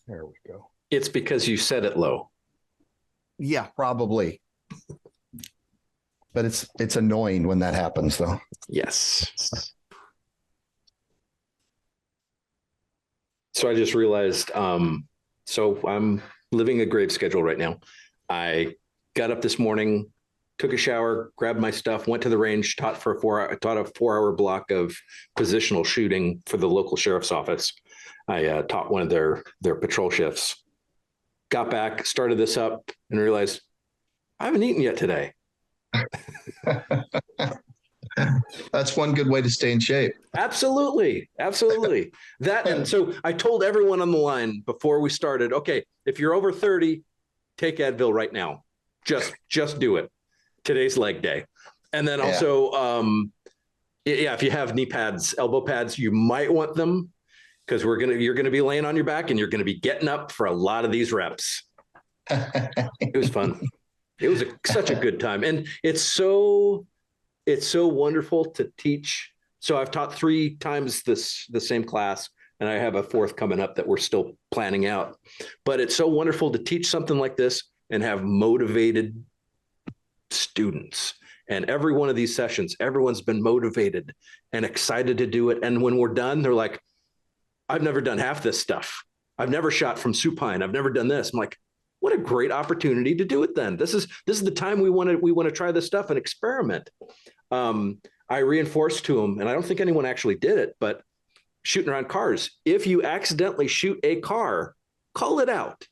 There we go. It's because you set it low. Yeah, probably. But it's annoying when that happens, though. Yes. So I just realized, so I'm living a grave schedule right now. I got up this morning, took a shower, grabbed my stuff, went to the range, taught a 4-hour block of positional shooting for the local sheriff's office. I taught one of their patrol shifts. Got back, started this up, and realized I haven't eaten yet today. That's one good way to stay in shape. Absolutely. That, and so I told everyone on the line before we started, okay, if you're over 30, take Advil right now. Just do it. Today's leg day. And then also, if you have knee pads, elbow pads, you might want them because you're gonna be laying on your back and you're gonna be getting up for a lot of these reps. It was fun. It was such a good time, and it's so wonderful to teach. So I've taught 3 times the same class, and I have a 4th coming up that we're still planning out. But it's so wonderful to teach something like this and have motivated students. And every one of these sessions, everyone's been motivated and excited to do it. And when we're done, they're like, I've never done half this stuff. I've never shot from supine. I've never done this. I'm like, what a great opportunity to do it then. This is the time we want to try this stuff and experiment. I reinforced to them, and I don't think anyone actually did it, but shooting around cars. If you accidentally shoot a car, call it out.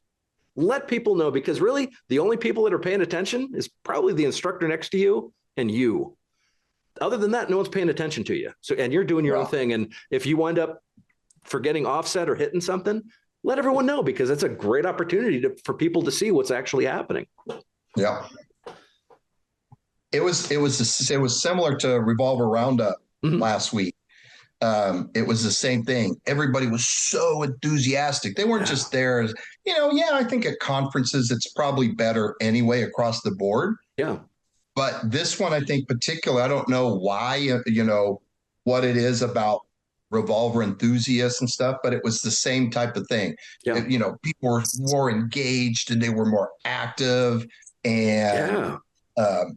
Let people know, because really the only people that are paying attention is probably the instructor next to you and you. Other than that, no one's paying attention to you. So, and you're doing your own thing. And if you wind up forgetting offset or hitting something, let everyone know, because it's a great opportunity for people to see what's actually happening. Yeah. It was similar to Revolver Roundup last week. It was the same thing. Everybody was so enthusiastic. They weren't just there as, I think at conferences, it's probably better anyway across the board. Yeah. But this one, I think particularly, I don't know why, what it is about revolver enthusiasts and stuff, but it was the same type of thing. Yeah. People were more engaged and they were more active, and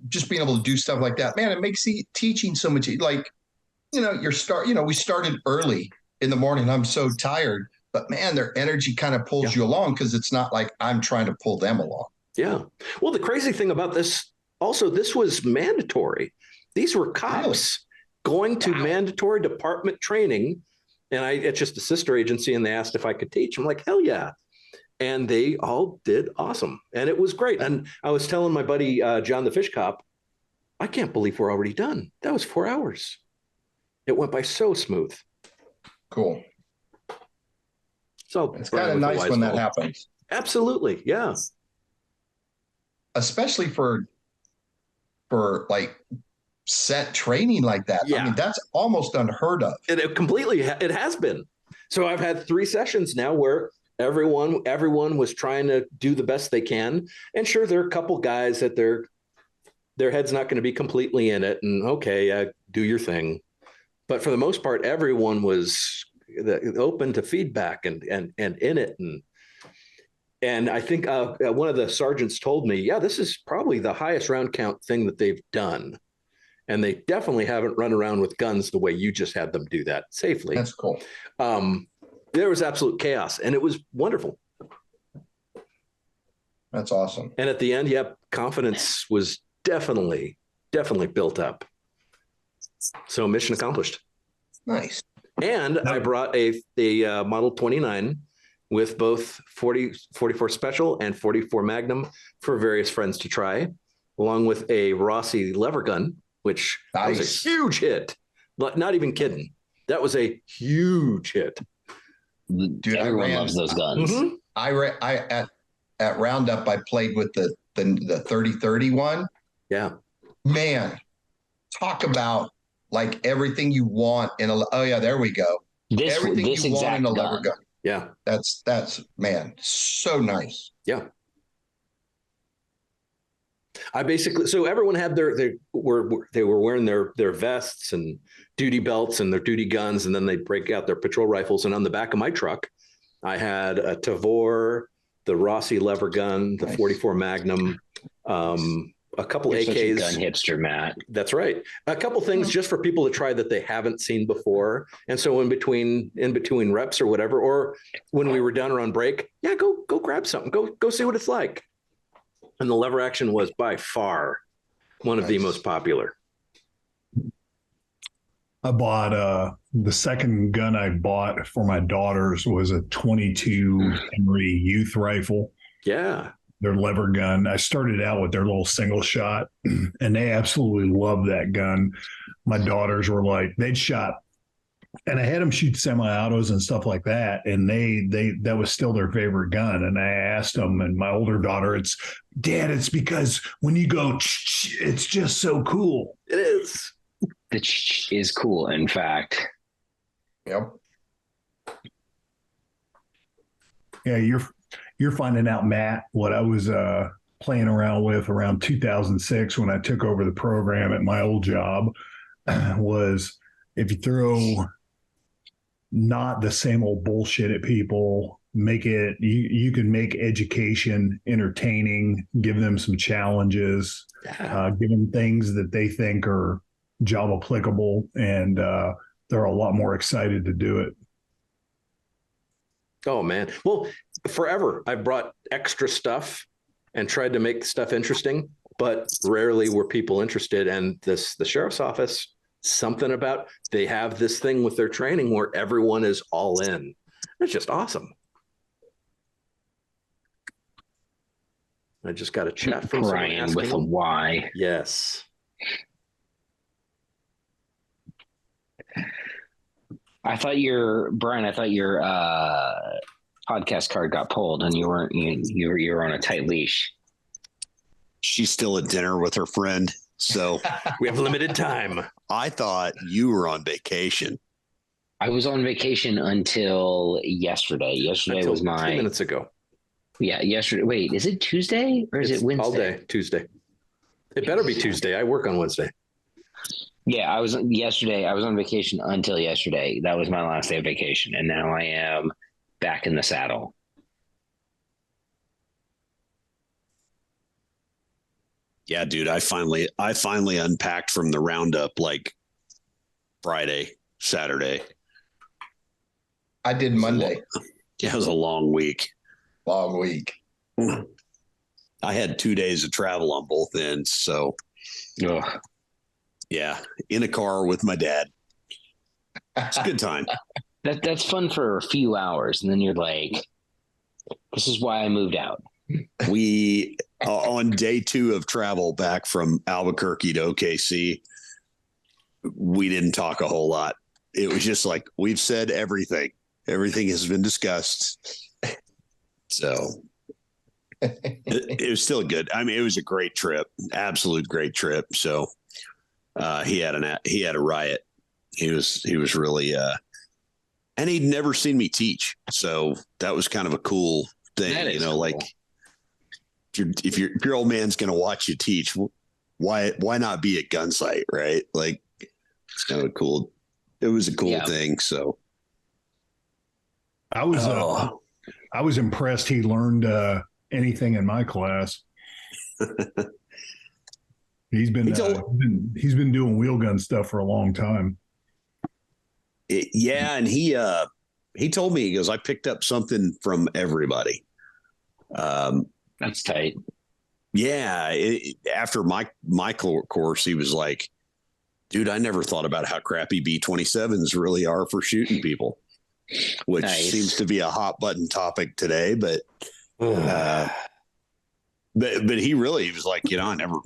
just being able to do stuff like that, man, it makes teaching so much like, we started early in the morning. I'm so tired, but man, their energy kind of pulls you along, because it's not like I'm trying to pull them along. Yeah. Well, the crazy thing about this also, this was mandatory. These were cops going to mandatory department training. And it's just a sister agency, and they asked if I could teach. I'm like, hell yeah. And they all did awesome. And it was great. And I was telling my buddy, John the Fish Cop, I can't believe we're already done. That was 4 hours. It went by so smooth. Cool. So it's kind of nice when that happens. Absolutely. Yeah. Especially for like set training like that. Yeah. I mean, that's almost unheard of. It has been. So I've had 3 sessions now where everyone was trying to do the best they can. And sure, there are a couple guys that their head's not going to be completely in it, and do your thing. But for the most part, everyone was open to feedback and in it. And I think one of the sergeants told me, this is probably the highest round count thing that they've done. And they definitely haven't run around with guns the way you just had them do that safely. That's cool. There was absolute chaos, and it was wonderful. That's awesome. And at the end, confidence was definitely built up. So mission accomplished. Nice. And I brought a Model 29 with both 44 Special and 44 Magnum for various friends to try, along with a Rossi lever gun, which was a huge hit. Not even kidding. That was a huge hit. Dude, everyone loves those guns. Mm-hmm. At Roundup, I played with the 3030 one. Yeah. Man, talk about like everything you want in a. Oh yeah, there we go. Everything you want in a lever gun. Yeah, that's man, so nice. Yeah. So everyone had they were wearing their vests and duty belts and their duty guns, and then they'd break out their patrol rifles. And on the back of my truck, I had a Tavor, the Rossi lever gun, the 44 Magnum, a couple You're AKs. such a gun hipster, Matt. That's right. A couple things just for people to try that they haven't seen before. And so in between reps or whatever, or when we were done or on break, go grab something. Go see what it's like. And the lever action was by far one of the most popular. I bought the second gun I bought for my daughters was a 22 Henry youth rifle. Yeah. Their lever gun. I started out with their little single shot, and they absolutely loved that gun. My daughters were like, they'd shot, and I had them shoot semi-autos and stuff like that, and they that was still their favorite gun. And I asked them, and my older daughter, Dad, it's because when you go, it's just so cool. It is. The is cool, in fact. Yep. Yeah, you're finding out, Matt, what I was playing around with around 2006 when I took over the program at my old job was if you throw not the same old bullshit at people, make it, you can make education entertaining, give them some challenges, give them things that they think are job applicable, and they're a lot more excited to do it. Oh, man. Well, forever I've brought extra stuff and tried to make stuff interesting, but rarely were people interested. And the sheriff's office, something about, they have this thing with their training where everyone is all in. It's just awesome. I just got a chat from BrYan with a Y. Yes. I thought your podcast card got pulled, and you were on a tight leash. She's still at dinner with her friend, so we have limited time. I thought you were on vacation. I was on vacation until yesterday. Yesterday was 2 minutes ago. Yeah, yesterday. Wait, is it Tuesday or is it Wednesday? All day Tuesday. It better be Tuesday. I work on Wednesday. Yeah, I was on vacation until yesterday. That was my last day of vacation, and now I am back in the saddle. Yeah, dude, I finally unpacked from the roundup like Friday, Saturday. I did Monday. Yeah, it was a long week. Long week. I had 2 days of travel on both ends, so yeah, in a car with my dad. It's a good time. That's fun for a few hours, and then you're like, this is why I moved out. We on day 2 of travel back from Albuquerque to OKC, we didn't talk a whole lot. It was just like, we've said everything. Everything has been discussed. So it was still good. I mean, it was a great trip, absolute great trip. So he had a riot. He was really, and he'd never seen me teach. So that was kind of a cool thing, you know, cool. Like if your old man's going to watch you teach, why not be at gun sight? Right. Like it's kind of cool. It was a cool thing. So I was impressed he learned anything in my class. He's been doing wheel gun stuff for a long time. And he told me, he goes, I picked up something from everybody. That's tight. Yeah. After my course, he was like, dude, I never thought about how crappy B-27s really are for shooting people, which seems to be a hot button topic today. But he was like, you know,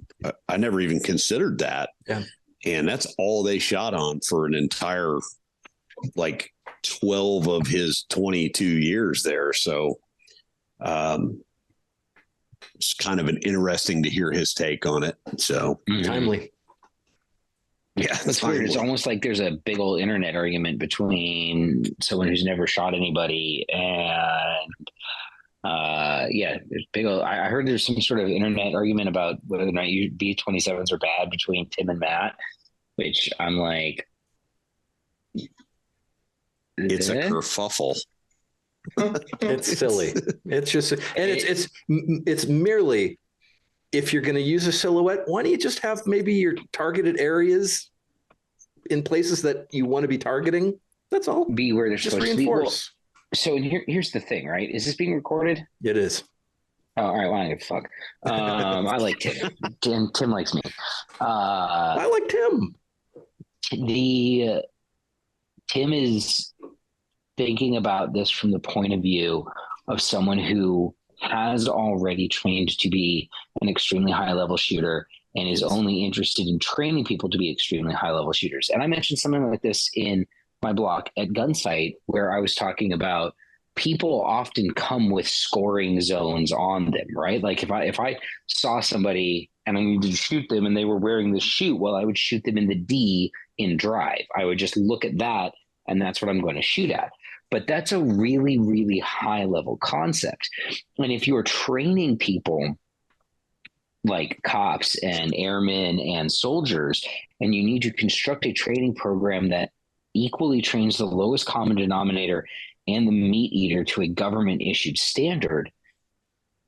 I never even considered that. Yeah. And that's all they shot on for an entire, like 12 of his 22 years there. So, it's kind of interesting to hear his take on it. So timely. Yeah, that's weird. It's almost like there's a big old internet argument between someone who's never shot anybody and there's big old. I heard there's some sort of internet argument about whether or not B-27s are bad between Tim and Matt, which I'm like, it's a kerfuffle. It's silly. It's just, and it's merely, if you're going to use a silhouette, why don't you just have maybe your targeted areas in places that you want to be targeting? That's all. Be where they're just supposed reinforce. To be. Well, so here's the thing, right? Is this being recorded? It is. Oh, all right. Well, I don't give a fuck. I like Tim. Tim likes me. I like Tim. Tim is thinking about this from the point of view of someone who has already trained to be an extremely high level shooter and is only interested in training people to be extremely high level shooters. And I mentioned something like this in my blog at Gunsight, where I was talking about people often come with scoring zones on them, right? Like if I saw somebody and I needed to shoot them and they were wearing the shoot, well, I would shoot them in the D in drive. I would just look at that and that's what I'm going to shoot at. But that's a really, really high level concept. And if you're training people like cops and airmen and soldiers, and you need to construct a training program that equally trains the lowest common denominator and the meat eater to a government issued standard,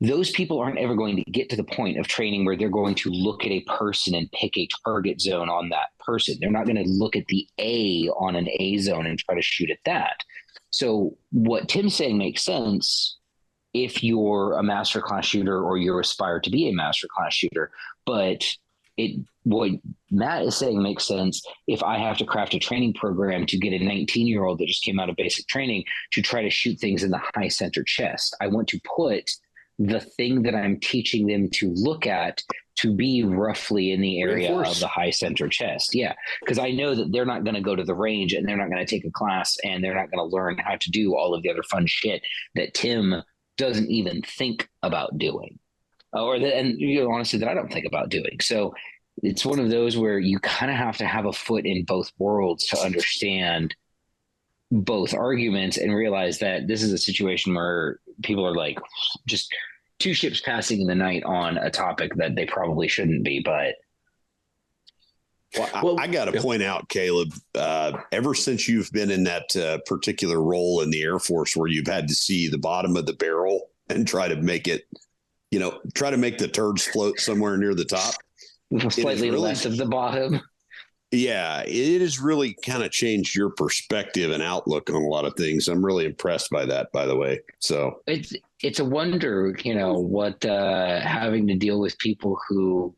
those people aren't ever going to get to the point of training where they're going to look at a person and pick a target zone on that person. They're not going to look at the A on an A zone and try to shoot at that. So what Tim's saying makes sense if you're a master class shooter or you aspire to be a master class shooter. But what Matt is saying makes sense if I have to craft a training program to get a 19-year-old that just came out of basic training to try to shoot things in the high center chest. I want to put the thing that I'm teaching them to look at to be roughly in the area of the high center chest. Yeah, because I know that they're not going to go to the range and they're not going to take a class and they're not going to learn how to do all of the other fun shit that Tim doesn't even think about doing. Honestly, that I don't think about doing. So it's one of those where you kind of have to have a foot in both worlds to understand both arguments and realize that this is a situation where people are like just two ships passing in the night on a topic that they probably shouldn't be. But I got to point out, Caleb, ever since you've been in that particular role in the Air Force where you've had to see the bottom of the barrel and try to make it, try to make the turds float somewhere near the top. Slightly less of the bottom. Yeah, it has really kind of changed your perspective and outlook on a lot of things. I'm really impressed by that, by the way. So it's a wonder, what having to deal with people who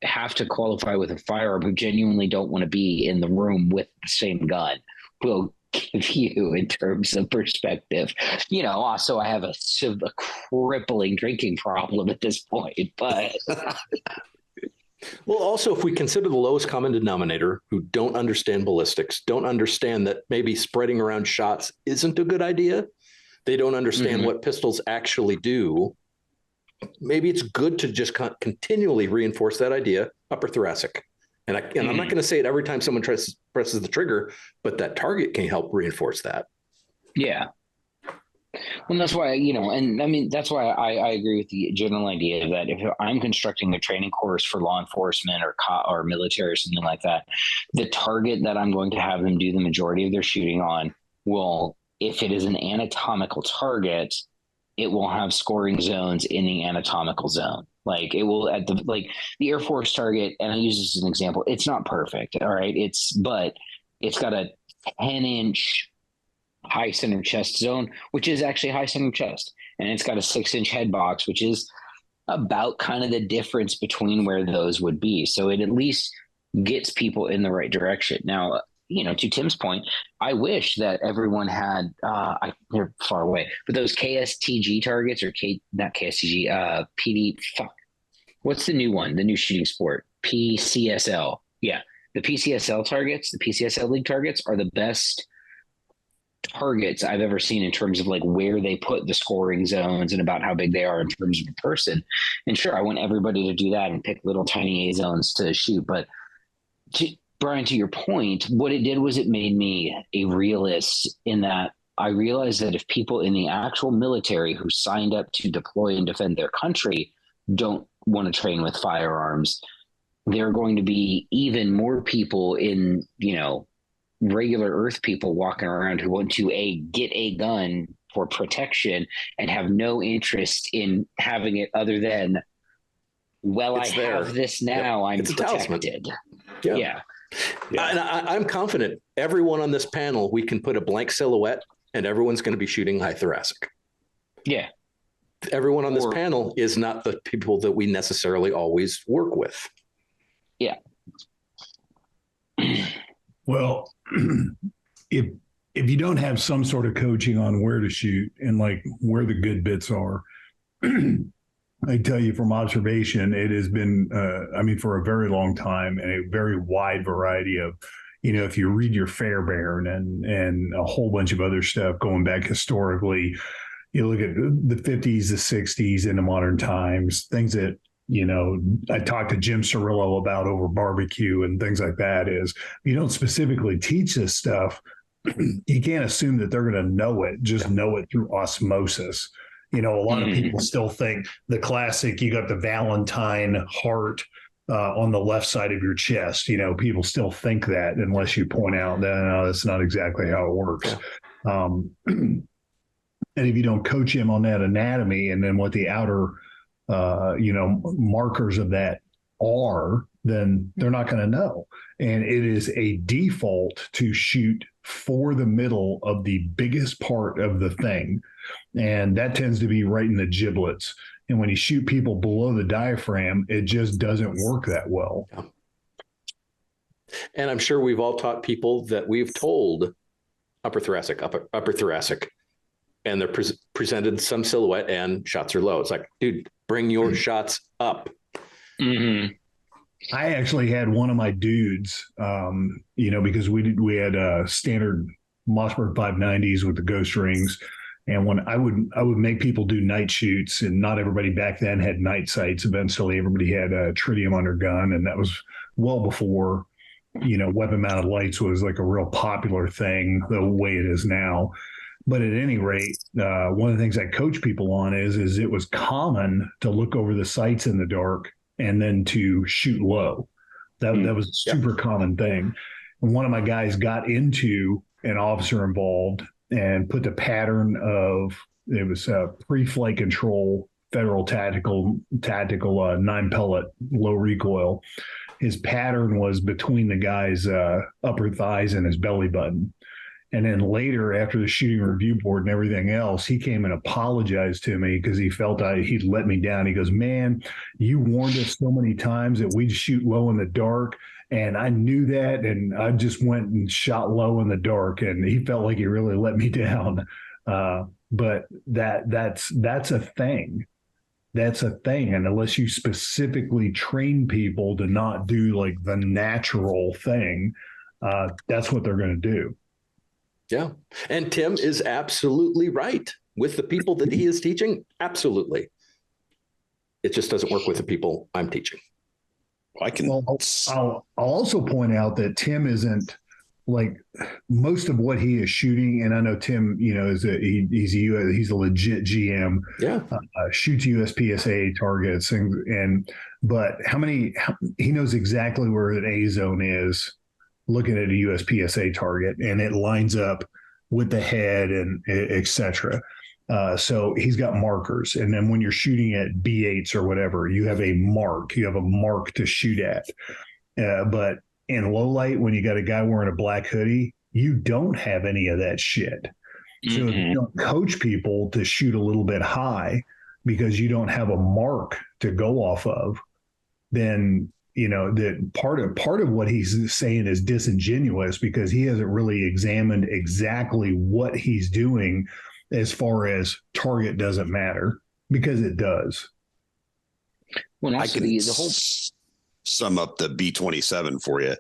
have to qualify with a firearm who genuinely don't want to be in the room with the same gun will give you in terms of perspective. Also I have a crippling drinking problem at this point, but well, also, if we consider the lowest common denominator who don't understand ballistics, don't understand that maybe spreading around shots isn't a good idea, they don't understand what pistols actually do, maybe it's good to just continually reinforce that idea, upper thoracic. And I'm not going to say it every time someone presses the trigger, but that target can help reinforce that. Yeah. Well, that's why, that's why I agree with the general idea that if I'm constructing a training course for law enforcement or military or something like that, the target that I'm going to have them do the majority of their shooting on will, if it is an anatomical target, it will have scoring zones in the anatomical zone. Like it will the Air Force target, and I use this as an example, it's not perfect. All right. But it's got a 10-inch high center chest zone, which is actually high center chest. And it's got a 6-inch head box, which is about kind of the difference between where those would be. So it at least gets people in the right direction. Now, to Tim's point, I wish that everyone had, they're far away, but those KSTG targets not KSTG, PD, what's the new one? The new shooting sport, PCSL. Yeah. The PCSL targets, the PCSL league targets are the best targets I've ever seen in terms of like where they put the scoring zones and about how big they are in terms of a person. And sure, I want everybody to do that and pick little tiny A zones to shoot. But BrYan, to your point, what it did was it made me a realist in that I realized that if people in the actual military who signed up to deploy and defend their country don't want to train with firearms, there are going to be even more people in, regular earth people walking around who want to get a gun for protection and have no interest in having it other than, well, I have this now. I'm protected. Yeah. And I'm confident everyone on this panel, we can put a blank silhouette and everyone's going to be shooting high thoracic. Yeah. Everyone on this panel is not the people that we necessarily always work with. Yeah. Well, if you don't have some sort of coaching on where to shoot and like where the good bits are, I tell you from observation, it has been, for a very long time and a very wide variety of, if you read your Fairbairn and a whole bunch of other stuff going back historically, you look at the 50s, the 60s into modern times, things that, I talked to Jim Cirillo about over barbecue and things like that is you don't specifically teach this stuff. You can't assume that they're going to know it, just know it through osmosis. A lot of people still think the classic, you got the Valentine heart on the left side of your chest. People still think that unless you point out that no, that's not exactly how it works. And if you don't coach him on that anatomy and then what the outer, markers of that are, then they're not going to know. And it is a default to shoot for the middle of the biggest part of the thing. And that tends to be right in the giblets. And when you shoot people below the diaphragm, it just doesn't work that well. Yeah. And I'm sure we've all taught people that we've told upper thoracic, and they're presented some silhouette and shots are low. It's like, dude, bring your shots up. Mm-hmm. I actually had one of my dudes, because we had standard Mossberg 590s with the ghost rings. And when I would make people do night shoots, and not everybody back then had night sights. Eventually everybody had tritium under gun. And that was well before, weapon mounted lights was like a real popular thing the way it is now. But at any rate, one of the things I coach people on is it was common to look over the sights in the dark and then to shoot low. That was a super common thing. And one of my guys got into an officer involved and put the pattern of, it was pre-flight control, federal tactical 9-pellet low recoil. His pattern was between the guy's upper thighs and his belly button. And then later, after the shooting review board and everything else, he came and apologized to me because he felt he'd let me down. He goes, man, you warned us so many times that we'd shoot low in the dark. And I knew that. And I just went and shot low in the dark. And he felt like he really let me down. But that's a thing. That's a thing. And unless you specifically train people to not do like the natural thing, that's what they're going to do. Yeah. And Tim is absolutely right with the people that he is teaching. Absolutely. It just doesn't work with the people I'm teaching. I'll also point out that Tim isn't like most of what he is shooting. And I know Tim, he's a legit GM. Yeah. Shoots USPSA targets but he knows exactly where an A zone is looking at a USPSA target, and it lines up with the head and et cetera. So he's got markers. And then when you're shooting at B8s or whatever, you have a mark to shoot at. But in low light, when you got a guy wearing a black hoodie, you don't have any of that shit. So if you don't coach people to shoot a little bit high because you don't have a mark to go off of, then that part of what he's saying is disingenuous because he hasn't really examined exactly what he's doing as far as target doesn't matter, because it does. Well, I can the whole sum up the B-27 for you.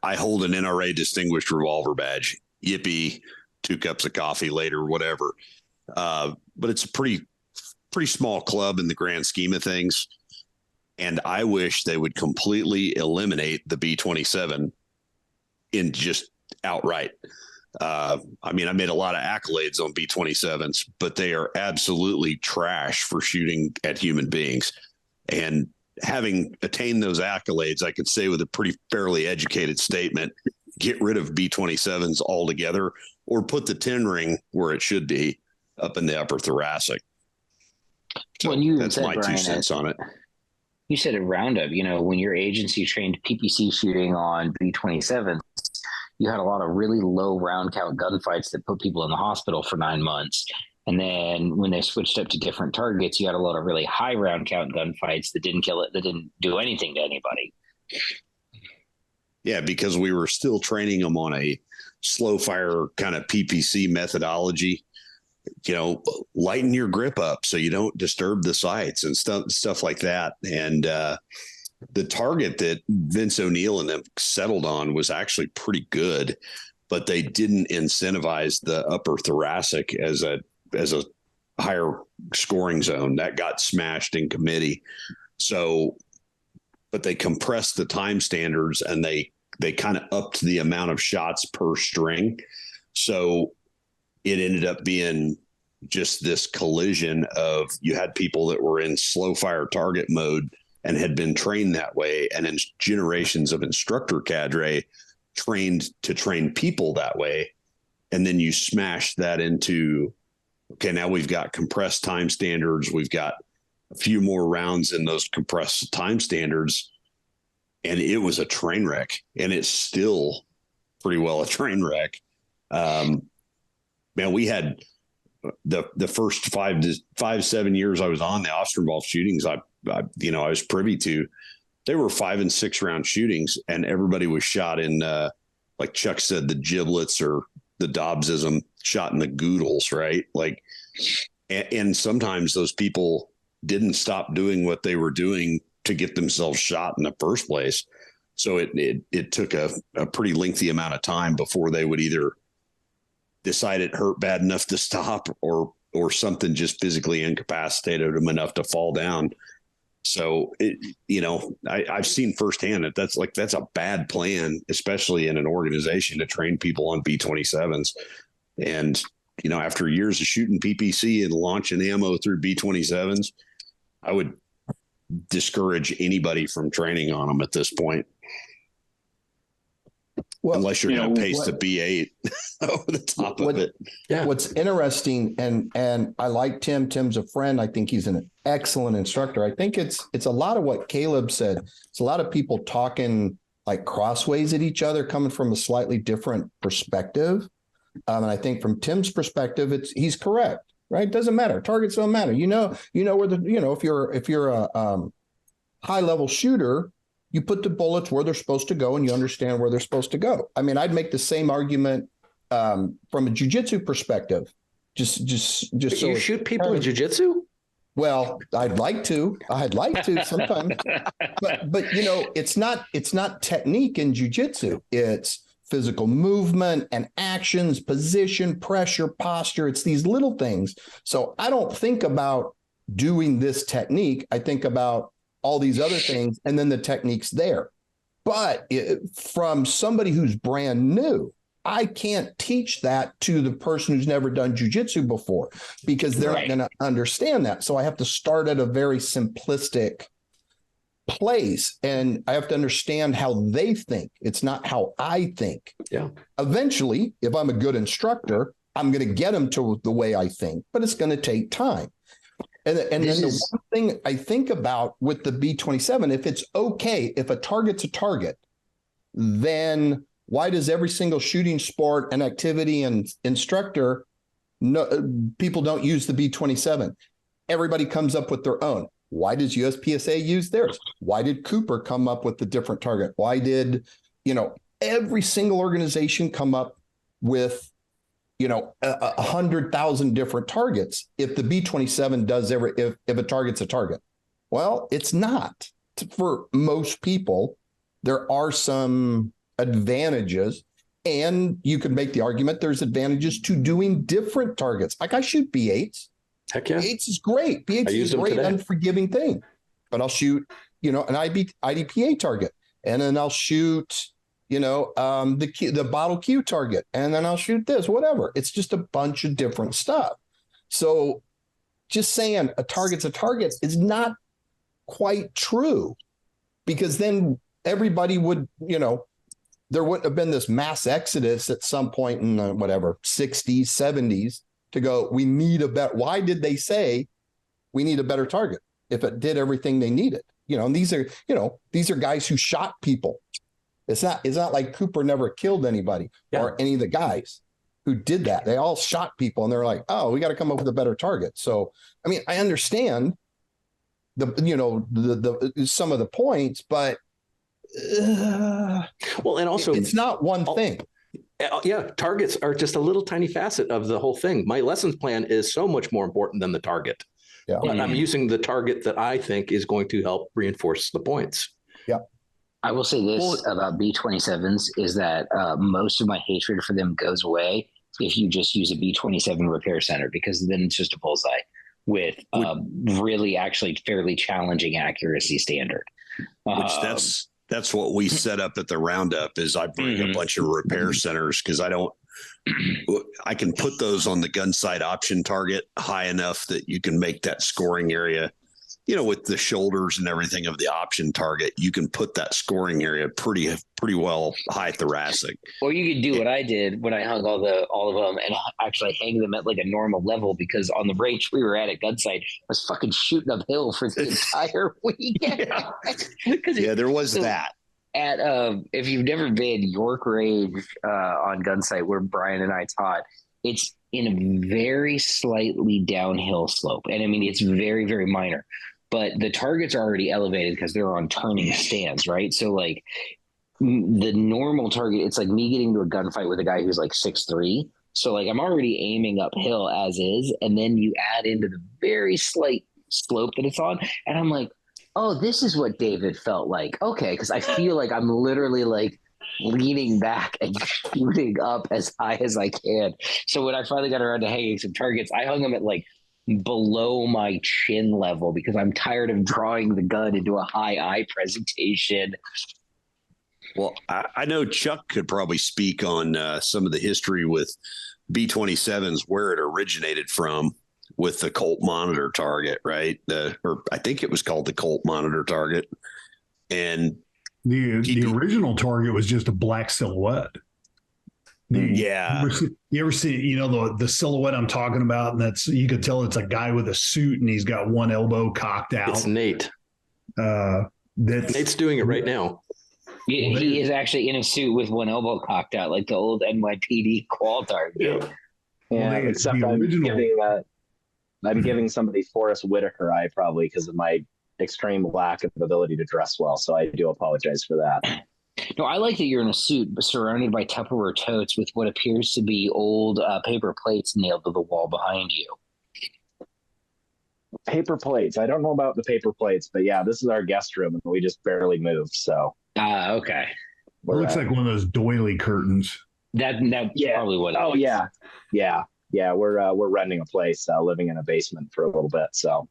I hold an NRA distinguished revolver badge. Yippee, 2 cups of coffee later, whatever. But it's a pretty small club in the grand scheme of things. And I wish they would completely eliminate the B-27 in just outright. I made a lot of accolades on B-27s, but they are absolutely trash for shooting at human beings. And having attained those accolades, I could say with a pretty fairly educated statement, get rid of B-27s altogether, or put the 10 ring where it should be, up in the upper thoracic. So well, that's my BrYan, 2 cents on it. You said at Roundup, when your agency trained PPC shooting on B-27s, you had a lot of really low round count gunfights that put people in the hospital for 9 months. And then when they switched up to different targets, you had a lot of really high round count gunfights that didn't do anything to anybody. Yeah, because we were still training them on a slow fire kind of PPC methodology. Lighten your grip up so you don't disturb the sights and stuff like that. And the target that Vince O'Neill and them settled on was actually pretty good, but they didn't incentivize the upper thoracic as a higher scoring zone. That got smashed in committee. So, but they compressed the time standards, and they kind of upped the amount of shots per string. So it ended up being just this collision of, you had people that were in slow fire target mode and had been trained that way, and in generations of instructor cadre trained to train people that way. And then you smash that into, okay, now we've got compressed time standards. We've got a few more rounds in those compressed time standards. And it was a train wreck, and it's still pretty well a train wreck. Man, we had the first 7 years I was on the officer involved shootings, I was privy to. They were 5 and 6 round shootings, and everybody was shot in, like Chuck said, the giblets, or the Dobbsism, shot in the goodles, right? Like, and sometimes those people didn't stop doing what they were doing to get themselves shot in the first place. So it took a pretty lengthy amount of time before they would either decide it hurt bad enough to stop, or something just physically incapacitated them enough to fall down. So I've seen firsthand that's a bad plan, especially in an organization, to train people on B-27s. And, after years of shooting PPC and launching ammo through B-27s, I would discourage anybody from training on them at this point. Well, unless you're going to paste the B8 over the top of it. Yeah. What's interesting, and I like Tim. Tim's a friend. I think he's an excellent instructor. I think it's a lot of what Caleb said. It's a lot of people talking like crossways at each other, coming from a slightly different perspective. And I think from Tim's perspective, he's correct. Right? Doesn't matter. Targets don't matter. Where if you're a high level shooter, you put the bullets where they're supposed to go, and you understand where they're supposed to go. I mean, I'd make the same argument from a jiu-jitsu perspective. Just so you shoot people in jiu-jitsu? Well, I'd like to sometimes, but it's not technique in jiu-jitsu. It's physical movement and actions, position, pressure, posture. It's these little things. So I don't think about doing this technique. I think about all these other things, and then the technique's there. But from somebody who's brand new, I can't teach that to the person who's never done jiu-jitsu before, because they're not going to understand that. So I have to start at a very simplistic place, and I have to understand how they think. It's not how I think. Yeah. Eventually, if I'm a good instructor, I'm going to get them to the way I think, but it's going to take time. And then the one thing I think about with the B-27, if it's okay, if a target's a target, then why does every single shooting sport and activity and instructor, people don't use the B-27? Everybody comes up with their own. Why does USPSA use theirs? Why did Cooper come up with the different target? Why did, every single organization come up with 100,000 different targets if the B-27 does if a target's a target? Well, it's not. For most people, there are some advantages, and you could make the argument there's advantages to doing different targets. Like I shoot B8s. Heck yeah. B8s is great. B8s is a great, unforgiving thing. But I'll shoot, an IDPA target, and then I'll shoot the bottle Q target, and then I'll shoot this, whatever. It's just a bunch of different stuff. So just saying a target's a target is not quite true, because then everybody would, there wouldn't have been this mass exodus at some point in the, whatever, 60s, 70s to go, we need a better, why did they say we need a better target if it did everything they needed? And these are guys who shot people. It's not like Cooper never killed anybody or any of the guys who did that. They all shot people and they're like, oh, we got to come up with a better target. So, I mean, I understand the some of the points, but well, and also it's not one thing. Yeah, targets are just a little tiny facet of the whole thing. My lessons plan is so much more important than the target. Yeah. But I'm using the target that I think is going to help reinforce the points. Yeah. I will say this about B-27s is that most of my hatred for them goes away if you just use a B-27 repair center, because then it's just a bullseye with really actually fairly challenging accuracy standard. Which that's what we set up at the roundup is I bring a bunch of repair centers because I can put those on the gun sight option target high enough that you can make that scoring area, with the shoulders and everything of the option target, you can put that scoring area pretty well high thoracic. Or you could do what I did when I hung all of them and actually hang them at like a normal level, because on the range we were at Gunsight, I was fucking shooting uphill for the entire weekend. There was that. At if you've never been York Range on Gunsight where BrYan and I taught, it's in a very slightly downhill slope. And I mean, it's very, very minor. But the targets are already elevated because they're on turning stands, right? So like the normal target, it's like me getting to a gunfight with a guy who's like 6'3". So like I'm already aiming uphill as is, and then you add into the very slight slope that it's on, and I'm like, oh, this is what David felt like. Okay, because I feel like I'm literally like leaning back and shooting up as high as I can. So when I finally got around to hanging some targets, I hung them at like below my chin level because I'm tired of drawing the gun into a high eye presentation. Well, I know Chuck could probably speak on some of the history with B-27s, where it originated from with the Colt monitor target, right? Or I think it was called the Colt monitor target. And the original target was just a black silhouette. You ever see, the silhouette I'm talking about? And you could tell it's a guy with a suit and he's got one elbow cocked out. It's Nate. Nate's doing it right now. He is actually in a suit with one elbow cocked out, like the old NYPD qual target. Yeah, except I'm giving somebody Forrest Whitaker eye probably because of my extreme lack of ability to dress well. So I do apologize for that. No, I like that you're in a suit surrounded by Tupperware totes with what appears to be old paper plates nailed to the wall behind you. Paper plates. I don't know about the paper plates, but yeah, this is our guest room and we just barely moved. So. Okay. It looks like one of those doily curtains. That's probably what. Oh yeah. We're renting a place, living in a basement for a little bit. So.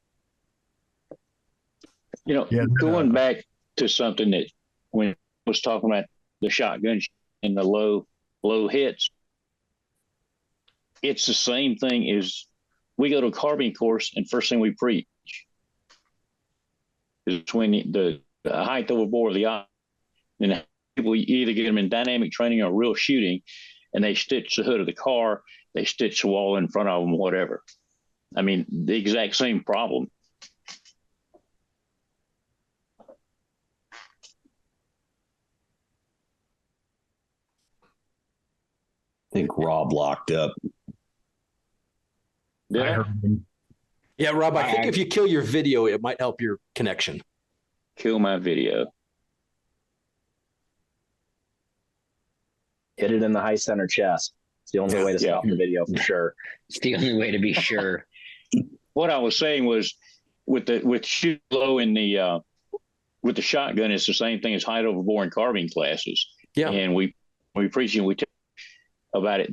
Going back to something that when I was talking about the shotgun and the low hits, it's the same thing as we go to a carbine course and first thing we preach is when the height over bore of the eye, and people either get them in dynamic training or real shooting, and they stitch the hood of the car, they stitch the wall in front of them, whatever. I mean, the exact same problem. I think Rob locked up. I heard him. Yeah, Rob, I think if you kill your video, it might help your connection. Kill my video. Hit it in the high center chest. It's the only way to stop the video for sure. It's the only way to be sure. What I was saying was with shoot low in the with the shotgun, it's the same thing as height over bore in carbine classes. Yeah. And we preach and we talk about it.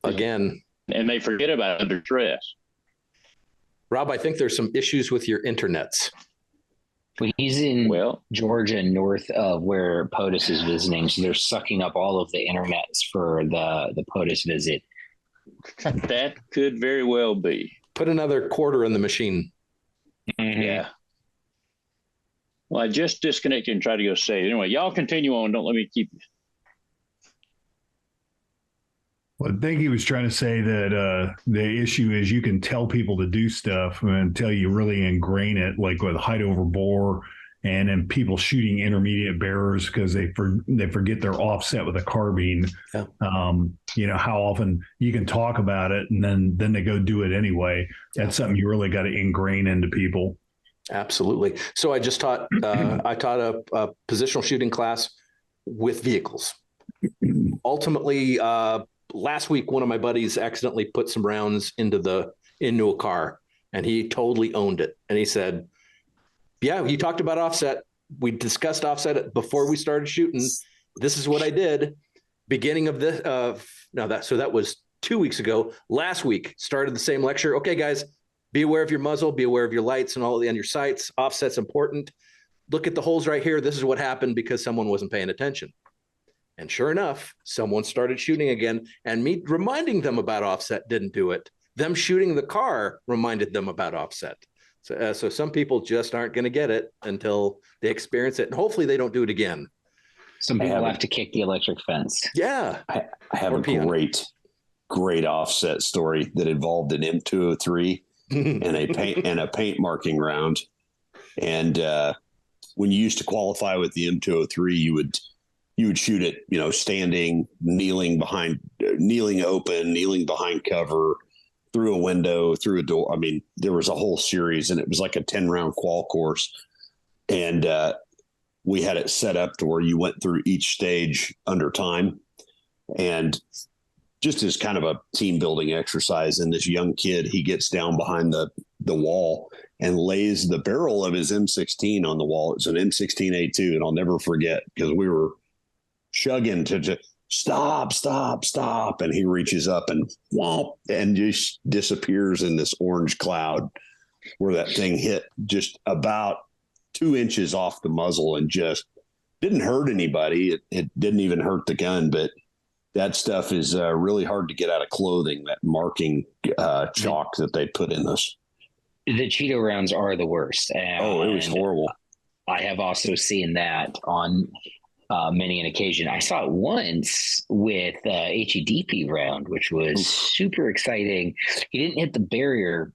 Again. And they forget about it under stress. Rob, I think there's some issues with your internets. Well, he's in Georgia, north of where POTUS is visiting, so they're sucking up all of the internets for the POTUS visit. That could very well be. Put another quarter in the machine. Mm-hmm. Yeah. Well, I just disconnected and tried to go save. Anyway, y'all continue on. Don't let me keep you. Well, I think he was trying to say that the issue is you can tell people to do stuff until you really ingrain it, like with height over bore, and then people shooting intermediate bearers because they forget their offset with a carbine. Yeah. How often you can talk about it and then they go do it anyway. That's something you really got to ingrain into people. Absolutely. So I just taught a positional shooting class with vehicles. Ultimately, last week, one of my buddies accidentally put some rounds into a car, and he totally owned it. And he said, yeah, you talked about offset. We discussed offset before we started shooting. This is what I did. Beginning of this, that was 2 weeks ago. Last week, started the same lecture. Okay, guys, be aware of your muzzle, be aware of your lights and all and your sights. Offset's important. Look at the holes right here. This is what happened because someone wasn't paying attention. And sure enough, someone started shooting again, and me reminding them about offset didn't do it. Them shooting the car reminded them about offset. So some people just aren't going to get it until they experience it, and hopefully they don't do it again. Some people have to kick the electric fence. Yeah. I have a great offset story that involved an M203 and a paint marking round. And when you used to qualify with the M203, you would shoot it, standing, kneeling open, kneeling behind cover, through a window, through a door. I mean, there was a whole series, and it was like a 10-round qual course. And we had it set up to where you went through each stage under time. And just as kind of a team building exercise, and this young kid, he gets down behind the wall and lays the barrel of his M16 on the wall. It's an M16A2, and I'll never forget because we were chugging to just stop. And he reaches up and whomp, and just disappears in this orange cloud where that thing hit just about 2 inches off the muzzle and just didn't hurt anybody. It didn't even hurt the gun, but that stuff is really hard to get out of clothing, that marking chalk that they put in this. The Cheeto rounds are the worst. It was horrible. I have also seen that on many an occasion. I saw it once with HEDP round, which was super exciting. He didn't hit the barrier,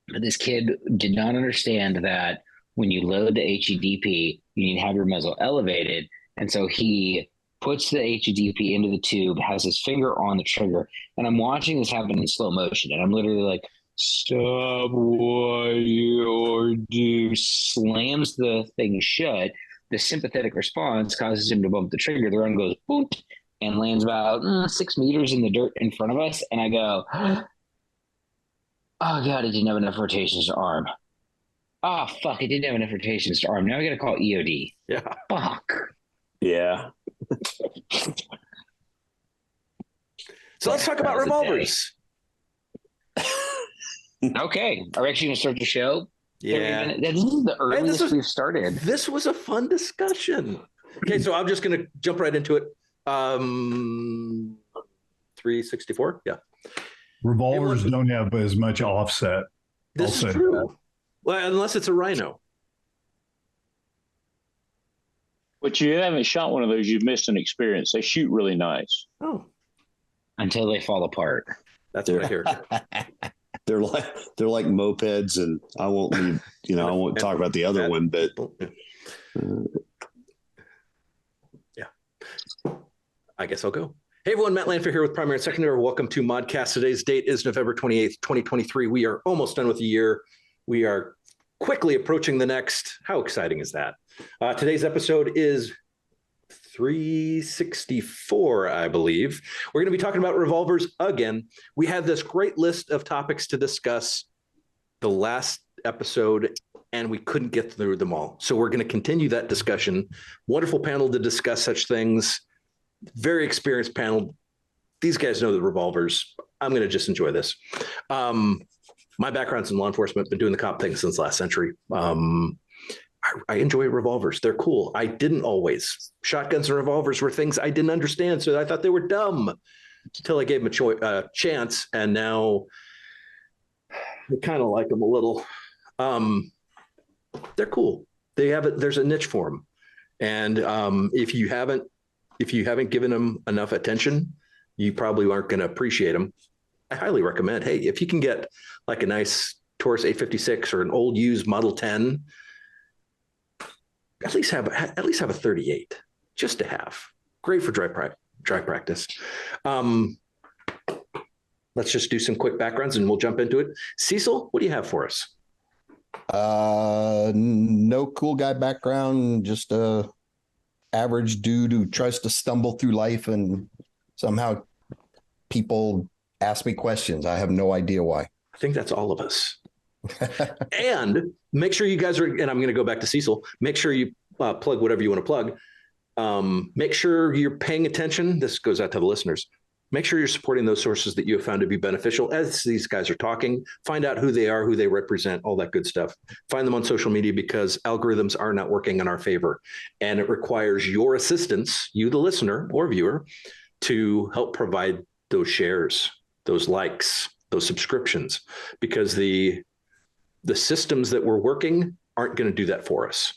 but this kid did not understand that when you load the HEDP, you need to have your muzzle elevated. And so he puts the HEDP into the tube, has his finger on the trigger, and I'm watching this happen in slow motion. And I'm literally like, stop what you're doing, slams the thing shut. The sympathetic response causes him to bump the trigger. The round goes boom and lands about 6 meters in the dirt in front of us. And I go, oh, God, it didn't have enough rotations to arm. Oh, fuck, it didn't have enough rotations to arm. Now I got to call EOD. Yeah. Fuck. Yeah. So let's talk about revolvers. Okay. Are we actually going to start the show? Yeah. This is the earliest we've started. This was a fun discussion. Okay, so I'm just going to jump right into it. 364? Yeah. Revolvers don't have as much offset. This is true. Well, unless it's a Rhino. But you haven't shot one of those, you've missed an experience. They shoot really nice. Oh. Until they fall apart. That's what I hear. They're like mopeds, and I won't leave, I won't talk about the other one, but yeah. I guess I'll go. Hey everyone, Matt Landfair here with Primary and Secondary. Welcome to ModCast. Today's date is November 28th, 2023. We are almost done with the year. We are quickly approaching the next. How exciting is that? Today's episode is 364, I believe. We're going to be talking about revolvers again. We had this great list of topics to discuss the last episode, and we couldn't get through them all. So we're going to continue that discussion. Wonderful panel to discuss such things. Very experienced panel. These guys know the revolvers. I'm going to just enjoy this. My background's in law enforcement, been doing the cop thing since last century. I enjoy revolvers. They're cool. I didn't always. Shotguns and revolvers were things I didn't understand, so I thought they were dumb until I gave them a chance, and now I kind of like them a little. They're cool. There's a niche for them. And if you haven't given them enough attention, you probably aren't going to appreciate them. I highly recommend, hey, if you can get like a nice Taurus 856 or an old used Model 10, at least have a 38 just to have. Great for dry practice. Let's just do some quick backgrounds and we'll jump into it. Cecil, what do you have for us? No cool guy background, just a average dude who tries to stumble through life, and somehow people ask me questions. I have no idea why. I think that's all of us. And make sure you guys are, and I'm going to go back to Cecil, make sure you plug whatever you want to plug. Make sure you're paying attention. This goes out to the listeners. Make sure you're supporting those sources that you have found to be beneficial as these guys are talking. Find out who they are, who they represent, all that good stuff. Find them on social media, because algorithms are not working in our favor. And it requires your assistance, you, the listener or viewer, to help provide those shares, those likes, those subscriptions, because the systems that we're working aren't going to do that for us.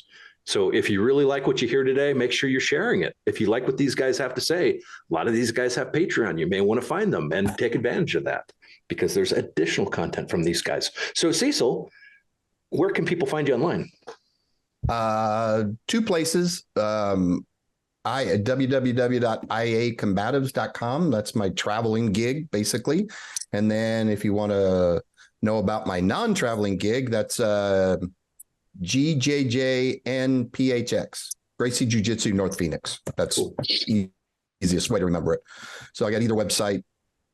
So if you really like what you hear today, make sure you're sharing it. If you like what these guys have to say, a lot of these guys have Patreon. You may want to find them and take advantage of that, because there's additional content from these guys. So Cecil, where can people find you online? Two places. www.iacombatives.com. That's my traveling gig, basically. And then if you want to know about my non-traveling gig, that's GJJNPHX, Gracie Jiu-Jitsu North Phoenix. That's cool. Easiest way to remember it. So I got either website,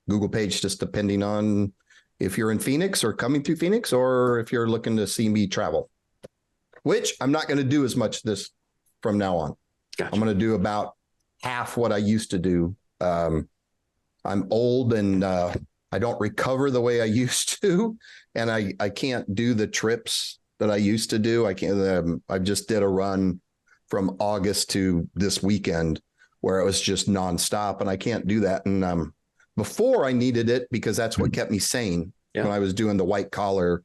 Google page, just depending on if you're in Phoenix or coming through Phoenix, or if you're looking to see me travel, which I'm not going to do as much this from now on. Gotcha. I'm going to do about half what I used to do. I'm old and I don't recover the way I used to, and I can't do the trips that I used to do. I can't. I just did a run from August to this weekend where it was just nonstop, and I can't do that. And before I needed it because that's what kept me sane when I was doing the white collar,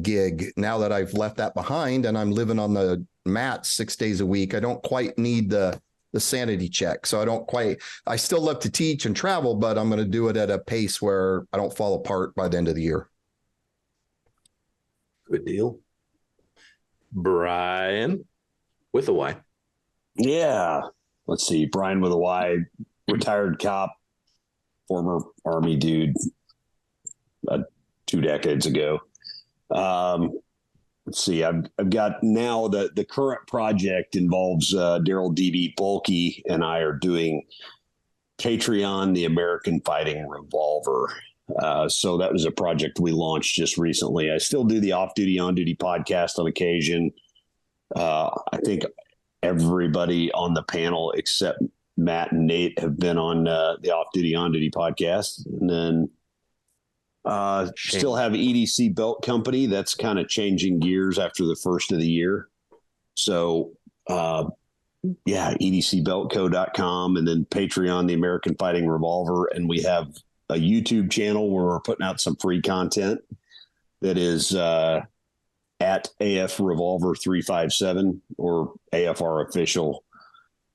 gig. Now that I've left that behind and I'm living on the mat 6 days a week, I don't quite need the sanity check. So I still love to teach and travel, but I'm going to do it at a pace where I don't fall apart by the end of the year. Good deal. BrYan with a Y. Yeah. Let's see. BrYan with a Y, retired cop, former Army dude, 2 decades ago. Let's see. I've got now the current project involves Daryl D.B. Bulkey and I are doing Patreon, the American Fighting Revolver. So that was a project we launched just recently. I still do the off-duty, on-duty podcast on occasion. I think everybody on the panel except Matt and Nate have been on the off-duty, on-duty podcast. And then still have EDC Belt Company. That's kind of changing gears after the first of the year. So, edcbeltco.com, and then Patreon, the American Fighting Revolver. And we have a YouTube channel where we're putting out some free content that is at AF Revolver 357 or AFR Official.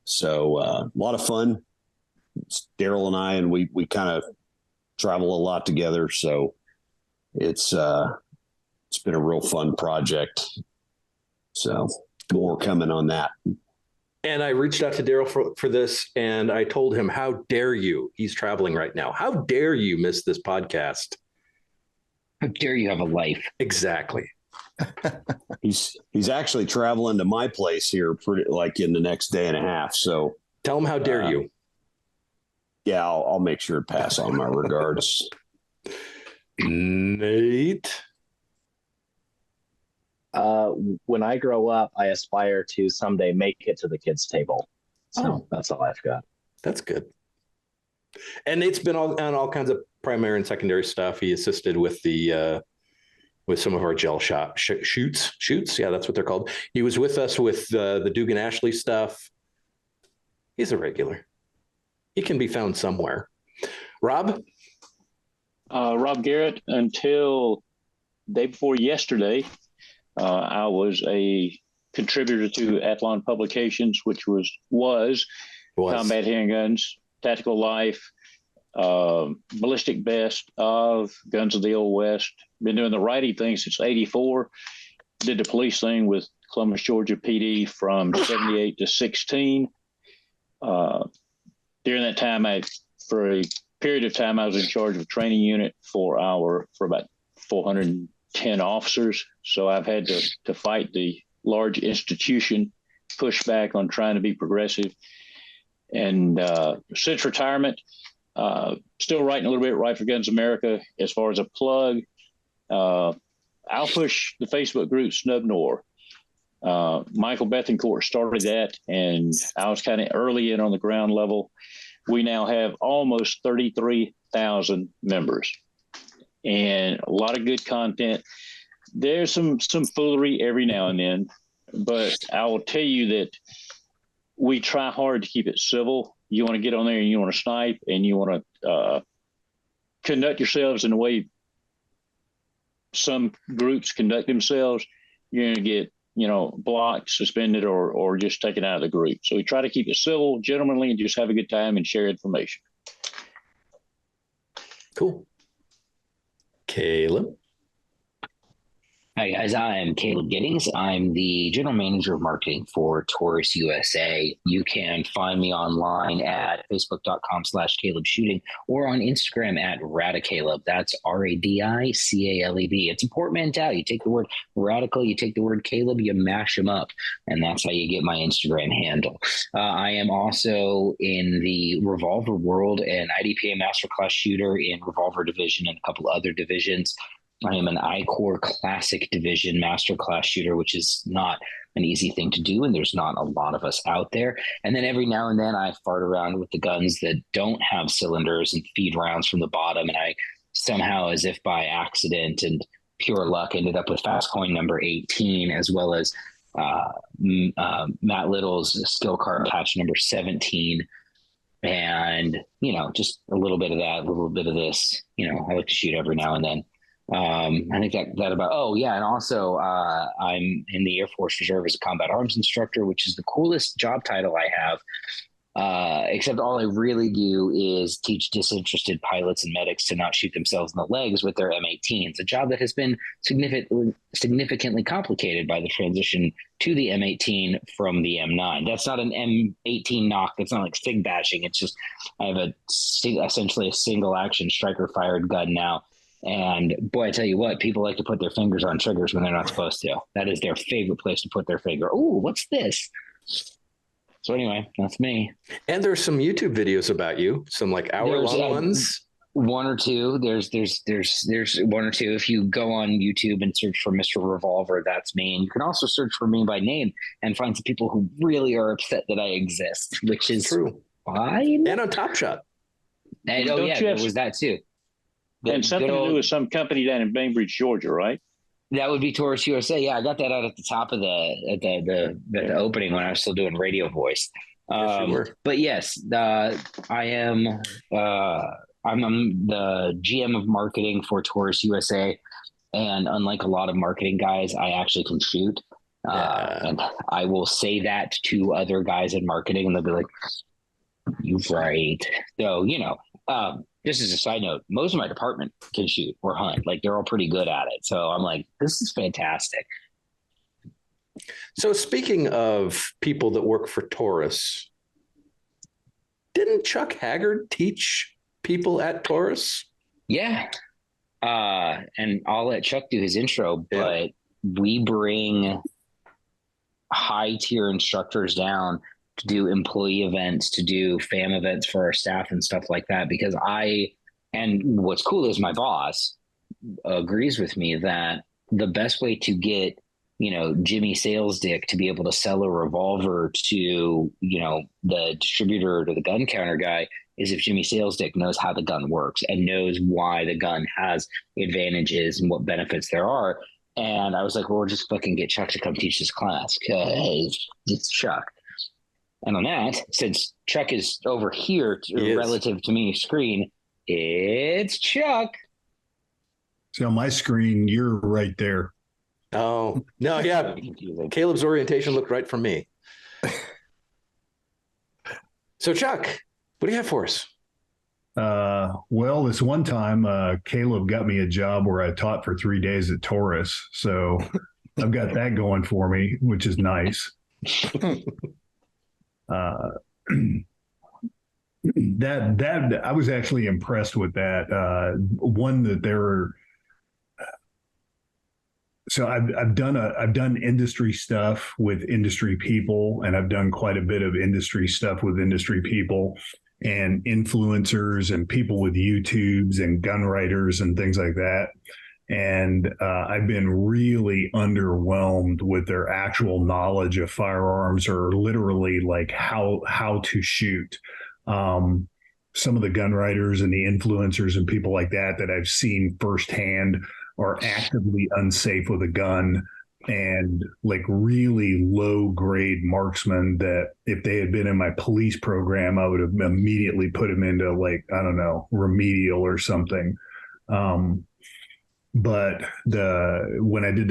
So a lot of fun. It's Daryl and I, and we kind of travel a lot together. So it's been a real fun project. So more coming on that. And I reached out to Daryl for this, and I told him, how dare you? He's traveling right now. How dare you miss this podcast? How dare you have a life? Exactly. He's actually traveling to my place here in the next day and a half. So tell him how dare you. Yeah, I'll make sure to pass on my regards. Nate? When I grow up, I aspire to someday make it to the kids' table. So that's all I've got. That's good. And Nate's been on all kinds of primary and secondary stuff. He assisted with with some of our gel shoots. Yeah, that's what they're called. He was with us with the Dugan Ashley stuff. He's a regular. He can be found somewhere. Rob? Rob Garrett, until day before yesterday, I was a contributor to Athlon Publications, which was Combat Handguns, Tactical Life, Ballistic Best of Guns of the Old West. Been doing the writing thing since '84. Did the police thing with Columbus, Georgia PD from '78 to '16. During that time, for a period of time, I was in charge of a training unit for about 410 officers. So I've had to fight the large institution pushback on trying to be progressive. And since retirement, still writing a little bit, Right for Guns America. As far as a plug, I'll push the Facebook group Snub Nor. Michael Bethencourt started that, and I was kind of early in on the ground level. We now have almost 33,000 members and a lot of good content. There's some foolery every now and then, but I will tell you that we try hard to keep it civil. You want to get on there and you want to snipe and you want to conduct yourselves in the way some groups conduct themselves, you're going to get, blocked, suspended, or just taken out of the group. So we try to keep it civil, gentlemanly, and just have a good time and share information. Cool. Caleb. Hi, guys. I'm Caleb Giddings. I'm the general manager of marketing for Taurus USA. You can find me online at facebook.com/Caleb Shooting or on Instagram at Radicaleb. That's RADICALEB. It's a portmanteau. You take the word radical, you take the word Caleb, you mash them up, and that's how you get my Instagram handle. I am also in the revolver world, an IDPA masterclass shooter in revolver division and a couple other divisions. I am an I-Corps Classic Division Masterclass shooter, which is not an easy thing to do, and there's not a lot of us out there. And then every now and then I fart around with the guns that don't have cylinders and feed rounds from the bottom, and I somehow, as if by accident and pure luck, ended up with fast coin number 18, as well as Matt Little's skill card patch number 17. And, just a little bit of that, a little bit of this. I like to shoot every now and then. I think that about, and also I'm in the Air Force Reserve as a combat arms instructor, which is the coolest job title I have, except all I really do is teach disinterested pilots and medics to not shoot themselves in the legs with their M18s, a job that has been significantly complicated by the transition to the M18 from the M9. That's not an M18 knock. That's not like SIG bashing. It's just I have essentially a single action striker fired gun now. And boy, I tell you what, people like to put their fingers on triggers when they're not supposed to. That is their favorite place to put their finger. Oh, what's this? So anyway, that's me. And there's some YouTube videos about you, some like hour-long ones. One or two. There's one or two. If you go on YouTube and search for Mr. Revolver, that's me. And you can also search for me by name and find some people who really are upset that I exist, which is true. Fine. And on Top Shot. And there was that too. And something to do with some company down in Bainbridge, Georgia, right? That would be Taurus USA. Yeah, I got that out at the top of the opening when I was still doing radio voice. But yes, I am. I'm the GM of marketing for Taurus USA, and unlike a lot of marketing guys, I actually can shoot. And I will say that to other guys in marketing, and they'll be like, "You're right." So just as a side note, most of my department can shoot or hunt. Like they're all pretty good at it. So I'm like, this is fantastic. So speaking of people that work for Taurus, didn't Chuck Haggard teach people at Taurus? Yeah. And I'll let Chuck do his intro, but we bring high tier instructors down to do employee events, to do FAM events for our staff and stuff like that. Because and what's cool is my boss agrees with me that the best way to get, Jimmy Sales Dick to be able to sell a revolver to, the distributor, to the gun counter guy, is if Jimmy Sales Dick knows how the gun works and knows why the gun has advantages and what benefits there are. And I was like, well, we'll just fucking get Chuck to come teach this class because it's Chuck. And on that, since Chuck is over here relative to me screen, it's Chuck. So on my screen, you're right there. Oh, no, yeah. Caleb's orientation looked right for me. So, Chuck, what do you have for us? Well, this one time, Caleb got me a job where I taught for 3 days at Taurus. So I've got that going for me, which is nice. That I was actually impressed with that. One that there were. So I've done industry stuff with industry people, and I've done quite a bit of industry stuff with industry people and influencers and people with YouTubes and gun writers and things like that. And I've been really underwhelmed with their actual knowledge of firearms, or literally like how to shoot. Some of the gun writers and the influencers and people like that I've seen firsthand are actively unsafe with a gun, and like really low grade marksmen that if they had been in my police program, I would have immediately put them into, like, I don't know, remedial or something. But when I did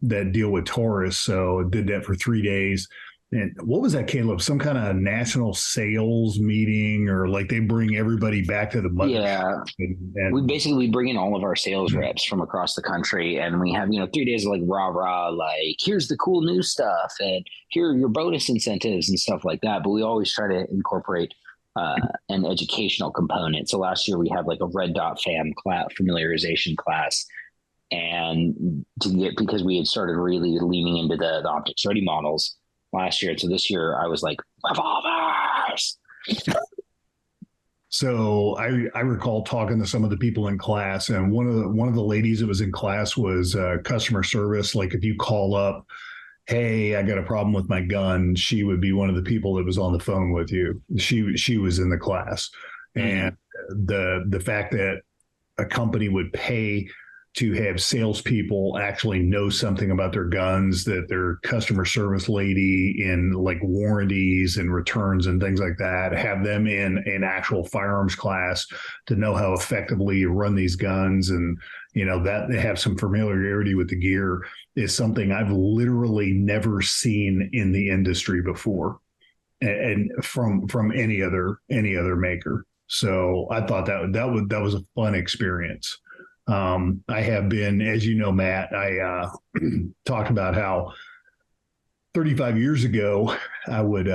that deal with Taurus, so I did that for 3 days. And what was that, Caleb? Some kind of national sales meeting, or like they bring everybody back to the mother. Yeah. And we bring in all of our sales reps from across the country, and we have, 3 days of like rah, like, here's the cool new stuff, and here are your bonus incentives and stuff like that. But we always try to incorporate an educational component. So last year we had like a red dot familiarization class, and because we had started really leaning into the optics ready models last year. So this year I was like, revolvers. So I recall talking to some of the people in class, and one of the ladies that was in class was customer service. Like if you call up, hey, I got a problem with my gun, she would be one of the people that was on the phone with you. She was in the class. And the fact that a company would pay to have salespeople actually know something about their guns, that their customer service lady in like warranties and returns and things like that, have them in an actual firearms class to know how effectively you run these guns, and that they have some familiarity with the gear, is something I've literally never seen in the industry before, and from any other maker. So I thought that was a fun experience. I have been, as you know, Matt, I talked about how 35 years ago I would,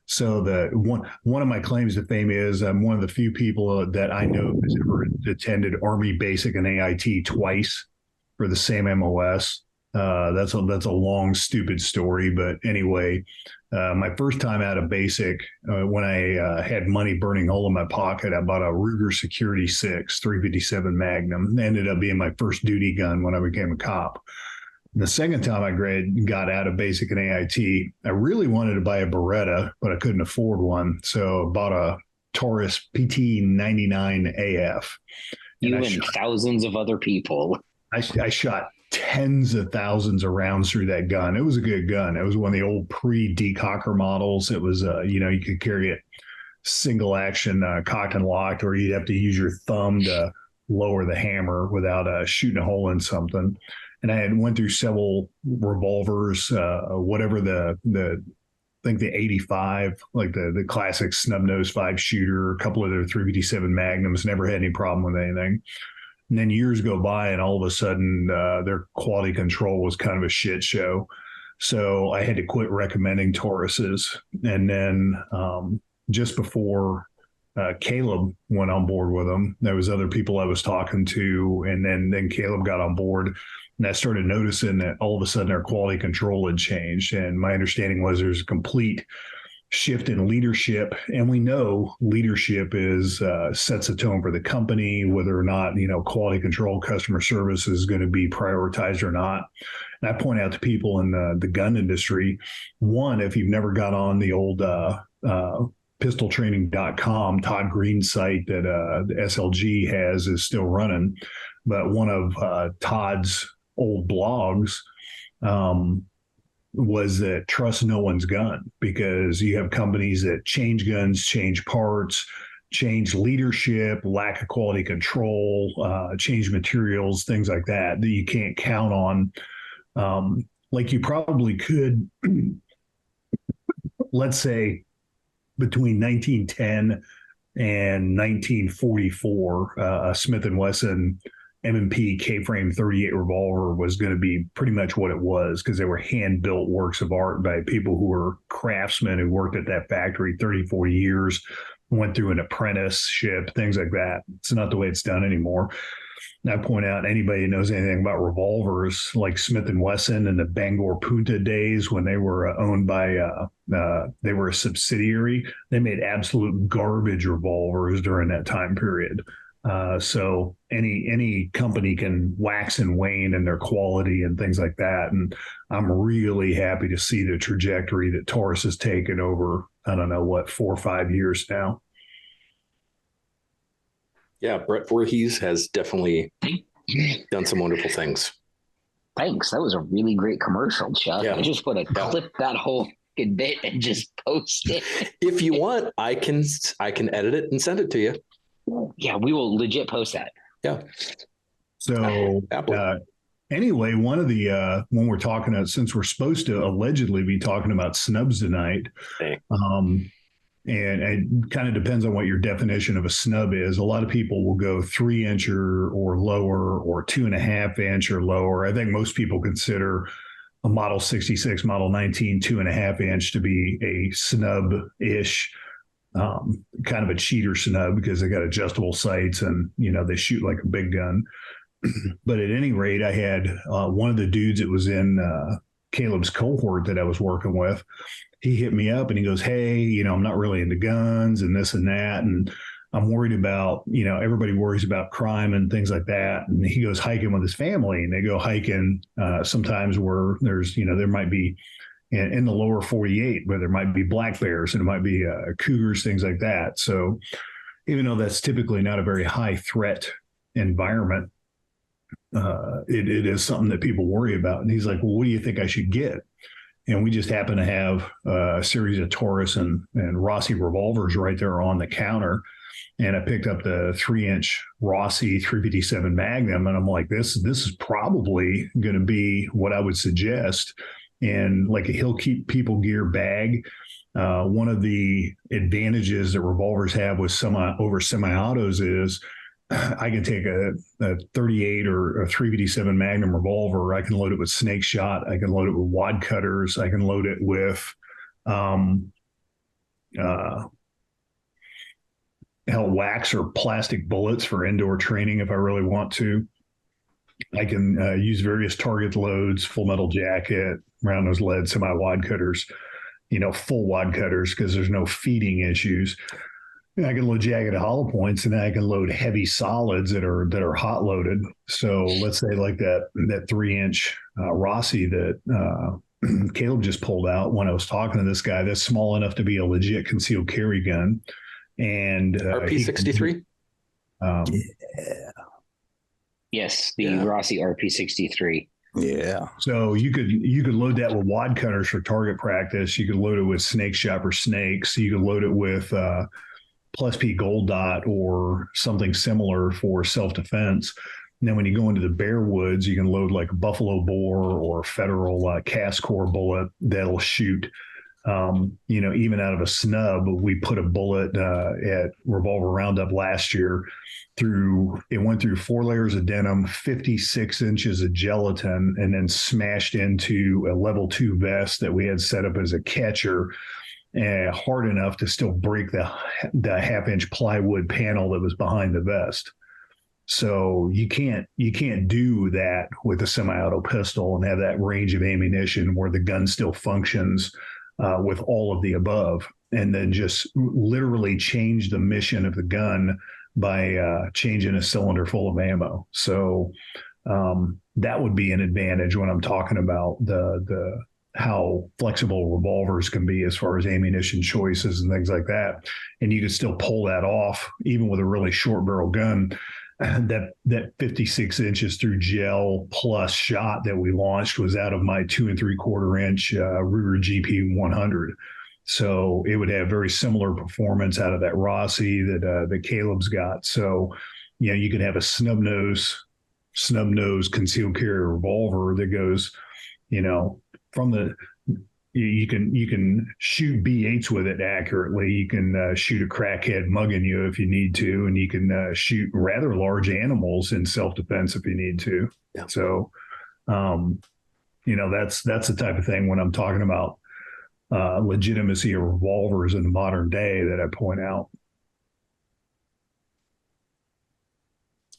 so one of my claims to fame is I'm one of the few people that I know has ever attended Army Basic and AIT twice for the same MOS. That's a long, stupid story, but anyway, my first time out of basic, when I had money burning a hole in my pocket, I bought a Ruger Security 6 357 Magnum. It ended up being my first duty gun when I became a cop. And the second time I got out of basic and AIT, I really wanted to buy a Beretta, but I couldn't afford one, so I bought a Taurus PT 99 AF. And thousands of other people. I shot tens of thousands of rounds through that gun. It was a good gun. It was one of the old pre-decocker models. It was, you could carry it single action, cocked and locked, or you'd have to use your thumb to lower the hammer without shooting a hole in something. And I had went through several revolvers, whatever I think the 85, like the classic snub nose 5 shooter, a couple of their 357 Magnums, never had any problem with anything. And then years go by, and all of a sudden, their quality control was kind of a shit show. So I had to quit recommending Tauruses. And then just before Caleb went on board with them, there was other people I was talking to, and then Caleb got on board. And I started noticing that all of a sudden our quality control had changed. And my understanding was there's a complete shift in leadership, and we know leadership sets a tone for the company, whether or not quality control, customer service is going to be prioritized or not. And I point out to people in the gun industry, one, if you've never got on the old pistoltraining.com, Todd Green's site that the SLG has is still running, but one of Todd's old blogs was that trust no one's gun, because you have companies that change guns, change parts, change leadership, lack of quality control, change materials, things like that you can't count on. Like you probably could, let's say, between 1910 and 1944, a Smith & Wesson M&P K-frame 38 revolver was going to be pretty much what it was, because they were hand-built works of art by people who were craftsmen who worked at that factory 30, 40 years, went through an apprenticeship, things like that. It's not the way it's done anymore. And I point out, anybody who knows anything about revolvers, like Smith & Wesson in the Bangor Punta days when they were owned by, they were a subsidiary, they made absolute garbage revolvers during that time period. So any company can wax and wane in their quality and things like that. And I'm really happy to see the trajectory that Taurus has taken over, I don't know, 4 or 5 years now. Yeah, Brett Voorhees has definitely done some wonderful things. Thanks. That was a really great commercial, Chuck. Yeah. I just want to clip that whole bit and just post it. If you want, I can edit it and send it to you. Yeah, we will legit post that. Yeah. So anyway, one of the when we're talking, since we're supposed to allegedly be talking about snubs tonight, and it kind of depends on what your definition of a snub is. A lot of people will go 3-inch or lower, or 2.5-inch or lower. I think most people consider a Model 66, Model 19, 2.5-inch to be a snub-ish, kind of a cheater snub, because they got adjustable sights and, they shoot like a big gun. But at any rate, I had one of the dudes that was in Caleb's cohort that I was working with. He hit me up and he goes, "Hey, I'm not really into guns and this and that. And I'm worried about, everybody worries about crime and things like that." And he goes hiking with his family, and they go hiking sometimes where there's, there might be in the lower 48 where there might be black bears and it might be cougars, things like that. So even though that's typically not a very high threat environment, it is something that people worry about. And he's like, "Well, what do you think I should get?" And we just happen to have a series of Taurus and Rossi revolvers right there on the counter. And I picked up the 3-inch Rossi 357 Magnum, and I'm like, this is probably going to be what I would suggest in like a He'll Keep People gear bag. One of the advantages that revolvers have with semi-autos is I can take a 38 or a 357 Magnum revolver. I can load it with snake shot. I can load it with wad cutters. I can load it with wax or plastic bullets for indoor training if I really want to. I can use various target loads, full metal jacket, round nose lead, semi-wad cutters, full wad cutters, because there's no feeding issues. I can load jagged hollow points, and then I can load heavy solids that are hot loaded. So let's say like that 3-inch Rossi that Caleb just pulled out when I was talking to this guy, that's small enough to be a legit concealed carry gun. And RP63? Yes, the Rossi RP63. Yeah. So you could load that with wad cutters for target practice. You could load it with snake shot for snakes. You could load it with Plus P Gold Dot or something similar for self-defense. And then when you go into the bare woods, you can load like a buffalo bore or federal cast core bullet that'll shoot. Even out of a snub, we put a bullet at Revolver Roundup last year. It went through 4 layers of denim, 56 inches of gelatin, and then smashed into a level 2 vest that we had set up as a catcher, hard enough to still break the 1/2-inch plywood panel that was behind the vest. So you can't do that with a semi-auto pistol and have that range of ammunition where the gun still functions with all of the above, and then just literally change the mission of the gun by changing a cylinder full of ammo. So that would be an advantage when I'm talking about the how flexible revolvers can be as far as ammunition choices and things like that. And you could still pull that off even with a really short barrel gun. That 56 inches through gel plus shot that we launched was out of my 2 3/4 inch Ruger GP 100. So it would have very similar performance out of that Rossi that Caleb's got. So, you could have a snub nose concealed carry revolver that goes, from the, you can shoot B8s with it accurately. You can shoot a crackhead mugging you if you need to, and you can shoot rather large animals in self-defense if you need to. Yeah. So, that's the type of thing when I'm talking about legitimacy of revolvers in the modern day that I point out.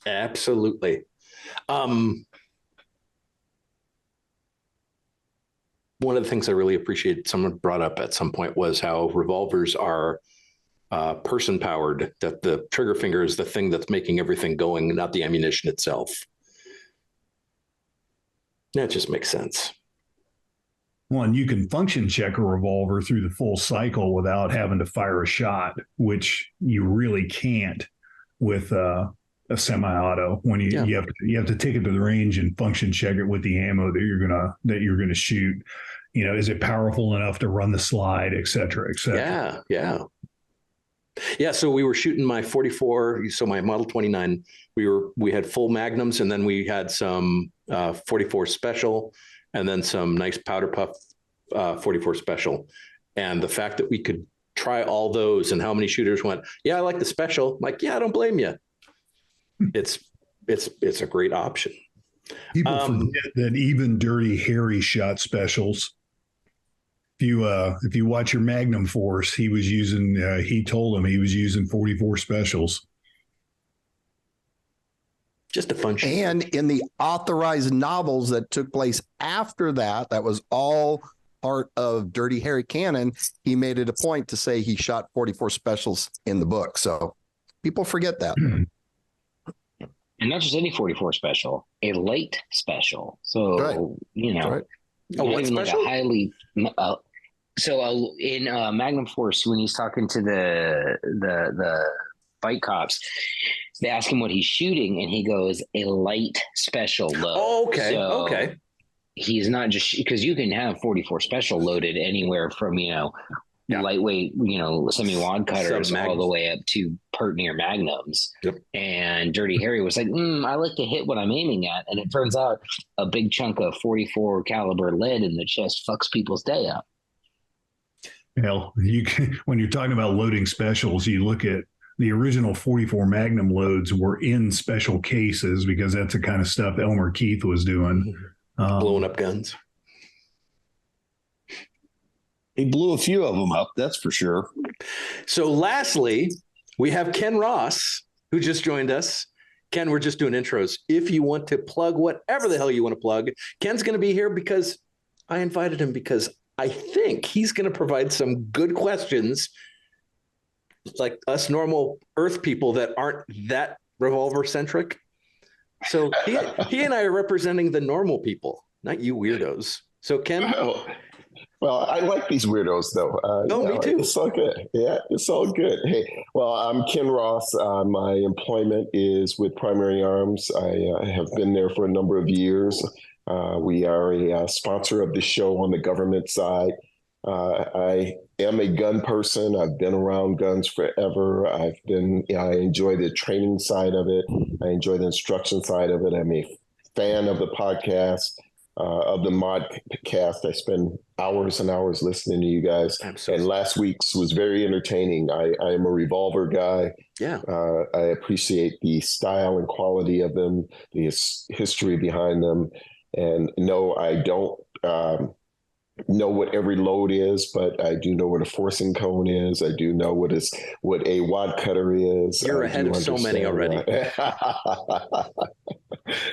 Absolutely. One of the things I really appreciated someone brought up at some point was how revolvers are person powered, that the trigger finger is the thing that's making everything going, not the ammunition itself. That just makes sense. One, you can function check a revolver through the full cycle without having to fire a shot, which you really can't with a semi-auto. When you have to take it to the range and function check it with the ammo that you're gonna shoot. Is it powerful enough to run the slide, et cetera, et cetera. Yeah. So we were shooting my 44. So my Model 29. We had full magnums, and then we had some 44 special, and then some nice powder puff 44 special. And the fact that we could try all those, and how many shooters went, I like the special. I'm like, I don't blame you. It's a great option. People forget that even Dirty Harry shot specials. If you watch your Magnum Force, he was using. He told him he was using 44 specials. Just a fun show. And in the authorized novels that took place after that, that was all part of Dirty Harry canon. He made it a point to say he shot 44 specials in the book. So people forget that. And not just any 44 special, a light special. So, right. Right. What special? Like a highly. So in Magnum Force, when he's talking to the fight cops, they ask him what he's shooting, and he goes, a light special load. Oh, okay. So Okay. He's not just, because you can have 44 special loaded anywhere from, lightweight, semi-wad cutters all the way up to pert near magnums. Yep. And Dirty Harry was like, I like to hit what I'm aiming at. And it turns out a big chunk of 44 caliber lead in the chest fucks people's day up. When you're talking about loading specials, you look at the original 44 Magnum loads were in special cases because that's the kind of stuff Elmer Keith was doing. Blowing up guns. He blew a few of them up, that's for sure. So lastly, we have Ken Ross, who just joined us. Ken, we're just doing intros. If you want to plug whatever the hell you want to plug, Ken's going to be here because I invited him, because I think he's going to provide some good questions, like us normal Earth people that aren't that revolver centric. So he and I are representing the normal people, not you weirdos. So Ken. Well, I like these weirdos, though. Me too. It's all good. Yeah, it's all good. Hey, well, I'm Ken Ross. My employment is with Primary Arms. I have been there for a number of years. We are a sponsor of the show on the government side. I am a gun person. I've been around guns forever. I enjoy the training side of it. I enjoy the instruction side of it. I'm a fan of the podcast. Of the ModCast. I spend hours and hours listening to you guys. And last week's was very entertaining. I am a revolver guy. Yeah. I appreciate the style and quality of them, the history behind them. And no, I don't know what every load is, but I do know what a forcing cone is. I do know what a wad cutter is. You're ahead of so many already.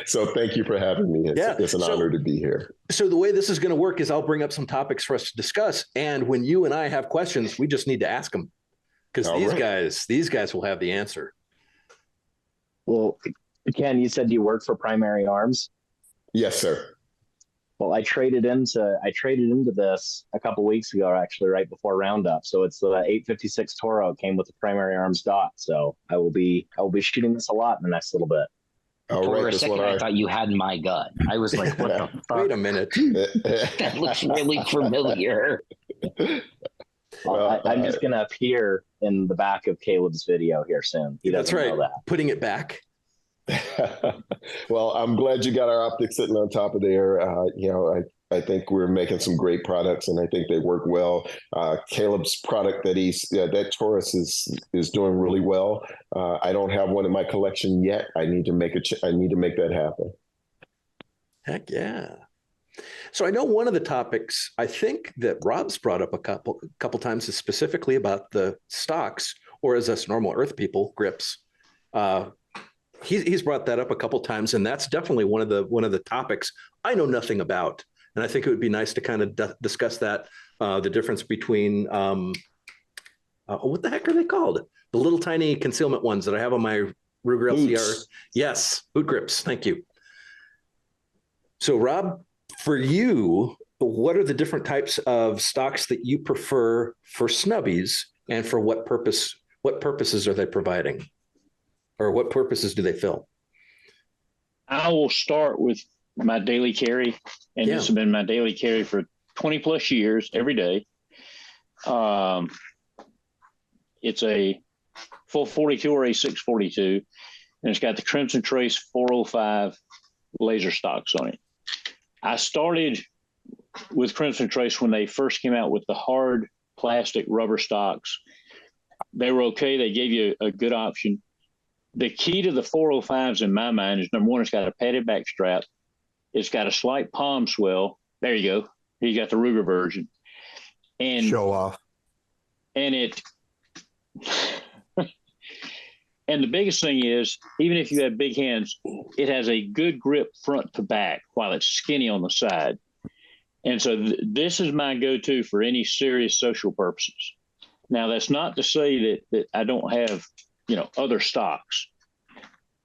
So thank you for having me. It's an honor to be here. So the way this is going to work is I'll bring up some topics for us to discuss. And when you and I have questions, we just need to ask them, because these guys will have the answer. Well, Ken, you said you work for Primary Arms? Yes, sir. Well, I traded into this a couple weeks ago, actually, right before Roundup. So it's the 856 Toro. It came with the Primary Arms dot. So I will be shooting this a lot in the next little bit. For a second, I thought you had my gun. I was like, what the fuck? Wait a minute. That looks really familiar. I'm just going to appear in the back of Caleb's video here soon. He doesn't know that. Putting it back. Well, I'm glad you got our optics sitting on top of there. I think we're making some great products, and I think they work well. Caleb's product that Taurus is doing really well. I don't have one in my collection yet. I need to make that happen. Heck yeah! So I know one of the topics I think that Rob's brought up a couple times is specifically about the stocks, or as us normal Earth people, grips. He's brought that up a couple times, and that's definitely one of the topics I know nothing about. And I think it would be nice to kind of discuss that, the difference between what the heck are they called? The little tiny concealment ones that I have on my Ruger LCR. Yes, boot grips. Thank you. So, Rob, for you, what are the different types of stocks that you prefer for Snubbies, and for what purpose? What purposes are they providing, or what purposes do they fill? I will start with my daily carry, and this has been my daily carry for 20 plus years every day. It's a full 42 or a 642, and it's got the Crimson Trace 405 laser stocks on it. I started with Crimson Trace when they first came out with the hard plastic rubber stocks. They were okay. They gave you a good option. The key to the 405s in my mind is, number one, it's got a padded back strap. It's got a slight palm swell. There you go. You got the Ruger version. And show off. And and the biggest thing is, even if you have big hands, it has a good grip front to back while it's skinny on the side. And so this is my go-to for any serious social purposes. Now, that's not to say that I don't have, other stocks,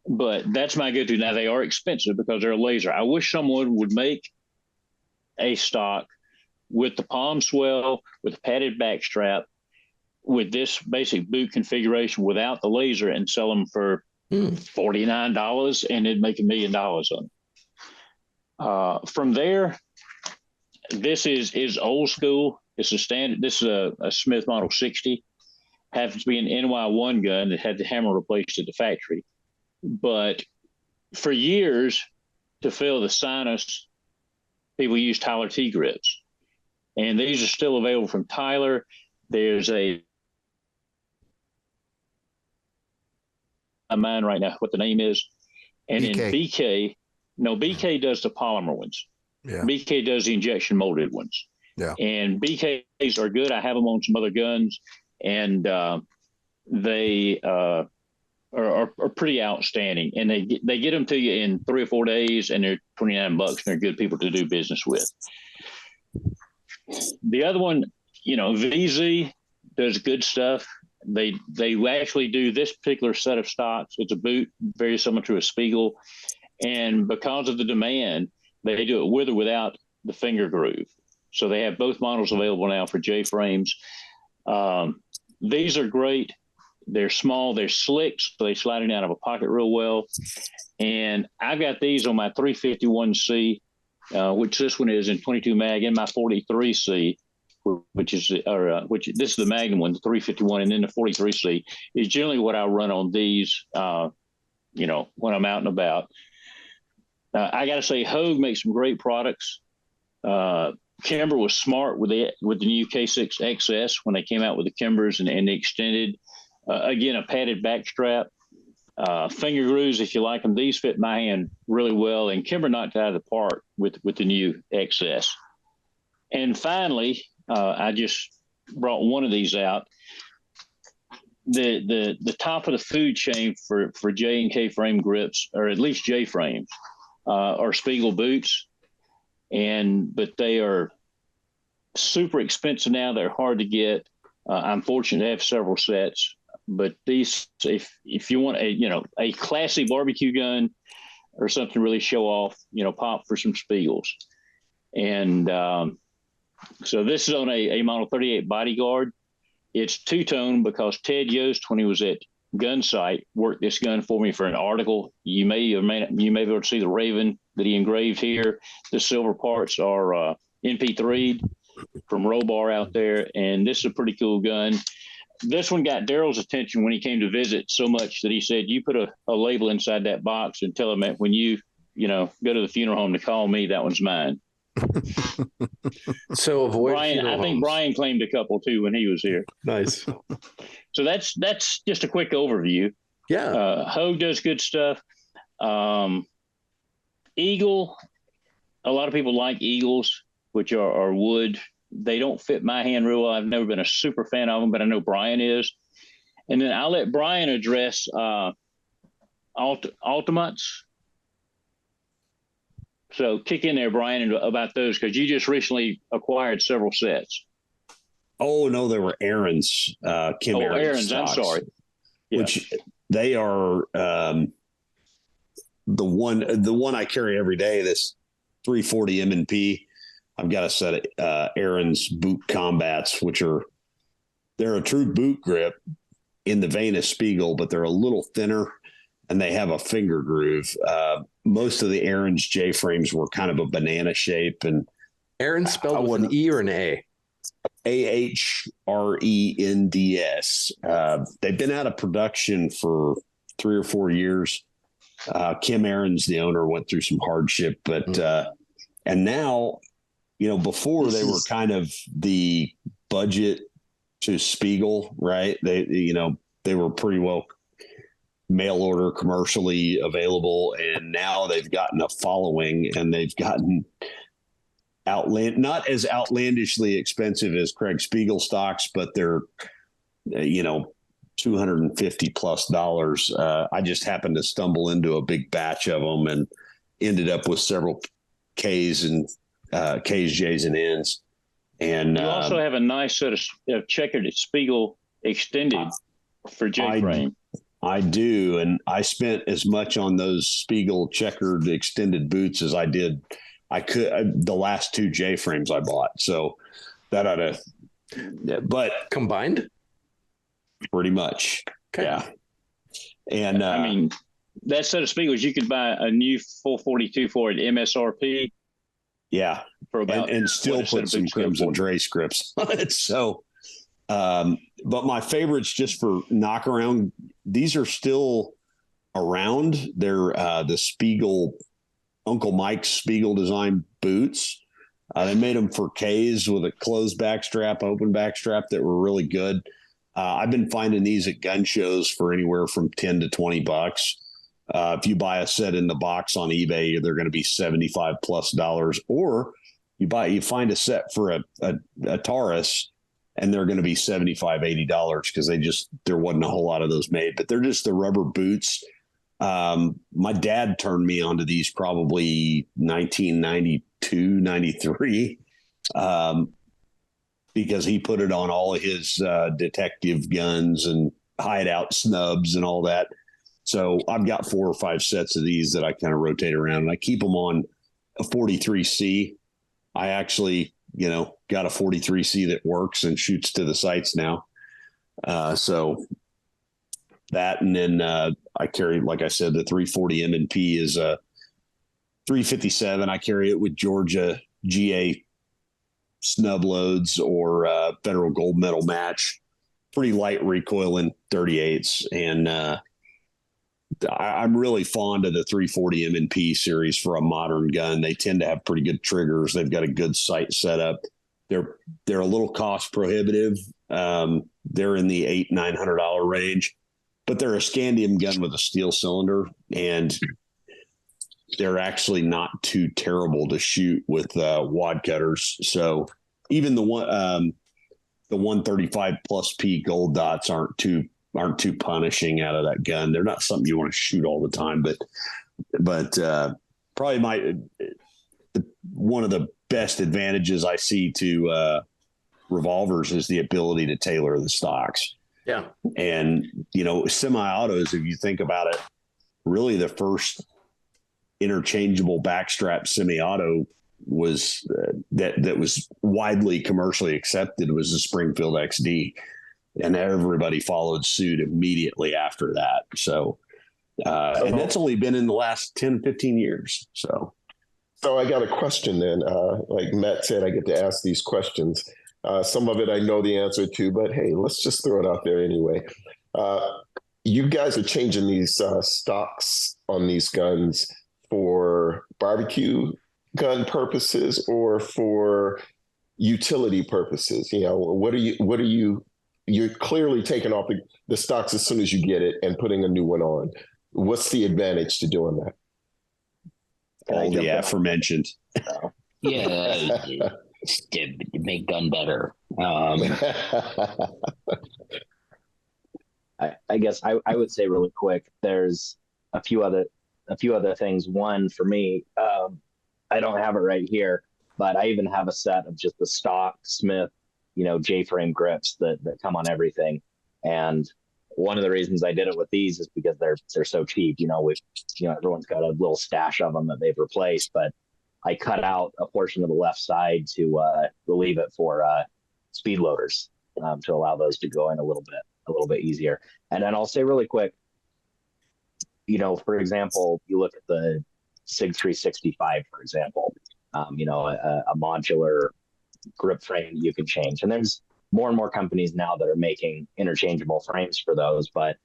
but that's my go-to. Now, they are expensive because they're laser. I wish someone would make a stock with the palm swell, with the padded back strap, with this basic boot configuration without the laser, and sell them for $49, and it'd make $1 million on it. From there, this is old school. It's a standard. This is a Smith Model 60. Happens to be an NY1 gun that had the hammer replaced at the factory. But for years, to fill the sinus, people use Tyler T grips. And these are still available from Tyler. There's a mind right now what the name is. And BK. BK does the polymer ones. Yeah. BK does the injection molded ones. Yeah. And BKs are good. I have them on some other guns, and they are pretty outstanding. And they get them to you in 3 or 4 days, and they're $29, and they're good people to do business with. The other one, VZ does good stuff. They actually do this particular set of stocks. It's a boot, very similar to a Spiegel. And because of the demand, they do it with or without the finger groove. So they have both models available now for J-frames. These are great. They're small. They're slick, so they slide in out of a pocket real well. And I've got these on my 351C, which this one is in 22 mag, and my 43C, which this is the Magnum one, the 351, and then the 43C is generally what I run on these, when I'm out and about. I got to say, Hogue makes some great products. Kimber was smart with the new K6 XS when they came out with the Kimbers and the extended, again, a padded back strap, finger grooves if you like them. These fit my hand really well, and Kimber knocked it out of the park with the new XS. And finally, I just brought one of these out. The top of the food chain for J and K frame grips, or at least J frames, are Spiegel boots, but they are super expensive now. They're hard to get. I'm fortunate to have several sets, but these, if you want a classy barbecue gun or something to really show off, pop for some Spiegels. And so this is on a Model 38 Bodyguard. It's two-tone because Ted Yost, when he was at Gunsight, worked this gun for me for an article. You may be able to see the Raven that he engraved here. The silver parts are NP3'd. from Robar out there, and this is a pretty cool gun. This one got Daryl's attention when he came to visit so much that he said, "You put a label inside that box and tell him that when you go to the funeral home to call me, that one's mine." So avoid BrYan. I think BrYan claimed a couple too when he was here. Nice. So that's just a quick overview. Yeah. Hogue does good stuff. Eagle. A lot of people like Eagles, which are wood. They don't fit my hand real well. I've never been a super fan of them, but I know BrYan is. And then I'll let BrYan address Ultimates. So kick in there, BrYan, about those, because you just recently acquired several sets. Oh, no, they were Aaron's. Kim Aaron's stocks, I'm sorry. Yeah. Which they are the one I carry every day, this 340 M&P. I've got a set of Aaron's boot combats, they're a true boot grip in the vein of Spiegel, but they're a little thinner and they have a finger groove. Most of the Aaron's J frames were kind of a banana shape, and Aaron spelled with an E or an A? AHRENDS. They've been out of production for 3 or 4 years. Kim Aaron's, the owner, went through some hardship, but and now, before they were kind of the budget to Spiegel, right? They were pretty well mail order commercially available, and now they've gotten a following, and they've gotten not as outlandishly expensive as Craig Spiegel stocks, but they're $250+ I just happened to stumble into a big batch of them and ended up with several K's and K's, J's, and N's. And you also have a nice set of checkered Spiegel extended for J-frame. I do, and I spent as much on those Spiegel checkered extended boots as I could the last 2 J frames I bought. So that ought to, but combined, pretty much, okay. Yeah. And I mean, that set of Spiegels, you could buy a new 442 for it MSRP. Yeah, for about and still put some Crimson Dre scripts on it. So, but my favorites, just for knock around, these are still around. They're the Spiegel, Uncle Mike's Spiegel design boots. They made them for K's with a closed backstrap, open backstrap that were really good. I've been finding these at gun shows for anywhere from $10 to $20. If you buy a set in the box on eBay, they're going to be $75+ or you find a set for a Taurus and they're going to be $75, $80 because there wasn't a whole lot of those made, but they're just the rubber boots. My dad turned me onto these probably 1992, 93, because he put it on all of his detective guns and hideout snubs and all that. So I've got 4 or 5 sets of these that I kind of rotate around, and I keep them on a 43C. I actually, got a 43C that works and shoots to the sights now. So that, and then I carry, like I said, the 340 M&P is a 357. I carry it with Georgia GA snub loads or federal gold medal match. Pretty light recoiling 38s, and I'm really fond of the 340 M&P series for a modern gun. They tend to have pretty good triggers. They've got a good sight setup. They're a little cost prohibitive. They're in the $800-900 range, but they're a scandium gun with a steel cylinder, and they're actually not too terrible to shoot with wad cutters. So even the 135+P gold dots aren't too punishing out of that gun. They're not something you want to shoot all the time, but probably one of the best advantages I see to revolvers is the ability to tailor the stocks. Yeah. And, semi-autos, if you think about it, really the first interchangeable backstrap semi-auto was that was widely commercially accepted was the Springfield XD. And everybody followed suit immediately after that. So, and that's only been in the last 10, 15 years. So I got a question then. Like Matt said, I get to ask these questions. Some of it I know the answer to, but hey, let's just throw it out there anyway. You guys are changing these stocks on these guns for barbecue gun purposes or for utility purposes. You're clearly taking off the stocks as soon as you get it and putting a new one on. What's the advantage to doing that? All the aforementioned. Yeah, to make gun better. I guess I would say really quick, there's a few other things. One, for me, I don't have it right here, but I even have a set of just the stock Smith, J-frame grips that come on everything. And one of the reasons I did it with these is because they're so cheap. Everyone's got a little stash of them that they've replaced, but I cut out a portion of the left side to relieve it for speed loaders to allow those to go in a little bit easier. And then I'll say really quick, for example, you look at the SIG 365, for example, a modular grip frame you can change. And there's more and more companies now that are making interchangeable frames for those, but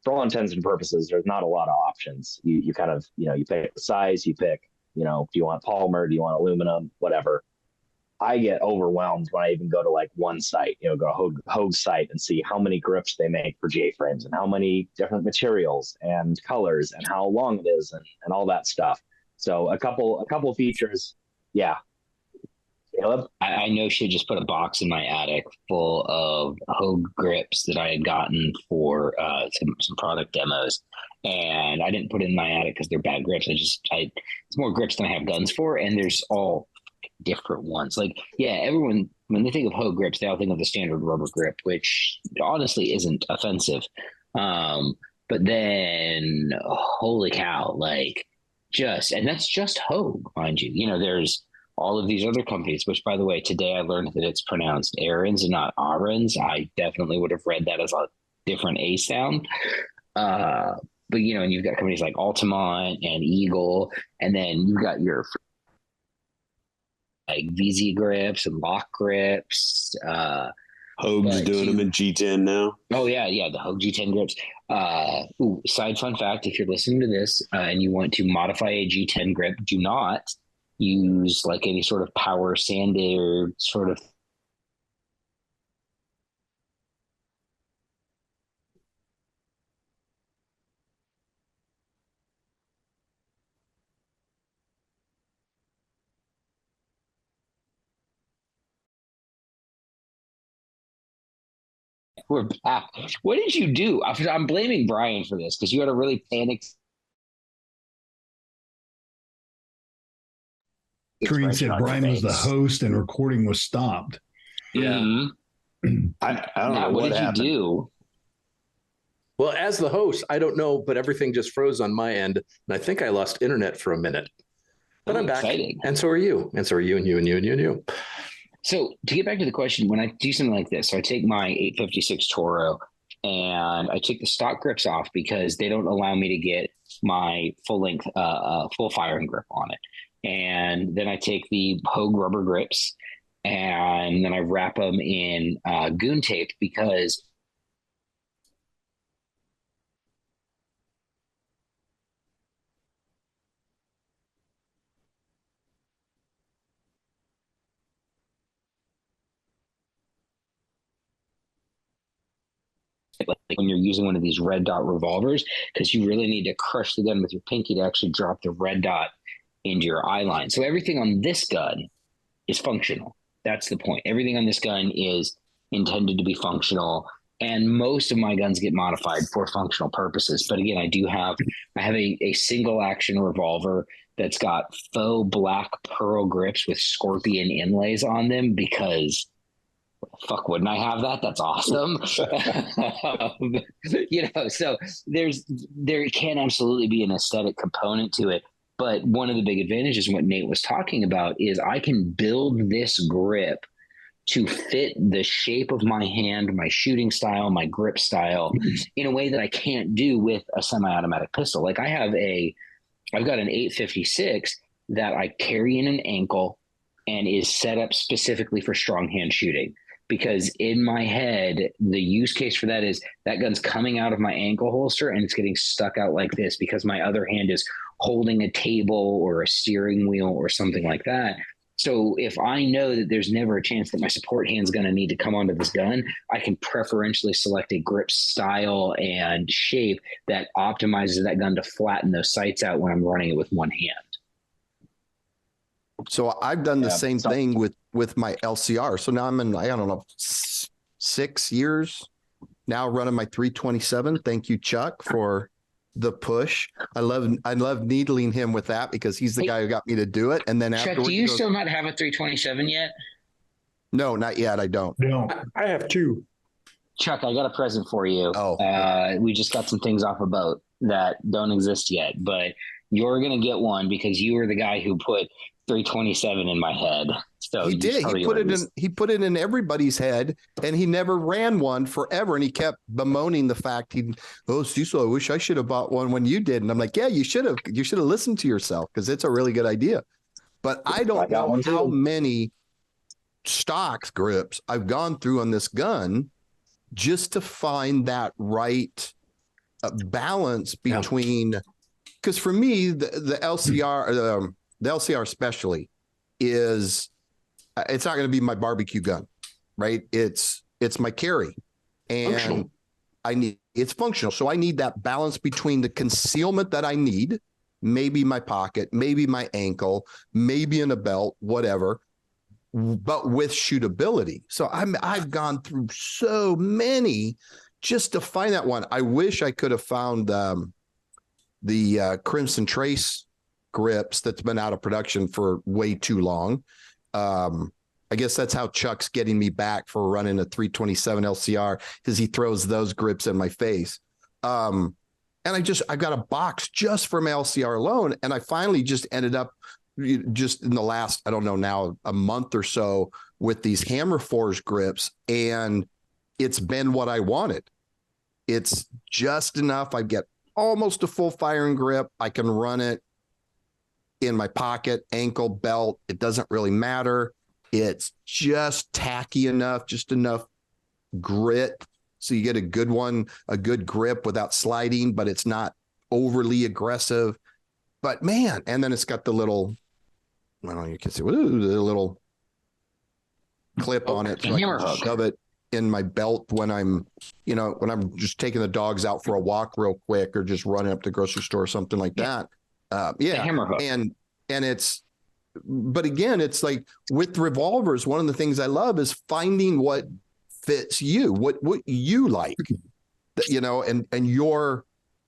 for all intents and purposes, there's not a lot of options. You kind of, you pick the size, you pick, do you want polymer, do you want aluminum, whatever. I get overwhelmed when I even go to like one site, go to Hoag's site and see how many grips they make for J-frames and how many different materials and colors and how long it is and all that stuff. So a couple features. Yeah. Caleb? I know she just put a box in my attic full of Hoag grips that I had gotten for some product demos, and I didn't put it in my attic because they're bad grips. It's more grips than I have guns for, and there's all different ones. Like, yeah, everyone, when they think of Hoag grips, they all think of the standard rubber grip, which honestly isn't offensive. But then, holy cow, and that's just Hoag, mind you. There's all of these other companies, which, by the way, today I learned that it's pronounced Aaron's and not Aaron's. I definitely would have read that as a different A sound. But, and you've got companies like Altamont and Eagle, and then you've got your VZ grips and lock grips. Hoag's doing them in G10 now. Oh, yeah, the Hoag G10 grips. Side fun fact, if you're listening to this and you want to modify a G10 grip, do not use any sort of power sander sort of We're back. What did you do? I'm blaming BrYan for this because you had a really panicked. Kareem said BrYan was the host and recording was stopped. Yeah. Mm-hmm. I don't know what happened. You do? Well, as the host, I don't know, but everything just froze on my end, and I think I lost internet for a minute. But I'm back, exciting. And so are you, and so are you, and you, and you, and you, and you. So to get back to the question, when I do something like this, so I take my 856 Toro and I take the stock grips off because they don't allow me to get my full length, full firing grip on it. And then I take the Hoag rubber grips and then I wrap them in goon tape because when you're using one of these red dot revolvers, because you really need to crush the gun with your pinky to actually drop the red dot into your eye line. So everything on this gun is functional. That's the point. Everything on this gun is intended to be functional, and most of my guns get modified for functional purposes. But again, I have a single action revolver that's got faux black pearl grips with scorpion inlays on them because fuck, wouldn't I have that? That's awesome. So there can absolutely be an aesthetic component to it. But one of the big advantages, what Nate was talking about, is I can build this grip to fit the shape of my hand, my shooting style, my grip style in a way that I can't do with a semi-automatic pistol. Like I've got an 856 that I carry in an ankle. and is set up specifically for strong hand shooting. Because in my head, the use case for that is that gun's coming out of my ankle holster and it's getting stuck out like this because my other hand is holding a table or a steering wheel or something like that. So if I know that there's never a chance that my support hand's going to need to come onto this gun, I can preferentially select a grip style and shape that optimizes that gun to flatten those sights out when I'm running it with one hand. So I've done the same thing with my LCR. So now I'm in, I don't know, 6 years now running my 327. Thank you, Chuck, for the push. I love needling him with that because he's the guy who got me to do it. And then Chuck, do you still not have a 327 yet? No, not yet. I don't. No, I have 2. Chuck, I got a present for you. We just got some things off a boat that don't exist yet, but you're going to get one because you were the guy who put 327 in my head. So he did. He put it in everybody's head, and he never ran one forever. And he kept bemoaning the fact Cecil, I wish I should have bought one when you did. And I'm like, yeah, you should have. You should have listened to yourself because it's a really good idea. But I don't know how many stocks grips I've gone through on this gun just to find that right balance between. Because for me, the LCR. The LCR especially is, it's not going to be my barbecue gun, right? It's my carry, and it's functional. So I need that balance between the concealment that I need, maybe my pocket, maybe my ankle, maybe in a belt, whatever, but with shootability. So I've gone through so many just to find that one. I wish I could have found the Crimson Trace grips that's been out of production for way too long. I guess that's how Chuck's getting me back for running a 327 LCR because he throws those grips in my face. And I got a box just for my LCR alone. And I finally just ended up just in the last, I don't know now, a month or so with these Hammer Forge grips. And it's been what I wanted. It's just enough. I get almost a full firing grip. I can run it in my pocket, ankle, belt. It doesn't really matter. It's just tacky enough, just enough grit. So you get a good one, a good grip without sliding, but it's not overly aggressive. But man, and then it's got the little, I don't know, you can see the little clip on it. So I can shove it in my belt when I'm just taking the dogs out for a walk real quick or just running up to the grocery store or something like that. Hammer hook. And but again, it's like with revolvers, one of the things I love is finding what fits you, what you like, and your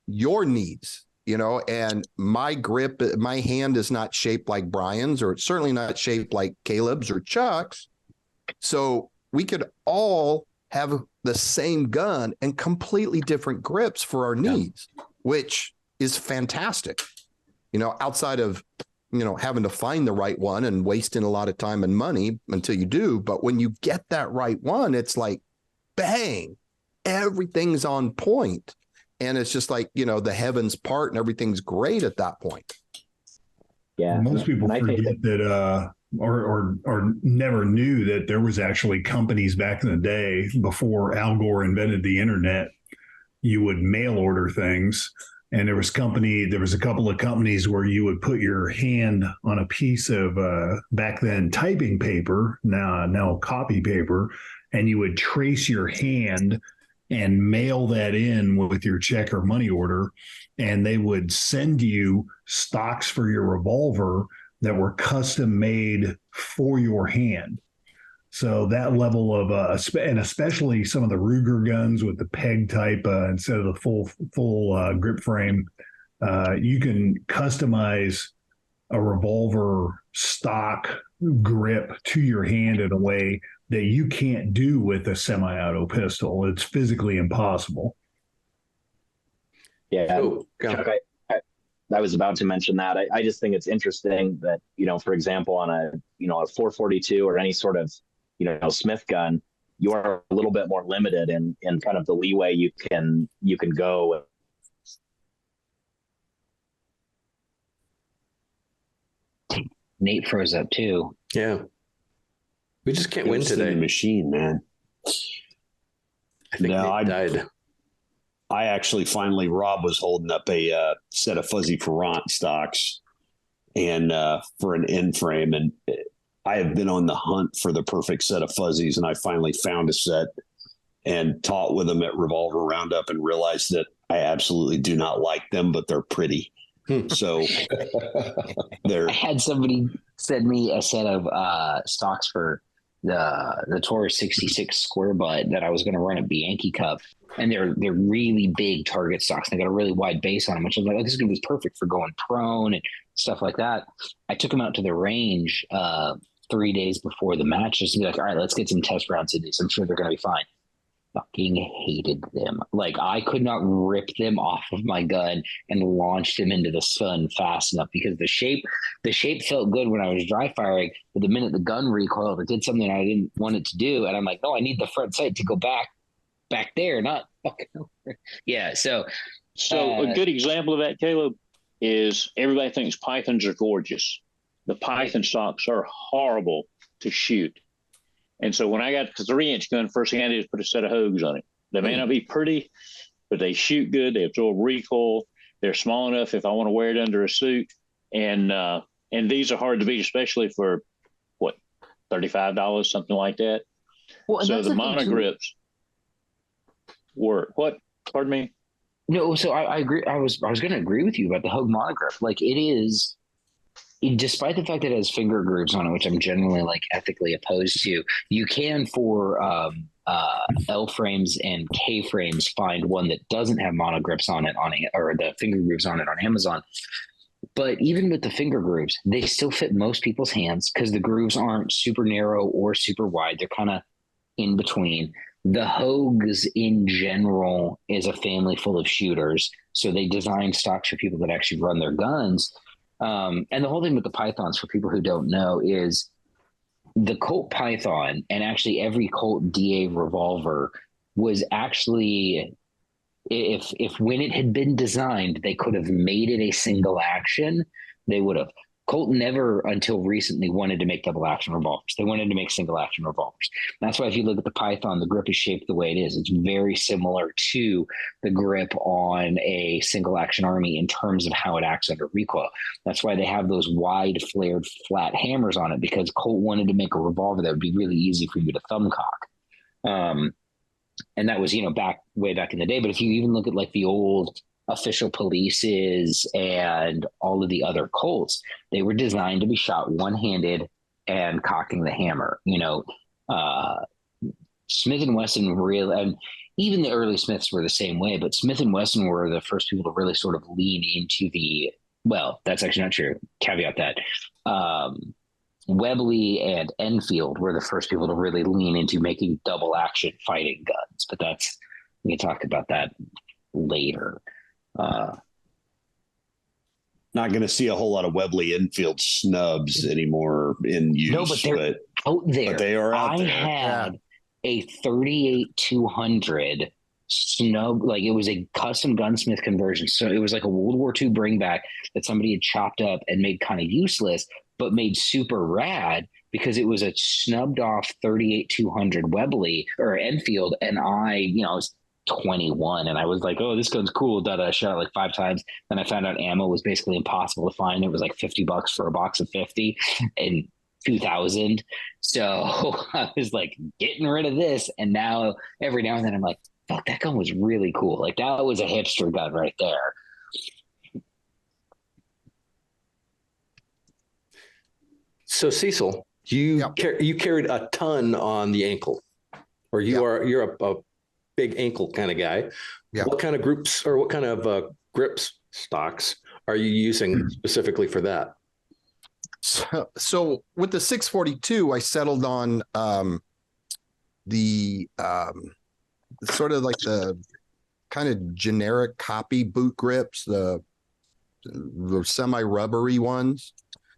needs, and my grip, my hand is not shaped like BrYan's, or it's certainly not shaped like Caleb's or Chuck's. So we could all have the same gun and completely different grips for our needs, which is fantastic. Outside of, having to find the right one and wasting a lot of time and money until you do. But when you get that right one, it's like, bang, everything's on point. And it's just like, the heavens part and everything's great at that point. Yeah. Most people forget that, or never knew that there was actually companies back in the day before Al Gore invented the internet. You would mail order things. And there was a couple of companies where you would put your hand on a piece of back then typing paper, now copy paper, and you would trace your hand and mail that in with your check or money order. And they would send you stocks for your revolver that were custom made for your hand. So that level of, and especially some of the Ruger guns with the peg type instead of the full grip frame, you can customize a revolver stock grip to your hand in a way that you can't do with a semi-auto pistol. It's physically impossible. Yeah, Chuck, I was about to mention that. I just think it's interesting that, for example, on a 442 or any sort of Smith gun, you are a little bit more limited in kind of the leeway you can go. Nate froze up too. Yeah. We just can't win today. The machine, man. I think they died. I actually finally, Rob was holding up a set of fuzzy Ferrant stocks and for an end frame. And I have been on the hunt for the perfect set of fuzzies. And I finally found a set and taught with them at Revolver Roundup and realized that I absolutely do not like them, but they're pretty. So I had somebody send me a set of stocks for the Taurus 66 square butt that I was going to run at Bianchi Cup. And they're really big target stocks. They got a really wide base on them, which I was like, oh, this is going to be perfect for going prone and stuff like that. I took them out to the range 3 days before the match just to be like, all right, let's get some test rounds in these. I'm sure they're going to be fine. Fucking hated them. Like, I could not rip them off of my gun and launch them into the sun fast enough because the shape felt good when I was dry firing, but the minute the gun recoiled, it did something I didn't want it to do. And I'm like, no, I need the front sight to go back there, not fucking over. Yeah. So a good example of that, Caleb, is everybody thinks pythons are gorgeous. The python stocks are horrible to shoot. And so when I got the 3-inch gun, first thing I did is put a set of Hogues on it. They may not be pretty, but they shoot good. They absorb recoil. They're small enough if I want to wear it under a suit. And these are hard to beat, especially for what, $35, something like that. Well, so the monogrips were what? Pardon me? No, so I agree. I was going to agree with you about the Hogue monogrip. Like, it is. Despite the fact that it has finger grooves on it, which I'm generally like ethically opposed to, you can for L frames and K frames find one that doesn't have monogrips on it or the finger grooves on it on Amazon. But even with the finger grooves, they still fit most people's hands because the grooves aren't super narrow or super wide. They're kind of in between. The Hogues in general is a family full of shooters, so they design stocks for people that actually run their guns. And the whole thing with the pythons, for people who don't know, is the Colt Python and actually every Colt DA revolver was actually, if when it had been designed, they could have made it a single action, they would have. Colt never until recently wanted to make double action revolvers. They wanted to make single action revolvers. That's why if you look at the Python, the grip is shaped the way it is. It's very similar to the grip on a single action Army in terms of how it acts under recoil. That's why they have those wide flared flat hammers on it, because Colt wanted to make a revolver that would be really easy for you to thumb cock. And that was, way back in the day. But if you even look at like the old official polices and all of the other Colts, they were designed to be shot one-handed and cocking the hammer. Smith & Wesson really, and even the early Smiths were the same way, but Smith & Wesson were the first people to really sort of lean into well, that's actually not true. Caveat that. Webley and Enfield were the first people to really lean into making double action fighting guns, but we can talk about that later. Not going to see a whole lot of Webley Enfield snubs anymore in use. No, but they're out there. But they are out there. I had a 38-200 snub, like it was a custom gunsmith conversion. So it was like a World War II bringback that somebody had chopped up and made kind of useless, but made super rad because it was a snubbed off 38-200 Webley or Enfield. And I was 21 and I was like, oh, this gun's cool. I shot it like 5 times. Then I found out ammo was basically impossible to find. It was like $50 for a box of 50 in 2000. So I was like getting rid of this. And now every now and then I'm like, fuck, that gun was really cool. Like that was a hipster gun right there. So Cecil, you carried a ton on the ankle, or you're a big ankle kind of guy. Yeah. What kind of groups or what kind of grips stocks are you using specifically for that? So with the 642, I settled on the sort of like the kind of generic copy boot grips, the semi-rubbery ones.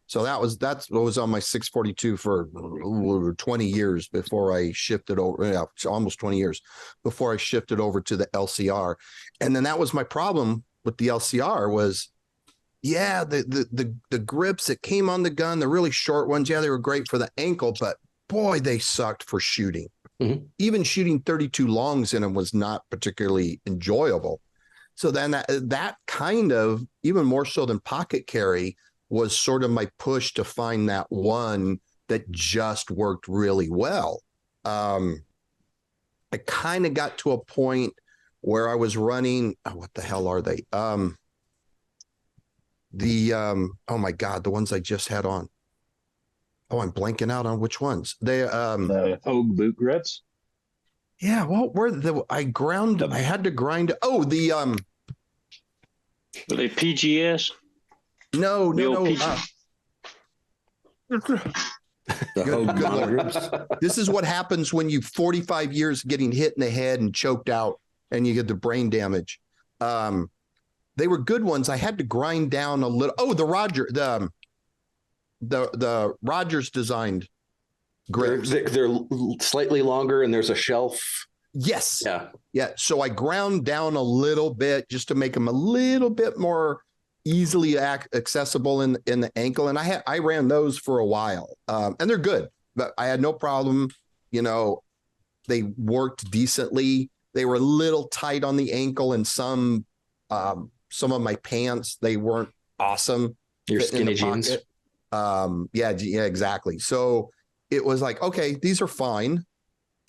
So that's what was on my 642 for over 20 years before I shifted over, almost 20 years before I shifted over to the LCR. And then that was my problem with the LCR was Yeah, the grips that came on the gun, the really short ones, yeah, they were great for the ankle, but boy, they sucked for shooting. Mm-hmm. Even shooting 32 longs in them was not particularly enjoyable. So then that kind of, even more so than pocket carry, was sort of my push to find that one that just worked really well. I kind of got to a point where I was running, what the hell are they? Oh my God, the ones I just had on. Oh, I'm blanking out on which ones. They the Hogue boot grips. Yeah, what were I had to grind. Oh, the were they PGS? No. This is what happens when you 45 years getting hit in the head and choked out and you get the brain damage. They were good ones. I had to grind down a little. Oh, the Rogers designed grips. They're slightly longer and there's a shelf. Yes. Yeah. So I ground down a little bit just to make them a little bit more easily accessible in the ankle. And I ran those for a while, and they're good, but I had no problem. They worked decently. They were a little tight on the ankle, and some of my pants, they weren't awesome. Your skinny jeans. Yeah, exactly. So it was like, okay, these are fine,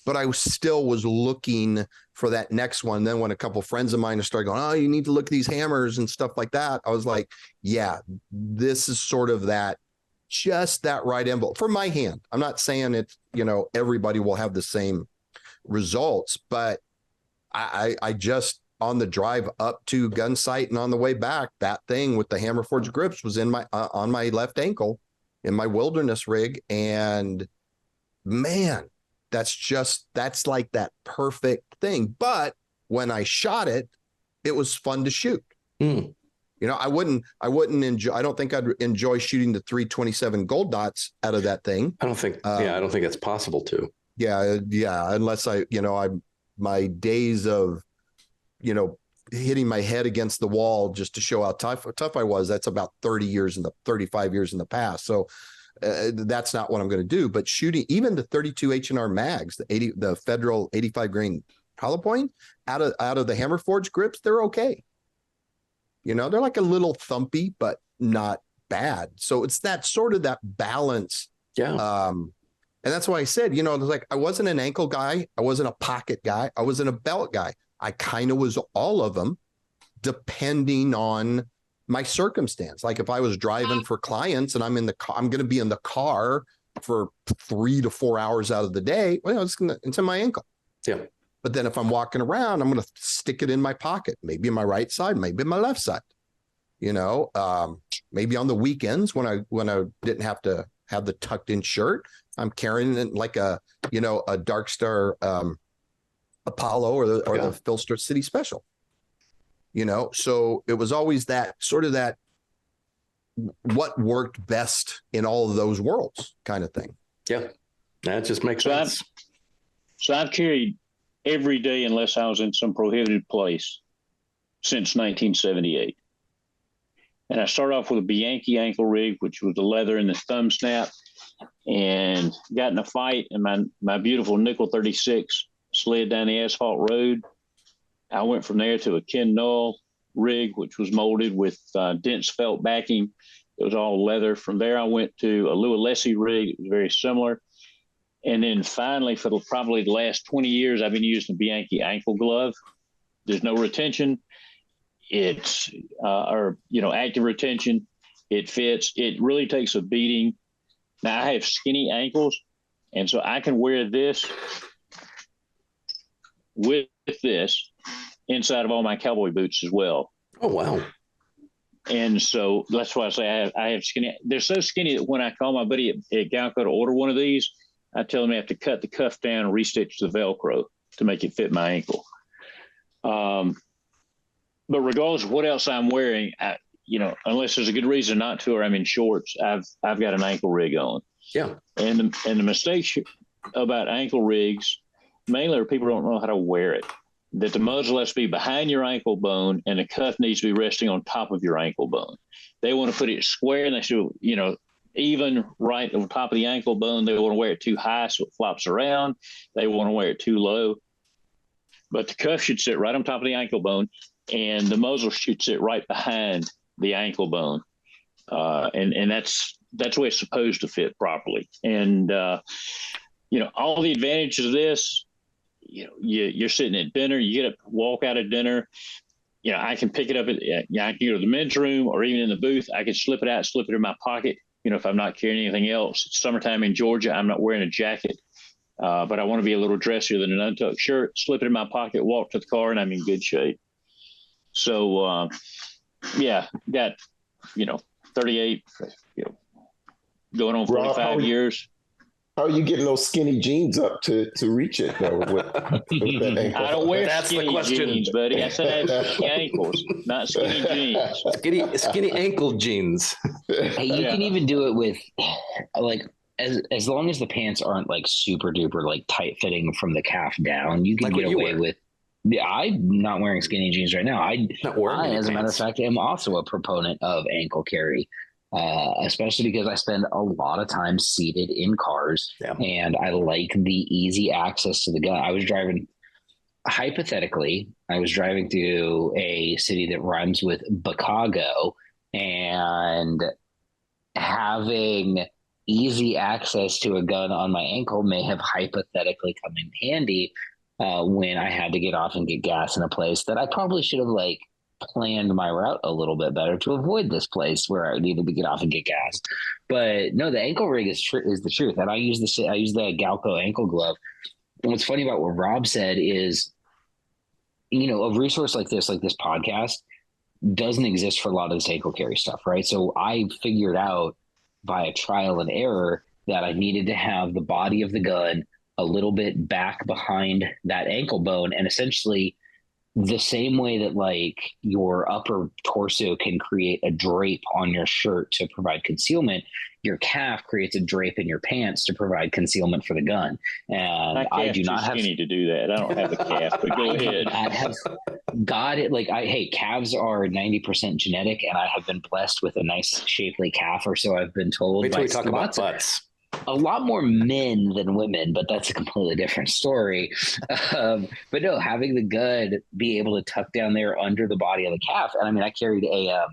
but I still was looking for that next one. Then when a couple of friends of mine started going, oh, you need to look at these hammers and stuff like that, I was like, yeah, this is sort of just that right envelope for my hand. I'm not saying it's, everybody will have the same results, but I just, on the drive up to gun sight and on the way back, that thing with the hammer forged grips was in on my left ankle in my wilderness rig. And man, that's like that perfect thing. But when I shot it, it was fun to shoot. I wouldn't enjoy, I don't think I'd enjoy shooting the 327 gold dots out of that thing. I don't think it's possible to. Yeah. Unless my days of, hitting my head against the wall just to show how tough I was, that's about 35 years in the past. So that's not what I'm going to do. But shooting even the 32 H&R mags, the Federal 85 grain hollow point out of the hammer forged grips, they're okay. They're like a little thumpy, but not bad. So it's that sort of that balance. Yeah. And that's why I said, like I wasn't an ankle guy. I wasn't a pocket guy. I wasn't a belt guy. I kind of was all of them depending on my circumstance. Like if I was driving for clients and I'm in the car, I'm going to be in the car for 3 to 4 hours out of the day. Well, it's in my ankle. Yeah. But then if I'm walking around, I'm going to stick it in my pocket, maybe in my right side, maybe my left side, maybe on the weekends when I didn't have to have the tucked in shirt, I'm carrying it like a Dark Star, Apollo or the Philster City Special, so it was always that sort of that what worked best in all of those worlds kind of thing. Yeah, that just makes sense. So I've carried every day unless I was in some prohibited place since 1978. And I started off with a Bianchi ankle rig, which was the leather and the thumb snap, and got in a fight, and my beautiful nickel 36 slid down the asphalt road. I went from there to a Ken Null rig, which was molded with dense felt backing. It was all leather. From there, I went to a Louis Lessie rig. It was very similar. And then finally, for probably the last 20 years, I've been using the Bianchi ankle glove. There's no retention. It's, active retention. It fits. It really takes a beating. Now, I have skinny ankles, and so I can wear this with this inside of all my cowboy boots as well. Oh, wow. And so that's why I say I have skinny. They're so skinny that when I call my buddy at Galco to order one of these, I tell him I have to cut the cuff down and restitch the Velcro to make it fit my ankle. But regardless of what else I'm wearing, unless there's a good reason not to, or I'm in shorts, I've got an ankle rig on. Yeah. And the mistake about ankle rigs, mainly people don't know how to wear it. that the muzzle has to be behind your ankle bone and the cuff needs to be resting on top of your ankle bone. They want to put it square and they should, even right on top of the ankle bone. They want to wear it too high so it flops around. They want to wear it too low. But the cuff should sit right on top of the ankle bone and the muzzle should sit right behind the ankle bone. And that's the way it's supposed to fit properly. And, all the advantages of this, you're sitting at dinner, you get up, walk out of dinner, I can pick it up I can go to the men's room or even in the booth. I can slip it out, slip it in my pocket. If I'm not carrying anything else. It's summertime in Georgia. I'm not wearing a jacket, but I want to be a little dressier than an untucked shirt. Slip it in my pocket, walk to the car, and I'm in good shape. So, got 38, going on 45 years. How are you getting those skinny jeans up to reach it though? With that ankle? I don't wear skinny jeans, buddy. I said I have skinny ankles, not skinny jeans. Skinny ankle jeans. Hey, you can even do it with as long as the pants aren't like super duper like tight fitting from the calf down, you can get away with. Yeah, I'm not wearing skinny jeans right now. I as a matter of fact, am also a proponent of ankle carry. Especially because I spend a lot of time seated in cars and I like the easy access to the gun. I was driving through a city that rhymes with Chicago, and having easy access to a gun on my ankle may have hypothetically come in handy when I had to get off and get gas in a place that I probably should have planned my route a little bit better to avoid this place where I needed to get off and get gas. But no, the ankle rig is the truth. And I use the Galco ankle glove. And what's funny about what Rob said is, a resource like this podcast doesn't exist for a lot of this ankle carry stuff, right? So I figured out via trial and error that I needed to have the body of the gun a little bit back behind that ankle bone, and essentially the same way that your upper torso can create a drape on your shirt to provide concealment, your calf creates a drape in your pants to provide concealment for the gun. And I do not have skinny to do that. I don't have a calf, but go ahead. I have got it. Calves are 90% genetic, and I have been blessed with a nice shapely calf, or so I've been told. Wait till we talk about butts. A lot more men than women, but that's a completely different story. But no, having the gun be able to tuck down there under the body of the calf. And I carried a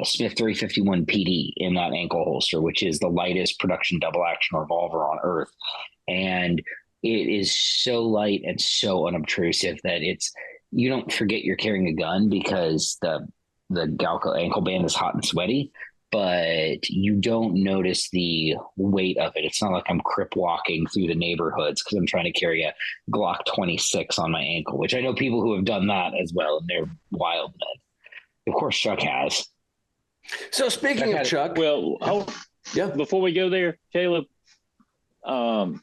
Smith 351 PD in that ankle holster, which is the lightest production double action revolver on earth. And it is so light and so unobtrusive that you don't forget you're carrying a gun because the Galco ankle band is hot and sweaty, but you don't notice the weight of it. It's not like I'm crip walking through the neighborhoods because I'm trying to carry a Glock 26 on my ankle, which I know people who have done that as well, and they're wild men. Of course, Chuck has. So speaking of Chuck, before we go there, Caleb, do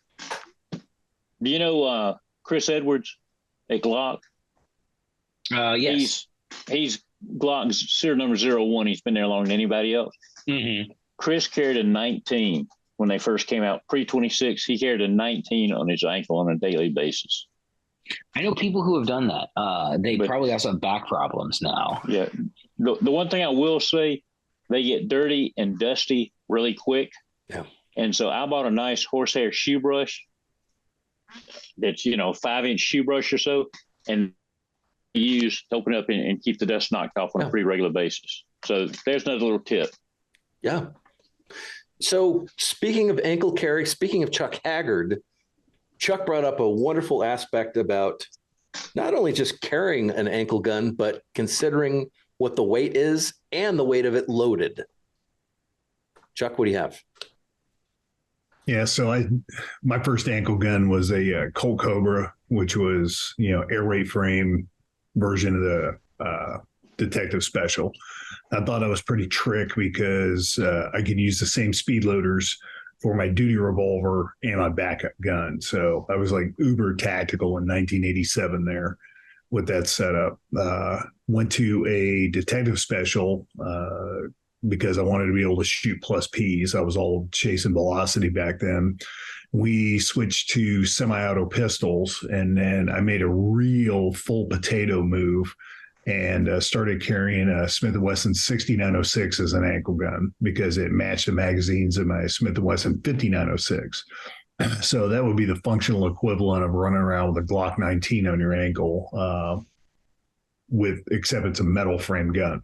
you know Chris Edwards at Glock? Yes. He's Glock's serial number 01. He's been there longer than anybody else. Mm-hmm. Chris carried a 19 when they first came out, pre-26. He carried a 19 on his ankle on a daily basis. I know people who have done that. They probably also have back problems now. Yeah. The one thing I will say, they get dirty and dusty really quick. Yeah. And so I bought a nice horsehair shoe brush that's, 5-inch shoe brush or so, and use to open up and keep the dust knocked off on a pretty regular basis. So there's another little tip. Yeah. So speaking of ankle carry, speaking of Chuck Haggard, Chuck brought up a wonderful aspect about not only just carrying an ankle gun, but considering what the weight is and the weight of it loaded. Chuck, what do you have? Yeah, so my first ankle gun was a Colt Cobra, which was, air raid frame version of the Detective Special. I thought I was pretty trick because I could use the same speed loaders for my duty revolver and my backup gun. So I was like uber tactical in 1987 there with that setup. Went to a Detective Special because I wanted to be able to shoot plus Ps. I was all chasing velocity back then. we switched to semi-auto pistols, and then I made a real full potato move and started carrying a Smith & Wesson 6906 as an ankle gun because it matched the magazines of my Smith & Wesson 5906. So that would be the functional equivalent of running around with a Glock 19 on your ankle, except it's a metal frame gun.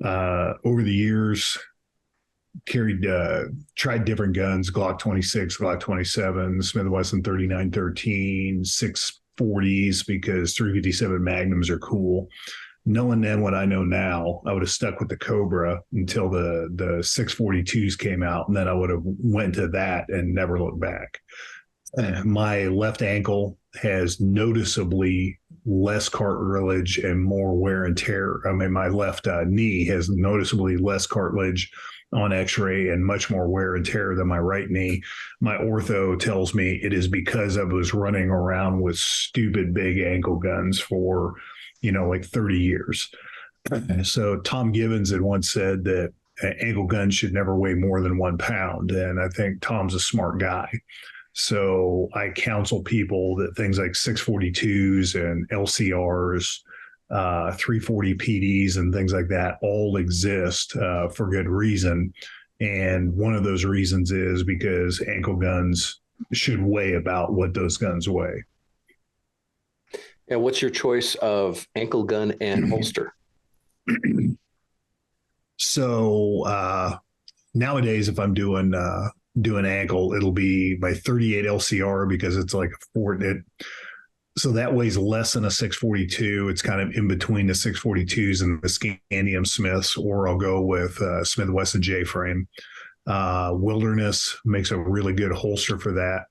Over the years, tried different guns: Glock 26, Glock 27, Smith & Wesson 3913, 640s because 357 Magnums are cool. Knowing then what I know now, I would have stuck with the Cobra until the 642s came out, and then I would have went to that and never looked back. My left ankle has noticeably less cartilage and more wear and tear. I mean, my left knee has noticeably less cartilage on x-ray and much more wear and tear than my right knee. My ortho tells me it is because I was running around with stupid big ankle guns for, like 30 years. So Tom Gibbons had once said that ankle guns should never weigh more than 1 pound. And I think Tom's a smart guy. So I counsel people that things like 642s and LCRs, 340 PDs and things like that all exist for good reason. And one of those reasons is because ankle guns should weigh about what those guns weigh. And what's your choice of ankle gun and holster? So nowadays, if I'm doing ankle, it'll be my 38 LCR because it's like a Fortnite. So that weighs less than a 642. It's kind of in between the 642s and the Scandium Smiths, or I'll go with Smith & Wesson J-frame. Wilderness makes a really good holster for that.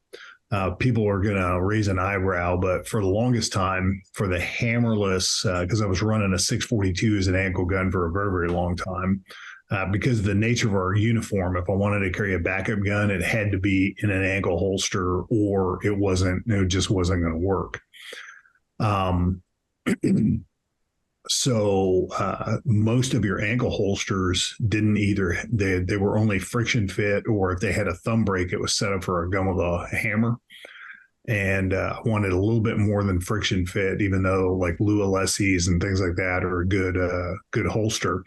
People are going to raise an eyebrow, but for the longest time, for the hammerless, because I was running a 642 as an ankle gun for a very, very long time, because of the nature of our uniform, if I wanted to carry a backup gun, it had to be in an ankle holster, or it just wasn't going to work. So most of your ankle holsters didn't either. They were only friction fit, or if they had a thumb brake, it was set up for a gun with a hammer. And wanted a little bit more than friction fit, even though like Lua Lessies and things like that are a good holster.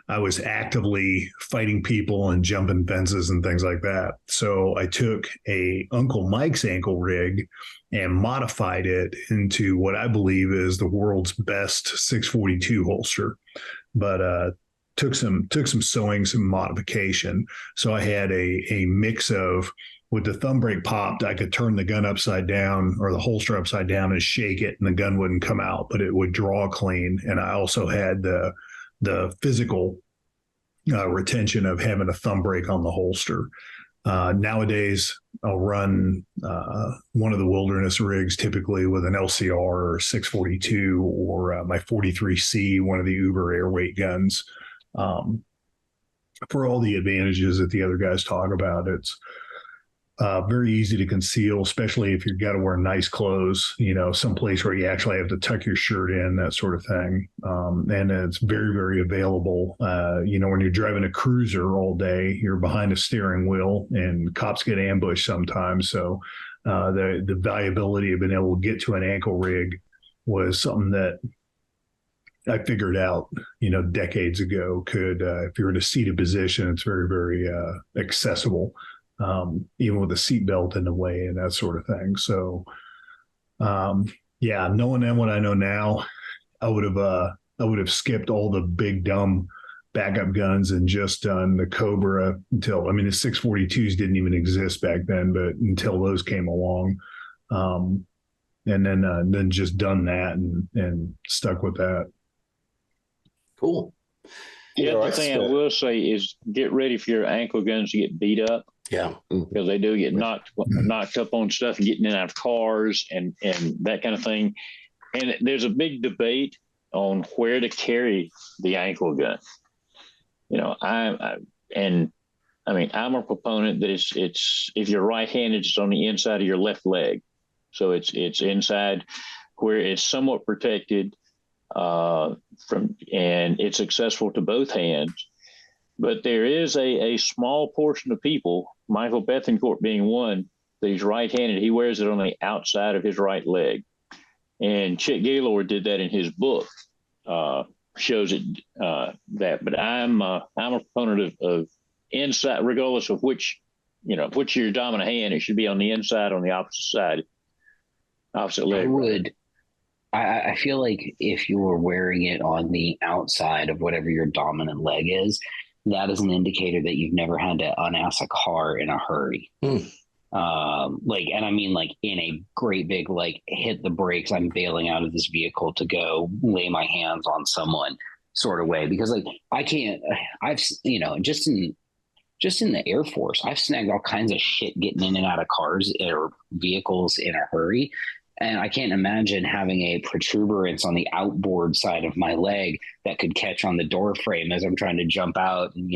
I was actively fighting people and jumping fences and things like that. So I took a Uncle Mike's ankle rig and modified it into what I believe is the world's best 642 holster. But took some sewing, some modification. So I had a mix of, with the thumb brake popped, I could turn the gun upside down or the holster upside down and shake it, and the gun wouldn't come out, but it would draw clean. And I also had the physical retention of having a thumb brake on the holster. Nowadays, I'll run one of the Wilderness rigs, typically with an LCR or 642 or my 43C, one of the Uber airweight guns. For all the advantages that the other guys talk about, it's very easy to conceal, especially if you've got to wear nice clothes, someplace where you actually have to tuck your shirt in, that sort of thing. And it's very, very available. When you're driving a cruiser all day, you're behind a steering wheel and cops get ambushed sometimes. So the valuability of being able to get to an ankle rig was something that I figured out, decades ago if you're in a seated position, it's very, very accessible. Even with a seatbelt in the way and that sort of thing. So, knowing then what I know now, I would have skipped all the big dumb backup guns and just done the Cobra until, the 642s didn't even exist back then, but until those came along, and then just done that and stuck with that. Cool. The other thing I will say is get ready for your ankle guns to get beat up. Yeah, because they do get knocked up on stuff and getting in and out of cars and that kind of thing. And there's a big debate on where to carry the ankle gun. I'm a proponent that it's if you're right-handed, it's on the inside of your left leg, so it's inside where it's somewhat protected and it's accessible to both hands. But there is a small portion of people, Michael Bethencourt being one, that he's right-handed. He wears it on the outside of his right leg. And Chet Gaylord did that in his book, shows it that. But I'm a proponent of inside, regardless of which your dominant hand. It should be on the inside, on the opposite side, opposite leg. I feel like if you were wearing it on the outside of whatever your dominant leg is, that is an indicator that you've never had to unass a car in a hurry. And I mean, like in a great big, like, hit the brakes, I'm bailing out of this vehicle to go lay my hands on someone sort of way. Because, like, I've just in the Air Force, I've snagged all kinds of shit getting in and out of cars or vehicles in a hurry. And I can't imagine having a protuberance on the outboard side of my leg that could catch on the door frame as I'm trying to jump out and,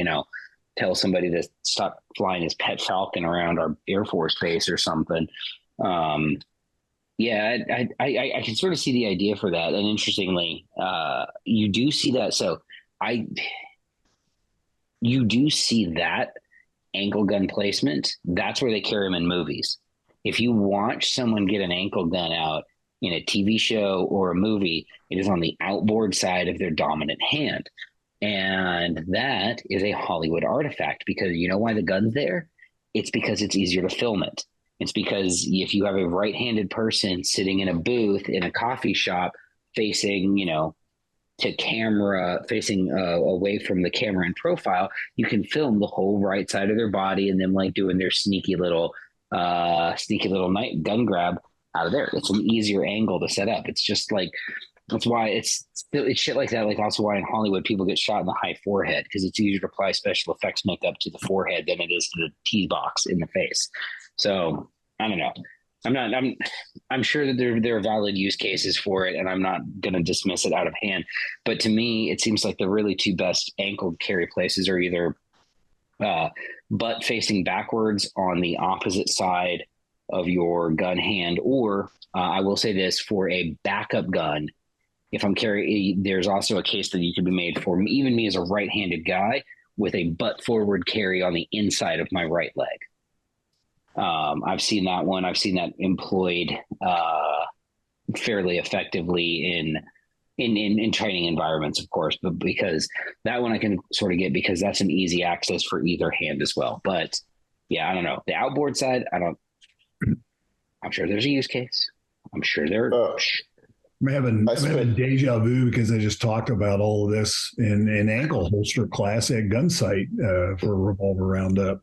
tell somebody to stop flying his pet falcon around our Air Force base or something. I can sort of see the idea for that. And interestingly, you do see that. So you do see that ankle gun placement. That's where they carry them in movies. If you watch someone get an ankle gun out in a TV show or a movie, it is on the outboard side of their dominant hand. And that is a Hollywood artifact, because you know why the gun's there? It's because it's easier to film it. It's because if you have a right-handed person sitting in a booth in a coffee shop facing, to camera, facing away from the camera in profile, you can film the whole right side of their body and them like doing their sneaky little night gun grab out of there. It's an easier angle to set up. It's just like, that's why it's shit like that. Like also why in Hollywood people get shot in the high forehead, because it's easier to apply special effects makeup to the forehead than it is to the tee box in the face. So I don't know. I'm sure that there are valid use cases for it, and I'm not going to dismiss it out of hand. But to me, it seems like the really two best ankle carry places are either butt facing backwards on the opposite side of your gun hand, or I will say this, for a backup gun, if I'm carrying, there's also a case that you can be made for even me as a right-handed guy with a butt forward carry on the inside of my right leg. I've seen that one. I've seen that employed fairly effectively in training environments, of course, but because that one I can sort of get because that's an easy access for either hand as well. But yeah, I don't know. The outboard side, I'm sure there's a use case. I'm sure there. I'm having deja vu because I just talked about all of this in ankle holster class at Gunsight for Revolver Roundup.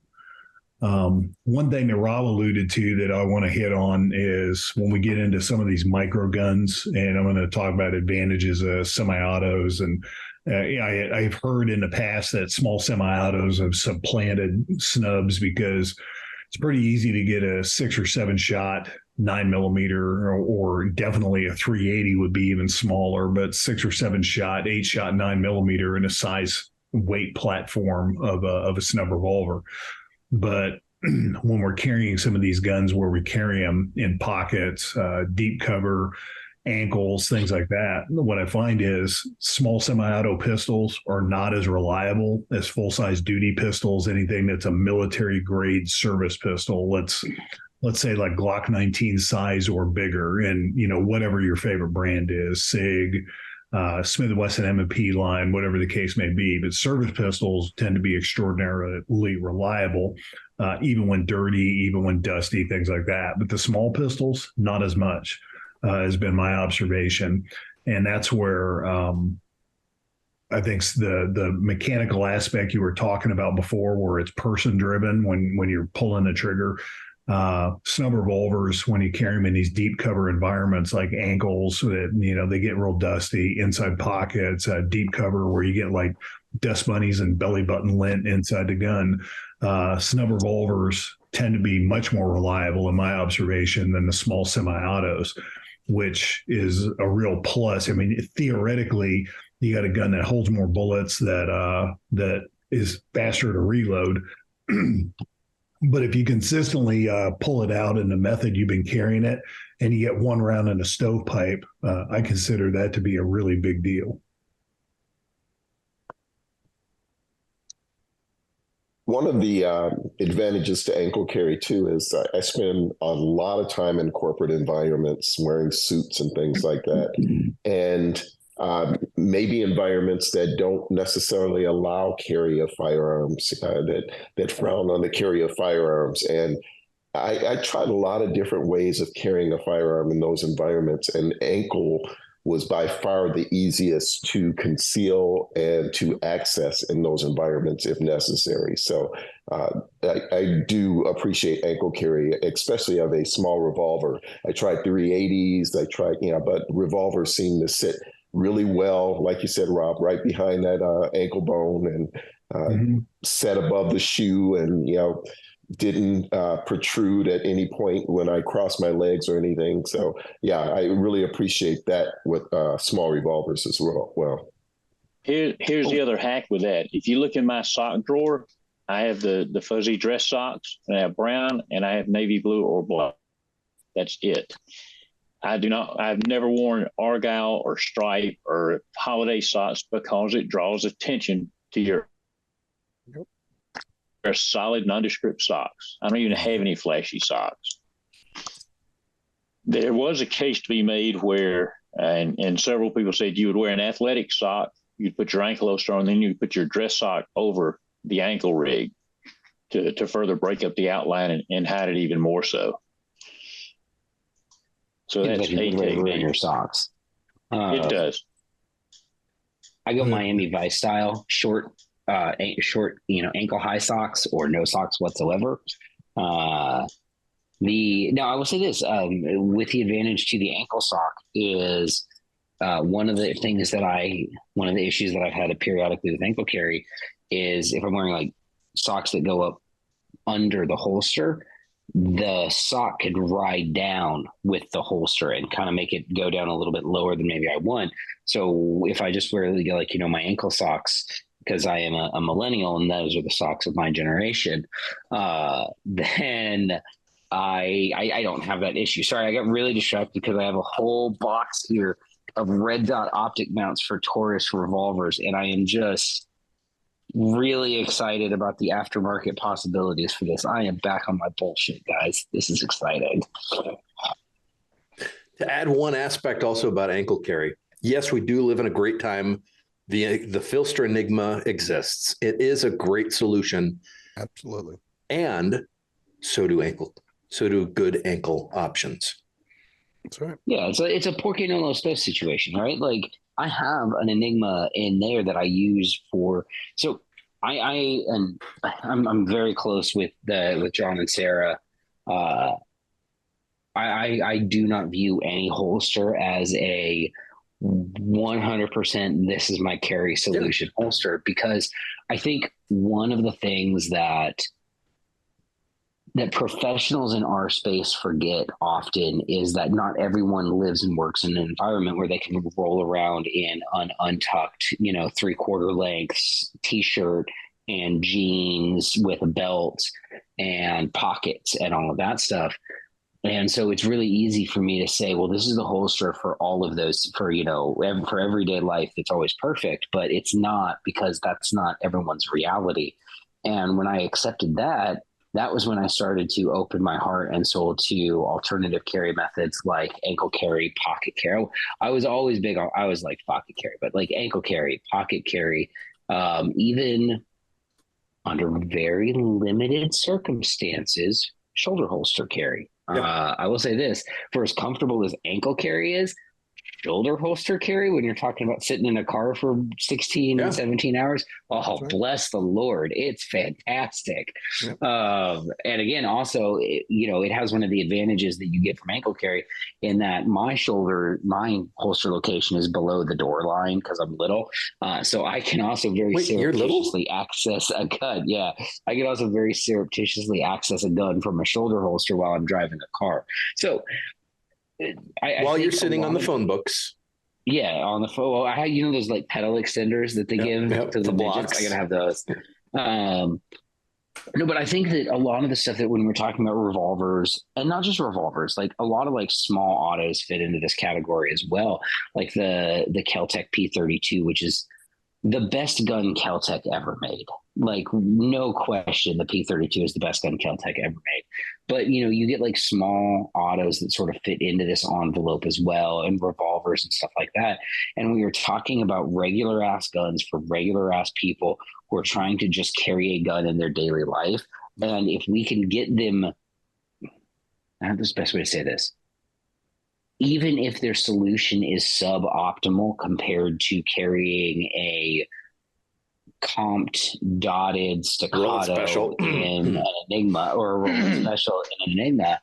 One thing that Rob alluded to that I want to hit on is when we get into some of these micro guns, and I'm going to talk about advantages of semi-autos. And I've heard in the past that small semi-autos have supplanted snubs because it's pretty easy to get a 6 or 7 shot 9mm, or definitely a 380 would be even smaller, but 6 or 7 shot, 8 shot 9mm in a size weight platform of a snub revolver. But when we're carrying some of these guns where we carry them in pockets, deep cover, ankles, things like that, what I find is small semi-auto pistols are not as reliable as full-size duty pistols. Anything that's a military grade service pistol, let's say like Glock 19 size or bigger, and whatever your favorite brand is, SIG, Smith & Wesson M&P line, whatever the case may be. But service pistols tend to be extraordinarily reliable, even when dirty, even when dusty, things like that. But the small pistols, not as much, has been my observation. And that's where I think the mechanical aspect you were talking about before, where it's person driven when you're pulling the trigger. Snub revolvers, when you carry them in these deep cover environments like ankles, that they get real dusty, inside pockets, deep cover where you get like dust bunnies and belly button lint inside the gun. Snub revolvers tend to be much more reliable in my observation than the small semi-autos, which is a real plus. I mean, theoretically, you got a gun that holds more bullets, that is faster to reload. But if you consistently pull it out in the method you've been carrying it, and you get one round in a stovepipe, I consider that to be a really big deal. One of the advantages to ankle carry too is I spend a lot of time in corporate environments wearing suits and things like that, and maybe environments that don't necessarily allow carry of firearms, that frown on the carry of firearms. And I tried a lot of different ways of carrying a firearm in those environments, and ankle was by far the easiest to conceal and to access in those environments if necessary. So I do appreciate ankle carry, especially of a small revolver. I tried 380s, but revolvers seem to sit really well, like you said, Rob, right behind that ankle bone and set above the shoe, and didn't protrude at any point when I crossed my legs or anything. So yeah, I really appreciate that with small revolvers as well. Here's the other hack with that. If you look in my sock drawer, I have the fuzzy dress socks, and I have brown, and I have navy blue or black. That's it. I've never worn Argyle or Stripe or holiday socks because it draws attention to your solid nondescript socks. I don't even have any flashy socks. There was a case to be made where, and several people said you would wear an athletic sock, you'd put your ankle holster on, then you'd put your dress sock over the ankle rig to further break up the outline and hide it even more so. So that's a technique. Your socks. It does. I go Miami Vice style, short, ankle high socks or no socks whatsoever. Now I will say this, with the advantage to the ankle sock is one of the issues that I've had periodically with ankle carry is if I'm wearing like socks that go up under the holster, the sock could ride down with the holster and kind of make it go down a little bit lower than maybe I want. So if I just wear my ankle socks, because I am a millennial and those are the socks of my generation, then I don't have that issue. Sorry, I got really distracted because I have a whole box here of red dot optic mounts for Taurus revolvers, and I am just really excited about the aftermarket possibilities for this. I am back on my bullshit, guys. This is exciting. To add one aspect also about ankle carry, yes, we do live in a great time. The Filster Enigma exists. It is a great solution. Absolutely. And so do good ankle options. That's right. Yeah, it's a Porque no los dos situation, right? Like I have an Enigma in there that I use for. So I'm very close with John and Sarah. I do not view any holster as a 100% this is my carry solution holster, because I think one of the things that professionals in our space forget often is that not everyone lives and works in an environment where they can roll around in an untucked, 3/4 length t-shirt and jeans with a belt and pockets and all of that stuff. And so it's really easy for me to say, well, this is the holster for all of those, for everyday life. That's always perfect, but it's not, because that's not everyone's reality. And when I accepted that was when I started to open my heart and soul to alternative carry methods like ankle carry, pocket carry. I was always big on, I was like pocket carry, but like ankle carry, pocket carry, even under very limited circumstances, shoulder holster carry. I will say this, for as comfortable as ankle carry is, shoulder holster carry, when you're talking about sitting in a car for 16 17 hours, bless the Lord, it's fantastic. And again, also, it has one of the advantages that you get from ankle carry in that my holster location is below the door line because I'm little. So I can also surreptitiously access a gun. Yeah, I can also very surreptitiously access a gun from a shoulder holster while I'm driving a car. So while you're sitting on the phone books. Yeah, on the phone. Well, I have, those like pedal extenders that they give to the blocks. I gotta have those. No, but I think that a lot of the stuff that when we're talking about revolvers, and not just revolvers, like a lot of like small autos fit into this category as well. Like the Kel-Tec P32, which is the best gun Kel-Tec ever made. like no question, the P32 is the best gun Kel-Tec ever made. But, you know, you get like small autos that sort of fit into this envelope as well, and revolvers and stuff like that. And we were talking about regular ass guns for regular ass people who are trying to just carry a gun in their daily life. And if we can get them, I have the best way to say this, even if their solution is suboptimal compared to carrying a comped dotted staccato in an Enigma or a roll special in an Enigma,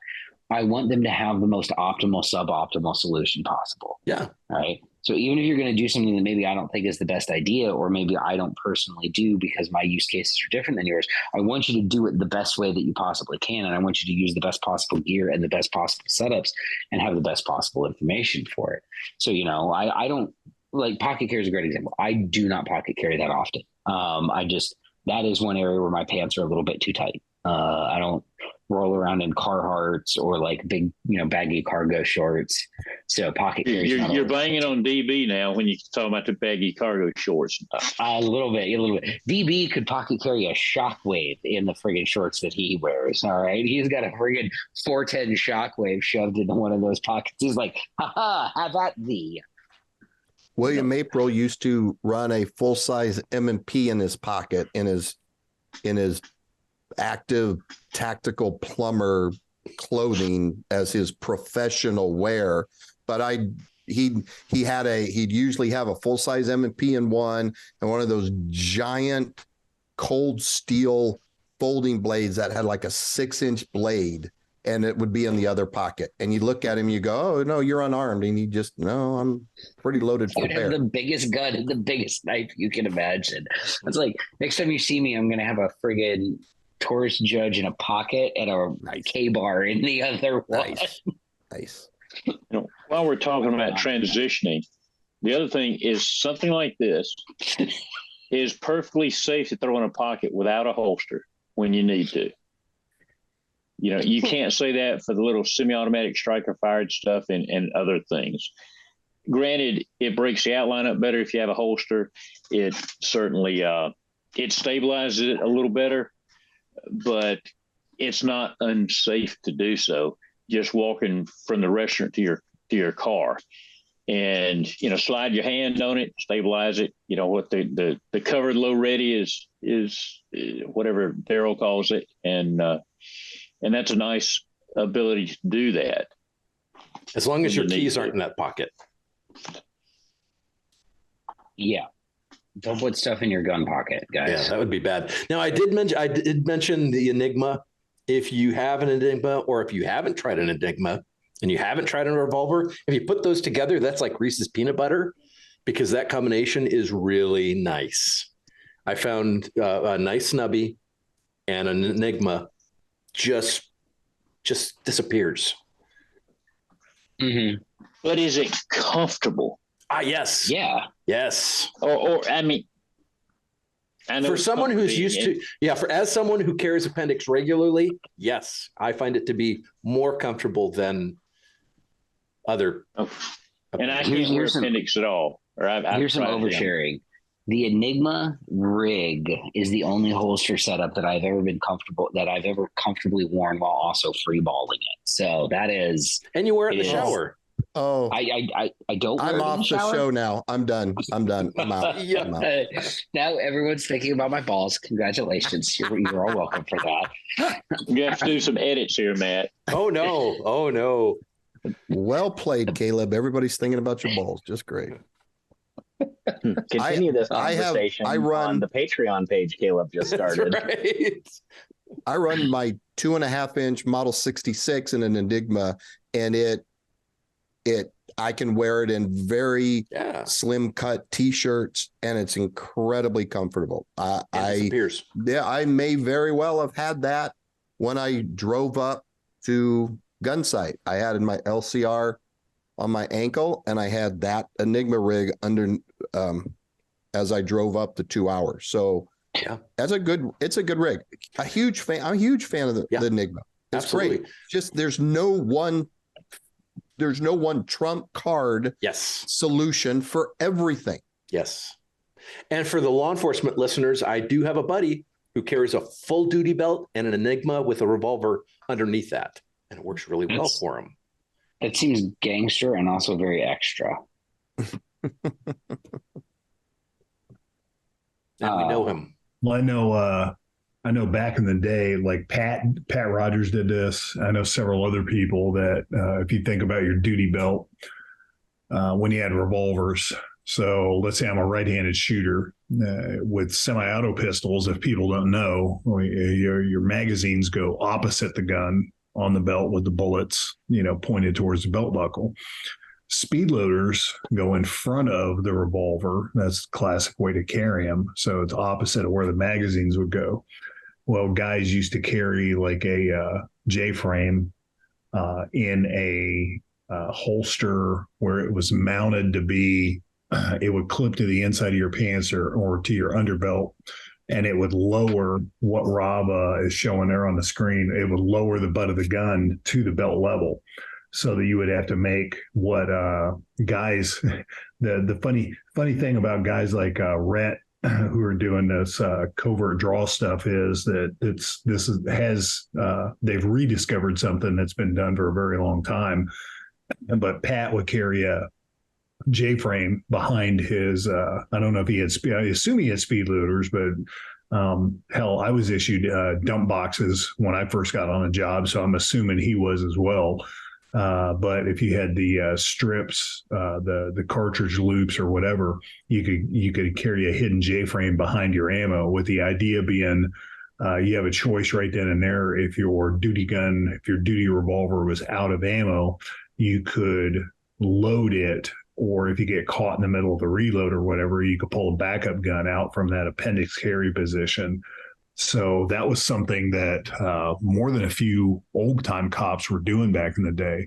I want them to have the most optimal suboptimal solution possible. Yeah. Right. So even if you're going to do something that maybe I don't think is the best idea, or maybe I don't personally do because my use cases are different than yours, I want you to do it the best way that you possibly can. And I want you to use the best possible gear and the best possible setups and have the best possible information for it. So, you know, I don't like pocket carry is a great example. I do not pocket carry that often. That is one area where my pants are a little bit too tight. I don't roll around in Carhartts or like big, you know, baggy cargo shorts. So pocket carry. You're banging on DB now when you talk about the baggy cargo shorts. A little bit. DB could pocket carry a Shockwave in the friggin' shorts that he wears. All right, he's got a friggin' 410 Shockwave shoved into one of those pockets. He's like, "Ha, have at thee." William April used to run a full-size M&P in his pocket in his active tactical plumber clothing as his professional wear. But he'd usually have a full-size M&P in one and one of those giant cold steel folding blades that had like a 6-inch blade, and it would be in the other pocket. And you look at him, you go, "Oh no, you're unarmed." And he just, "No, I'm pretty loaded for bear." The biggest gun and the biggest knife you can imagine. It's like, next time you see me, I'm gonna have a friggin' Taurus Judge in a pocket and a K-bar in the other one. Nice. You know, while we're talking about transitioning, the other thing is something like this is perfectly safe to throw in a pocket without a holster when you need to. You know, you can't say that for the little semi-automatic striker fired stuff and other things. Granted, it breaks the outline up better if you have a holster. It certainly it stabilizes it a little better, but it's not unsafe to do so. Just walking from the restaurant to your car, and you know, slide your hand on it, stabilize it. You know what the covered low ready is whatever Daryl calls it, and that's a nice ability to do that. As long as your keys aren't in that pocket. Yeah. Don't put stuff in your gun pocket, guys. Yeah, that would be bad. Now, I did mention the Enigma. If you have an Enigma, or if you haven't tried an Enigma and you haven't tried a revolver, if you put those together, that's like Reese's peanut butter, because that combination is really nice. I found a nice Snubby and an Enigma just disappears. Mm-hmm. But is it comfortable? Yes. Yeah. Yes. Or I mean, for someone who's used to, as someone who carries appendix regularly, yes, I find it to be more comfortable than other. Okay. And I can't wear appendix at all. Or here's some oversharing. The Enigma rig is the only holster setup that I've ever comfortably worn while also freeballing it. So that is. And you wear it in the shower. Oh, I don't. I'm off the show now. I'm done. I'm out. Yeah. I'm out. Now everyone's thinking about my balls. Congratulations. You're all welcome for that. You have to do some edits here, Matt. Oh no. Well played, Caleb. Everybody's thinking about your balls. Just great. Continue this conversation on the Patreon page Caleb just started. Right. I run my 2.5-inch Model 66 in an Enigma, and I can wear it in very slim cut t-shirts, and it's incredibly comfortable. I may very well have had that when I drove up to Gunsight. I had my LCR on my ankle, and I had that Enigma rig under as I drove up the 2 hours. So it's a good rig. I'm a huge fan of the Enigma. It's Absolutely great. Just there's no one trump card yes solution for everything. Yes. And for the law enforcement listeners, I do have a buddy who carries a full duty belt and an Enigma with a revolver underneath that. And it works really well for him. It seems gangster and also very extra. And we know him. Well, I know back in the day, like Pat Rogers did this. I know several other people that if you think about your duty belt, when you had revolvers. So let's say I'm a right-handed shooter with semi-auto pistols. If people don't know, your magazines go opposite the gun on the belt with the bullets, pointed towards the belt buckle. Speed loaders go in front of the revolver. That's the classic way to carry them. So it's opposite of where the magazines would go. Well, guys used to carry like a J-frame in a holster where it was mounted to be, it would clip to the inside of your pants or to your underbelt, and it would lower what Rob is showing there on the screen. It would lower the butt of the gun to the belt level, so that you would have to make what guys. The funny thing about guys like Rhett who are doing this covert draw stuff is that they've rediscovered something that's been done for a very long time. But Pat would carry a J-frame behind his, I don't know if he had I assume he had speed loaders, but hell, I was issued dump boxes when I first got on a job, so I'm assuming he was as well. But if you had the strips, the cartridge loops or whatever, you could carry a hidden J-frame behind your ammo, with the idea being you have a choice right then and there. If your duty revolver was out of ammo, you could load it, or if you get caught in the middle of the reload or whatever, you could pull a backup gun out from that appendix carry position. So that was something that more than a few old-time cops were doing back in the day.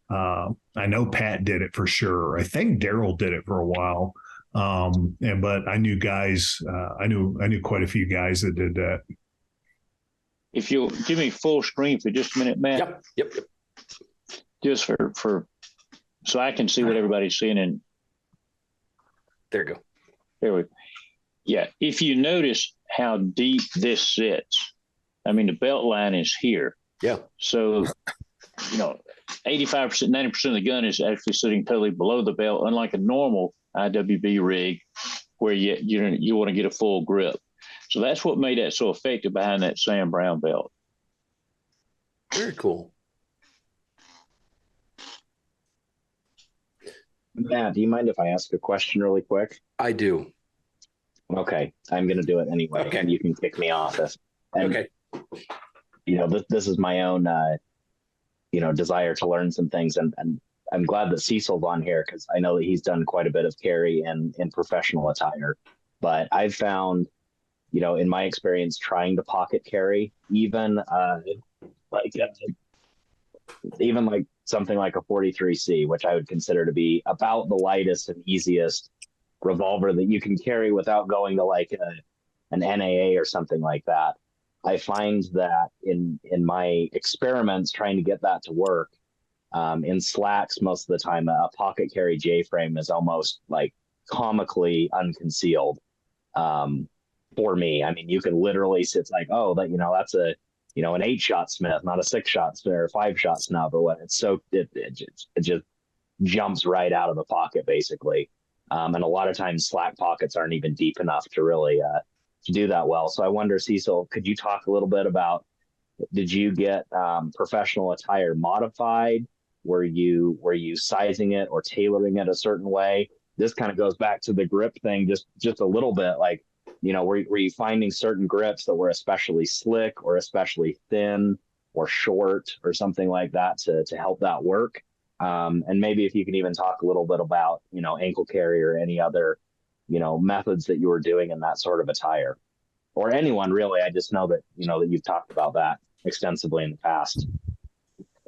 I know Pat did it for sure. I think Daryl did it for a while. But I knew guys, I knew quite a few guys that did that. If you'll give me full screen for just a minute, Matt. Yep. Just for so I can see what everybody's seeing. And there you go. There we go. Yeah. If you notice how deep this sits, I mean, the belt line is here. Yeah. So, 85%, 90% of the gun is actually sitting totally below the belt, unlike a normal IWB rig where you want to get a full grip. So that's what made that so effective behind that Sam Brown belt. Very cool. Matt, do you mind if I ask a question really quick? I do. Okay, I'm going to do it anyway. Okay. And you can kick me off. Okay. This is my own, desire to learn some things. And I'm glad that Cecil's on here, because I know that he's done quite a bit of carry in professional attire. But I've found, in my experience trying to pocket carry, even like something like a 43C, which I would consider to be about the lightest and easiest revolver that you can carry without going to like an NAA or something like that. I find that in my experiments trying to get that to work, in slacks most of the time, a pocket carry J-frame is almost like comically unconcealed for me. I mean, you can literally see, it's like, oh, that's a an 8-shot Smith, not a 6-shot Smith or a 5-shot snub or what. It's so it just jumps right out of the pocket basically. And a lot of times slack pockets aren't even deep enough to really to do that well. So I wonder, Cecil, could you talk a little bit about, did you get professional attire modified? Were you sizing it or tailoring it a certain way? This kind of goes back to the grip thing just a little bit. Like, were you finding certain grips that were especially slick or especially thin or short or something like that to help that work? And maybe if you can even talk a little bit about, ankle carry or any other, methods that you were doing in that sort of attire, or anyone really. I just know that, that you've talked about that extensively in the past.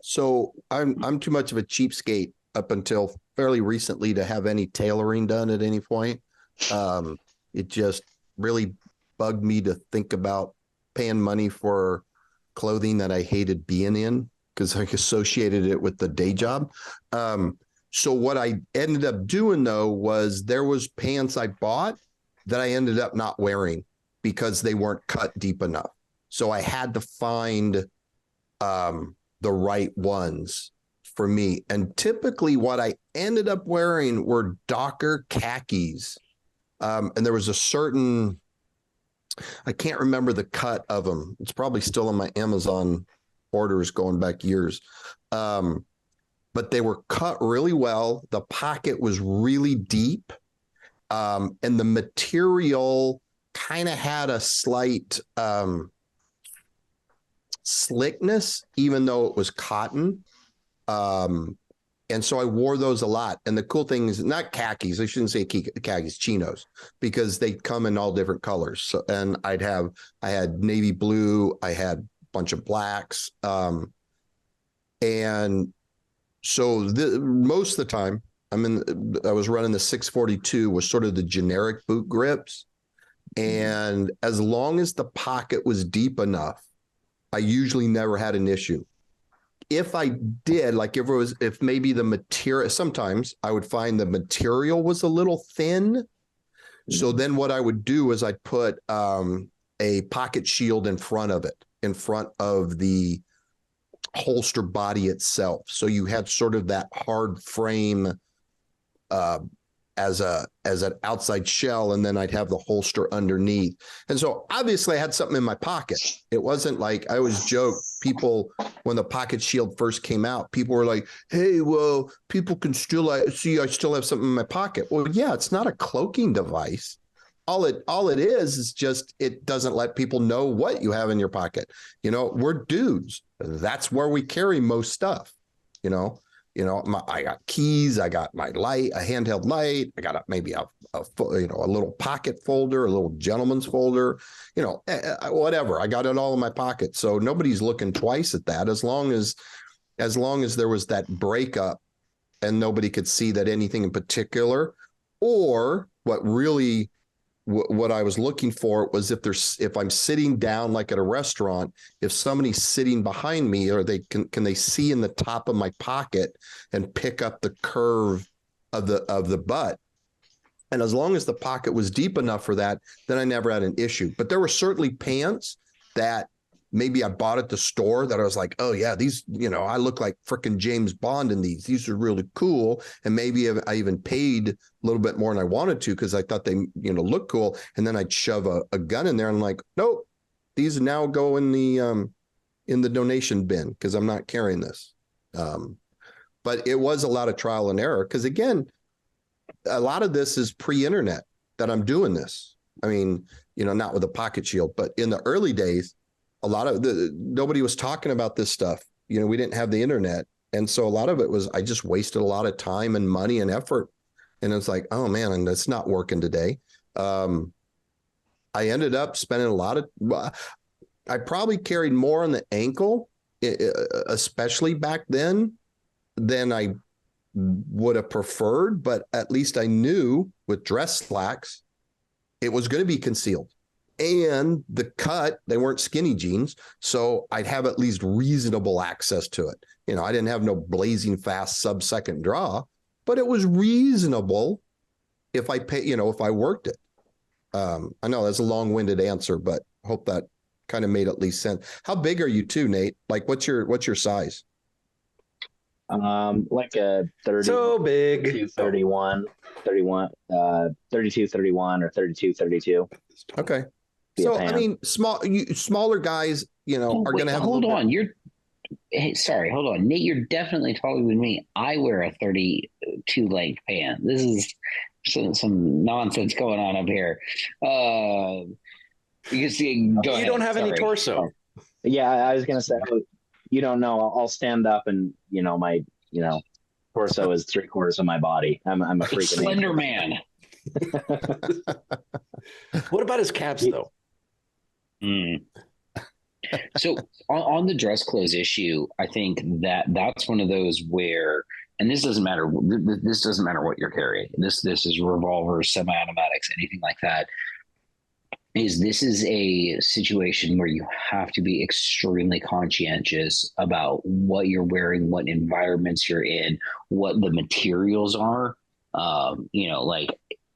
So I'm too much of a cheapskate up until fairly recently to have any tailoring done at any point. It just really bugged me to think about paying money for clothing that I hated being in, because I associated it with the day job. So what I ended up doing, though, was there was pants I bought that I ended up not wearing because they weren't cut deep enough. So I had to find the right ones for me. And typically what I ended up wearing were Docker khakis. And there was a certain, I can't remember the cut of them. It's probably still in my Amazon orders going back years. But they were cut really well. The pocket was really deep. And the material kind of had a slight slickness, even though it was cotton. And so I wore those a lot. And the cool thing is not khakis. I shouldn't say khakis, chinos, because they come in all different colors. So, and I had navy blue. I had a bunch of blacks. And so most of the time I was running the 642 was sort of the generic boot grips. And as long as the pocket was deep enough, I usually never had an issue. If I did, like if maybe the material, sometimes I would find the material was a little thin. So then what I would do is I'd put a pocket shield in front of it, in front of the holster body itself. So you had sort of that hard frame as an outside shell, and then I'd have the holster underneath. And so obviously I had something in my pocket. It wasn't like, I always joke, people, when the pocket shield first came out, people were like, hey, well, people can still see I still have something in my pocket. Well, yeah, it's not a cloaking device. All it is just, it doesn't let people know what you have in your pocket. You know, we're dudes. That's where we carry most stuff, you know. I got keys, I got my light, a handheld light, I got maybe a little pocket folder, a little gentleman's folder, whatever. I got it all in my pocket. So nobody's looking twice at that as long as there was that breakup and nobody could see that anything in particular. Or what I was looking for was if I'm sitting down like at a restaurant, if somebody's sitting behind me, or can they see in the top of my pocket and pick up the curve of the butt? And as long as the pocket was deep enough for that, then I never had an issue. But there were certainly pants that maybe I bought at the store that I was like, oh yeah, these, I look like freaking James Bond in these. These are really cool. And maybe I even paid a little bit more than I wanted to because I thought they, look cool. And then I'd shove a gun in there and I'm like, nope, these now go in the donation bin because I'm not carrying this. But it was a lot of trial and error because, again, a lot of this is pre-internet that I'm doing this. I mean, not with a pocket shield, but in the early days, nobody was talking about this stuff. We didn't have the internet. And so a lot of it was, I just wasted a lot of time and money and effort. And it's like, oh man, and that's not working today. I ended up spending I probably carried more on the ankle, especially back then, than I would have preferred. But at least I knew with dress slacks, it was going to be concealed. And the cut, they weren't skinny jeans, so I'd have at least reasonable access to it. I didn't have no blazing fast sub-second draw, but it was reasonable if I worked it. I know that's a long-winded answer, but hope that kind of made at least sense. How big are you too, Nate? Like, what's your size? Like a 30. So big. 32, 31, 32, 31, or 32, 32. Okay. So, I mean, smaller guys, are going to have. Hold on. Hold on. Nate, you're definitely taller than me. I wear a 32 length pant. This is some nonsense going on up here. You don't have any torso. Yeah, I was going to say, you don't know. I'll stand up and, my, torso is 3/4 of my body. I'm a freaking slender man. What about his calves, though? So on the dress clothes issue, I think that's one of those where, and this doesn't matter. This doesn't matter what you're carrying. This is revolvers, semi-automatics, anything like that. This is a situation where you have to be extremely conscientious about what you're wearing, what environments you're in, what the materials are.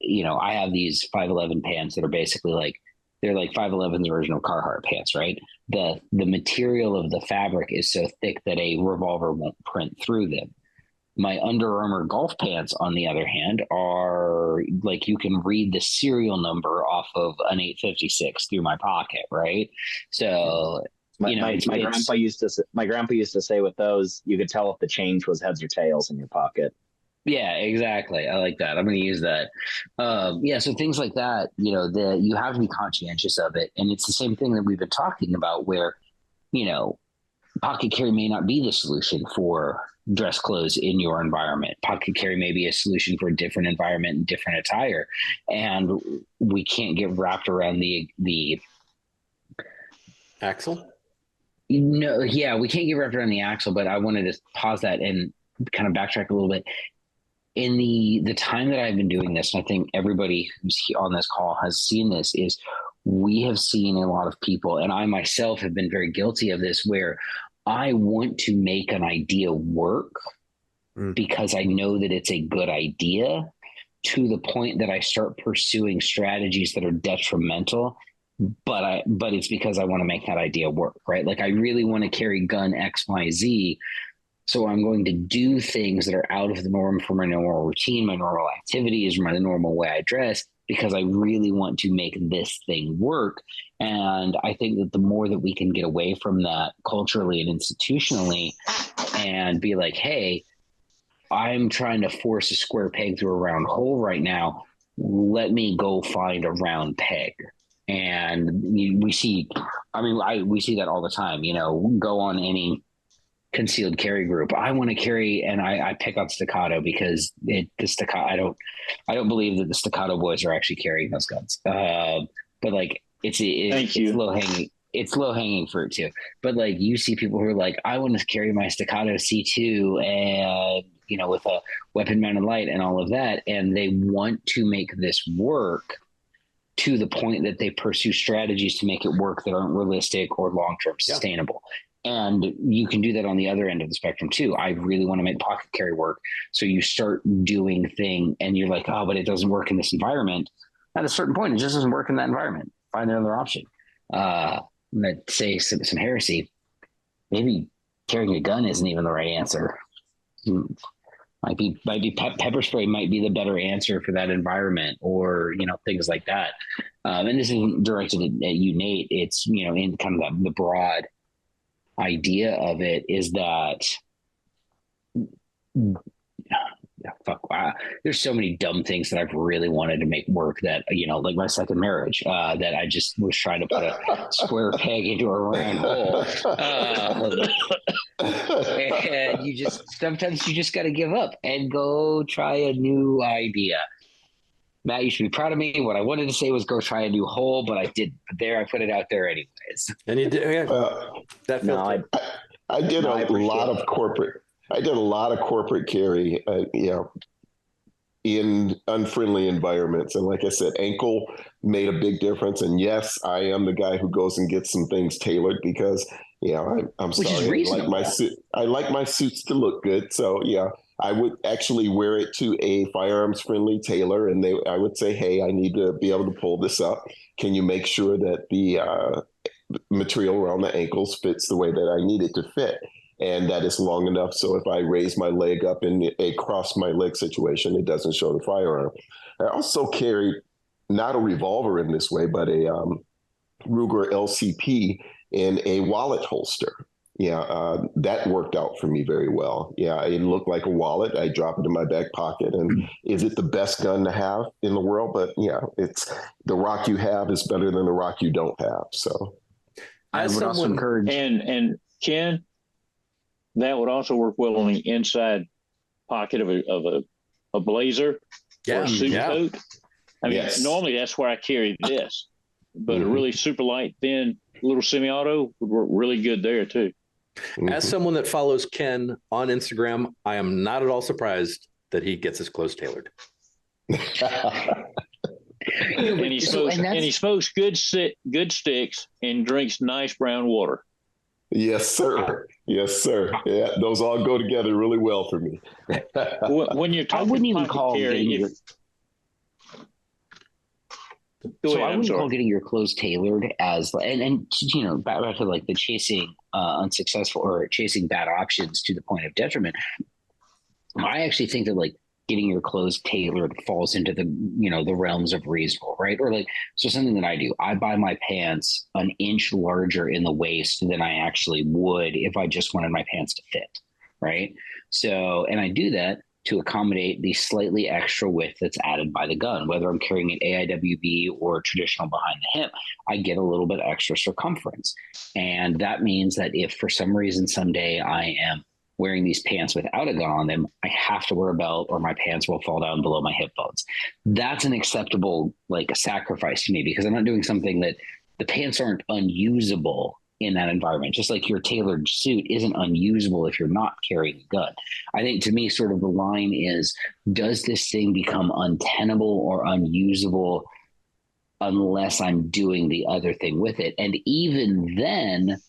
I have these 511 pants that are basically like, they're like 511's original Carhartt pants, right? The material of the fabric is so thick that a revolver won't print through them. My Under Armour golf pants, on the other hand, are like, you can read the serial number off of an 856 through my pocket, right? So my grandpa used to say with those, you could tell if the change was heads or tails in your pocket. Yeah, exactly. I like that. I'm going to use that. So things like that, you have to be conscientious of it. And it's the same thing that we've been talking about where, pocket carry may not be the solution for dress clothes in your environment. Pocket carry may be a solution for a different environment and different attire. And we can't get wrapped around the axle. No, yeah, we can't get wrapped around the axle, but I wanted to pause that and kind of backtrack a little bit. In the time that I've been doing this, and I think everybody who's on this call has seen this, is we have seen a lot of people, and I myself have been very guilty of this, where I want to make an idea work because I know that it's a good idea, to the point that I start pursuing strategies that are detrimental, but it's because I want to make that idea work, right? Like, I really want to carry gun XYZ, so I'm going to do things that are out of the norm for my normal routine, my normal activities, my normal way I dress, because I really want to make this thing work. And I think that the more that we can get away from that culturally and institutionally and be like, hey, I'm trying to force a square peg through a round hole right now. Let me go find a round peg. And we see that all the time, go on any concealed carry group. I want to carry, and I pick up staccato because the staccato, I don't believe that the staccato boys are actually carrying those guns. But like, it's low hanging fruit too. But like, you see people who are like, I want to carry my staccato C2 and, with a weapon mounted light and all of that. And they want to make this work to the point that they pursue strategies to make it work that aren't realistic or long-term sustainable. And you can do that on the other end of the spectrum too. I really want to make pocket carry work. So you start doing thing and you're like, oh, but it doesn't work in this environment. At a certain point, it just doesn't work in that environment. Find another option. Let's say some heresy. Maybe carrying a gun isn't even the right answer. Might be pepper spray might be the better answer for that environment, or things like that. And this isn't directed at you, Nate. It's in kind of the broad idea of it is that there's so many dumb things that I've really wanted to make work that, like my second marriage, that I just was trying to put a square peg into a round hole. And sometimes you just got to give up and go try a new idea. Matt, you should be proud of me. What I wanted to say was go try a new hole, but I didn't. I put it out there anyways. And you did. I did a lot of corporate carry, in unfriendly environments. And like I said, ankle made a big difference. And yes, I am the guy who goes and gets some things tailored because, I'm sorry. I like my suits to look good. So I would actually wear it to a firearms friendly tailor, and I would say, hey, I need to be able to pull this up. Can you make sure that the material around the ankles fits the way that I need it to fit? And that is long enough. So if I raise my leg up in a cross my leg situation, it doesn't show the firearm. I also carried not a revolver in this way, but a Ruger LCP in a wallet holster. That worked out for me very well. It looked like a wallet. I drop it in my back pocket. And is it the best gun to have in the world? But it's the rock you have is better than the rock you don't have. So I would also encourage. And Ken, that would also work well on the inside pocket of a blazer or a suit coat. I mean, normally that's where I carry this, but a really super light, thin little semi-auto would work really good there too. As someone that follows Ken on Instagram, I am not at all surprised that he gets his clothes tailored. And he smokes good sticks and drinks nice brown water. Yes, sir. Yes, sir. Yeah, those all go together really well for me. When you're talking pocket carry, I wouldn't call getting your clothes tailored as, and you know, back to like the chasing unsuccessful or chasing bad options to the point of detriment. I actually think that like getting your clothes tailored falls into the, you know, the realms of reasonable, right? Or like, so something that I do, I buy my pants an inch larger in the waist than I actually would if I just wanted my pants to fit, right? So, and I do that to accommodate the slightly extra width that's added by the gun. Whether I'm carrying an AIWB or traditional behind the hip, I get a little bit extra circumference. And that means that if for some reason someday I am wearing these pants without a gun on them, I have to wear a belt or my pants will fall down below my hip bones. That's an acceptable, like, a sacrifice to me, because I'm not doing something that the pants aren't unusable in that environment. Just like your tailored suit isn't unusable if you're not carrying a gun. I think to me, sort of the line is, does this thing become untenable or unusable unless I'm doing the other thing with it? And even then,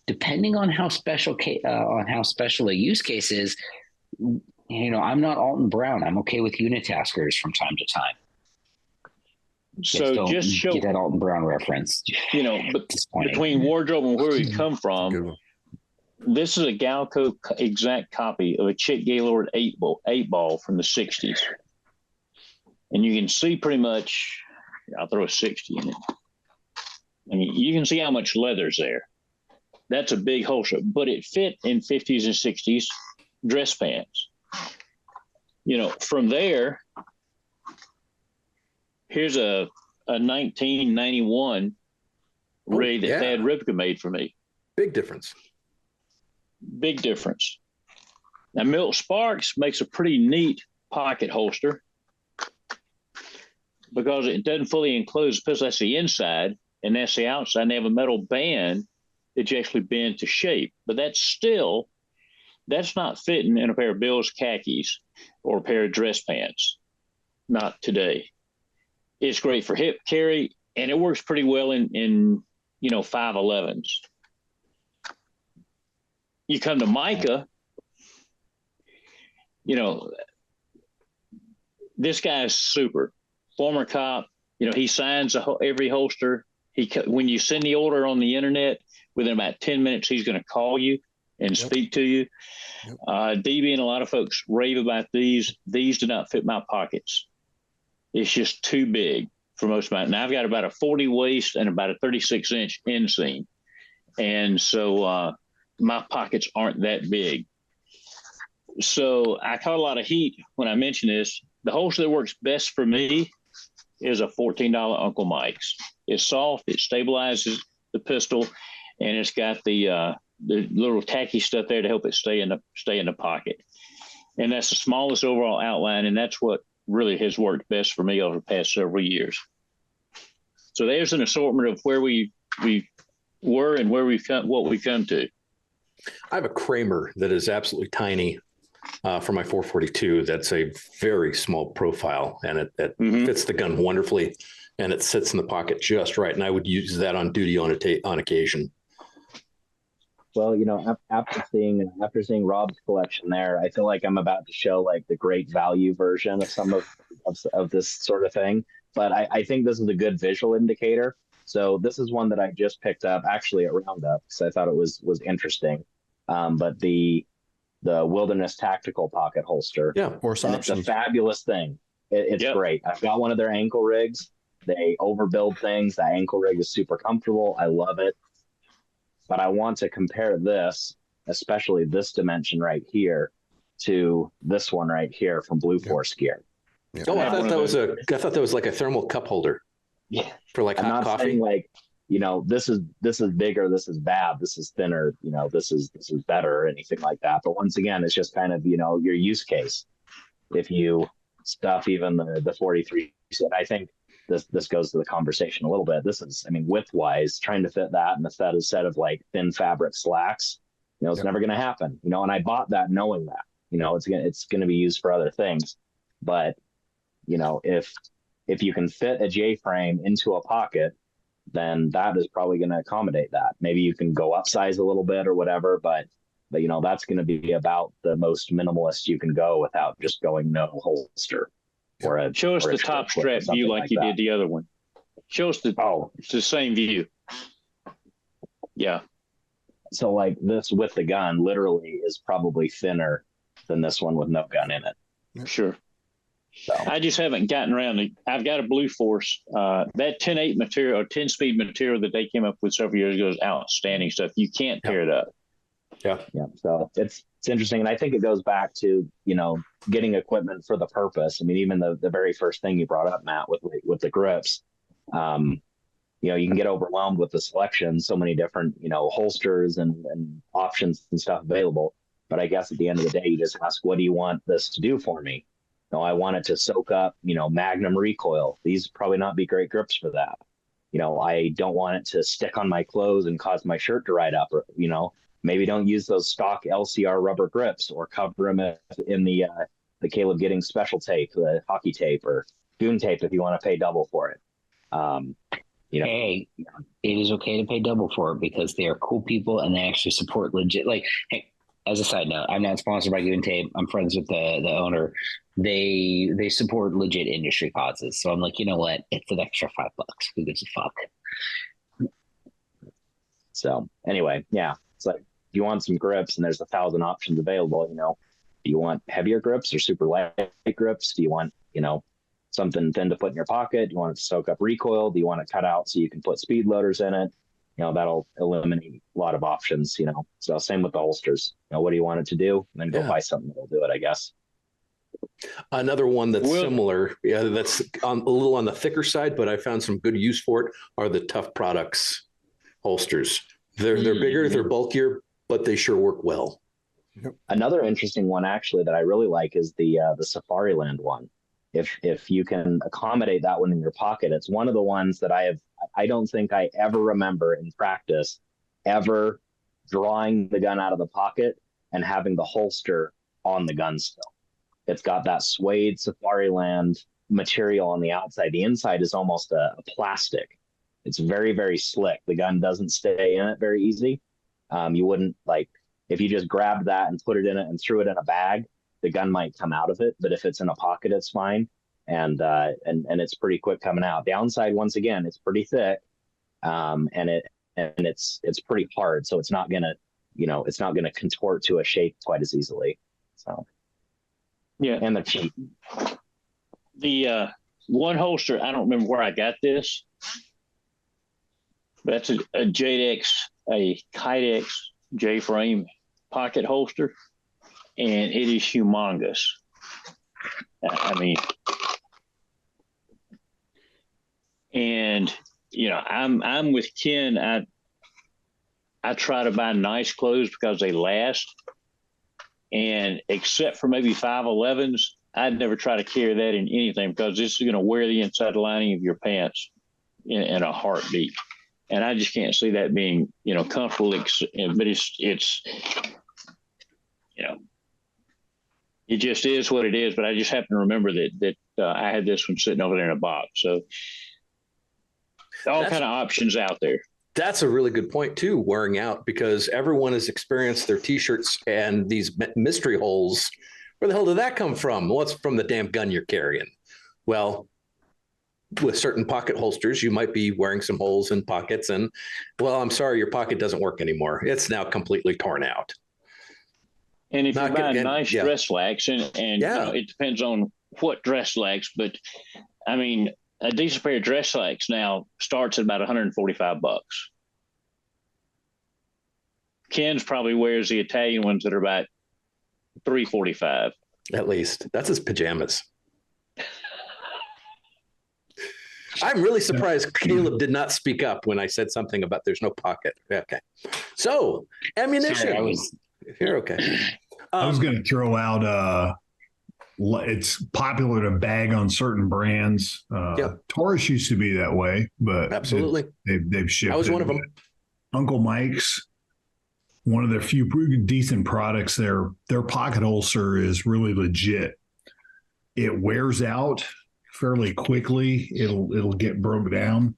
depending on how special a use case is, you know, I'm not Alton Brown. I'm okay with unitaskers from time to time. So just show get that Alton Brown reference. You know, but between wardrobe and where we come from, this is a Galco exact copy of a Chick Gaylord 8-ball from the 60s. And you can see pretty much, I'll throw a 60 in it. I mean, you can see how much leather's there. That's a big holster, but it fit in 50s and 60s dress pants. You know, from there, here's a 1991 rig that Thad Ripka made for me. Big difference. Big difference. Now, Milt Sparks makes a pretty neat pocket holster because it doesn't fully enclose, because that's the inside and that's the outside. And they have a metal band that you actually bend to shape. But that's not fitting in a pair of Bill's khakis or a pair of dress pants. Not today. It's great for hip carry, and it works pretty well in 511s. You come to Micah, you know, this guy is super. Former cop, you know, he signs every holster. When you send the order on the internet, within about 10 minutes, he's going to call you and speak to you. DB and a lot of folks rave about these. These do not fit my pockets. It's just too big for most of mine. Now, I've got about a 40 waist and about a 36-inch inseam. And so my pockets aren't that big. So I caught a lot of heat when I mentioned this. The holster that works best for me is a $14 Uncle Mike's. It's soft, it stabilizes the pistol, and it's got the little tacky stuff there to help it stay in the pocket. And that's the smallest overall outline, and that's what really has worked best for me over the past several years. So there's an assortment of where we were and where what we've come to. I have a Kramer that is absolutely tiny for my 442. That's a very small profile, and it fits the gun wonderfully, and it sits in the pocket just right. And I would use that on duty on occasion. Well, you know, after seeing Rob's collection there, I feel like I'm about to show like the great value version of some of this sort of thing. But I think this is a good visual indicator. So this is one that I just picked up actually at Roundup because I thought it was interesting. But the Wilderness Tactical pocket holster, it's a fabulous thing. It's great. I've got one of their ankle rigs. They overbuild things. That ankle rig is super comfortable. I love it. But I want to compare this, especially this dimension right here, to this one right here from Blue Force Gear. Yeah. Oh, I thought that was like a thermal cup holder. Yeah, for like hot coffee. Saying like, you know, this is bigger, this is bad, this is thinner, you know, this is better, or anything like that. But once again, it's just kind of, you know, your use case. If you stuff even the 43, and I think this goes to the conversation a little bit. This is, I mean, width wise, trying to fit that in a set of like thin fabric slacks, you know, it's never going to happen, you know. And I bought that knowing that, you know, it's going to be used for other things. But, you know, if you can fit a J frame into a pocket, then that is probably going to accommodate that. Maybe you can go upsize a little bit or whatever, but you know, that's going to be about the most minimalist you can go without just going no holster. Or show us the top strap view like you did the other one. Show us it's the same view. Yeah. So like this with the gun literally is probably thinner than this one with no gun in it. Sure. So. I just haven't gotten around to, I've got a Blue Force. That 10-8 material or 10-speed material that they came up with several years ago is outstanding stuff. You can't tear it up. Yeah. Yeah. So it's interesting. And I think it goes back to, getting equipment for the purpose. I mean, even the very first thing you brought up, Matt, with the grips, you can get overwhelmed with the selection, so many different, holsters and options and stuff available. But I guess at the end of the day, you just ask, what do you want this to do for me? I want it to soak up, Magnum recoil. These probably not be great grips for that. I don't want it to stick on my clothes and cause my shirt to ride up, or, maybe don't use those stock LCR rubber grips, or cover them in the Caleb Giddings special tape, the hockey tape or goon tape if you want to pay double for it. Hey, it is okay to pay double for it because they are cool people and they actually support legit. Like, hey, as a side note, I'm not sponsored by Goon Tape. I'm friends with the owner. They support legit industry causes. So I'm like, you know what? It's an extra $5. Who gives a fuck? So anyway, yeah, it's like, if you want some grips and there's 1,000 options available, do you want heavier grips or super light grips? Do you want, something thin to put in your pocket? Do you want it to soak up recoil? Do you want it cut out so you can put speed loaders in it? That'll eliminate a lot of options, So same with the holsters. What do you want it to do? And then go buy something that'll do it, I guess. Another one that's similar, that's a little on the thicker side, but I found some good use for it, are the Tough Products holsters. They're bigger, they're bulkier, but they sure work well. Another interesting one actually that I really like is the Safariland one. If you can accommodate that one in your pocket, it's one of the ones that I don't think I ever remember in practice ever drawing the gun out of the pocket and having the holster on the gun still. It's got that suede Safariland material on the outside. The inside is almost a plastic. It's very, very slick. The gun doesn't stay in it very easy. You wouldn't if you just grabbed that and put it in it and threw it in a bag, the gun might come out of it. But if it's in a pocket, it's fine. And it's pretty quick coming out. Downside, once again, it's pretty thick. And it's pretty hard. So it's not gonna, it's not gonna contort to a shape quite as easily. So yeah. And they're cheap. The one holster, I don't remember where I got this, but that's a Kydex J-frame pocket holster, and it is humongous. I mean, and I'm with Ken. I try to buy nice clothes because they last, and except for maybe 511s, I'd never try to carry that in anything because this is going to wear the inside lining of your pants in a heartbeat. And I just can't see that being, comfortable. But it's, it just is what it is. But I just happen to remember that I had this one sitting over there in a box. So all kind of options out there. That's a really good point too, wearing out, because everyone has experienced their T-shirts and these mystery holes. Where the hell did that come from? Well, it's from the damn gun you're carrying. Well, with certain pocket holsters, you might be wearing some holes in pockets, and well, I'm sorry, your pocket doesn't work anymore. It's now completely torn out. And if you're buying nice dress slacks, and it depends on what dress slacks, but I mean, a decent pair of dress slacks now starts at about $145. Ken's probably wears the Italian ones that are about $345 at least. That's his pajamas. I'm really surprised Caleb did not speak up when I said something about there's no pocket. Okay. So, ammunition. You're okay. I was going to throw out, it's popular to bag on certain brands. Taurus used to be that way, but absolutely they've shifted. I was one of them. Uncle Mike's, one of their few decent products. Their pocket holster is really legit. It wears out fairly quickly. It'll get broke down.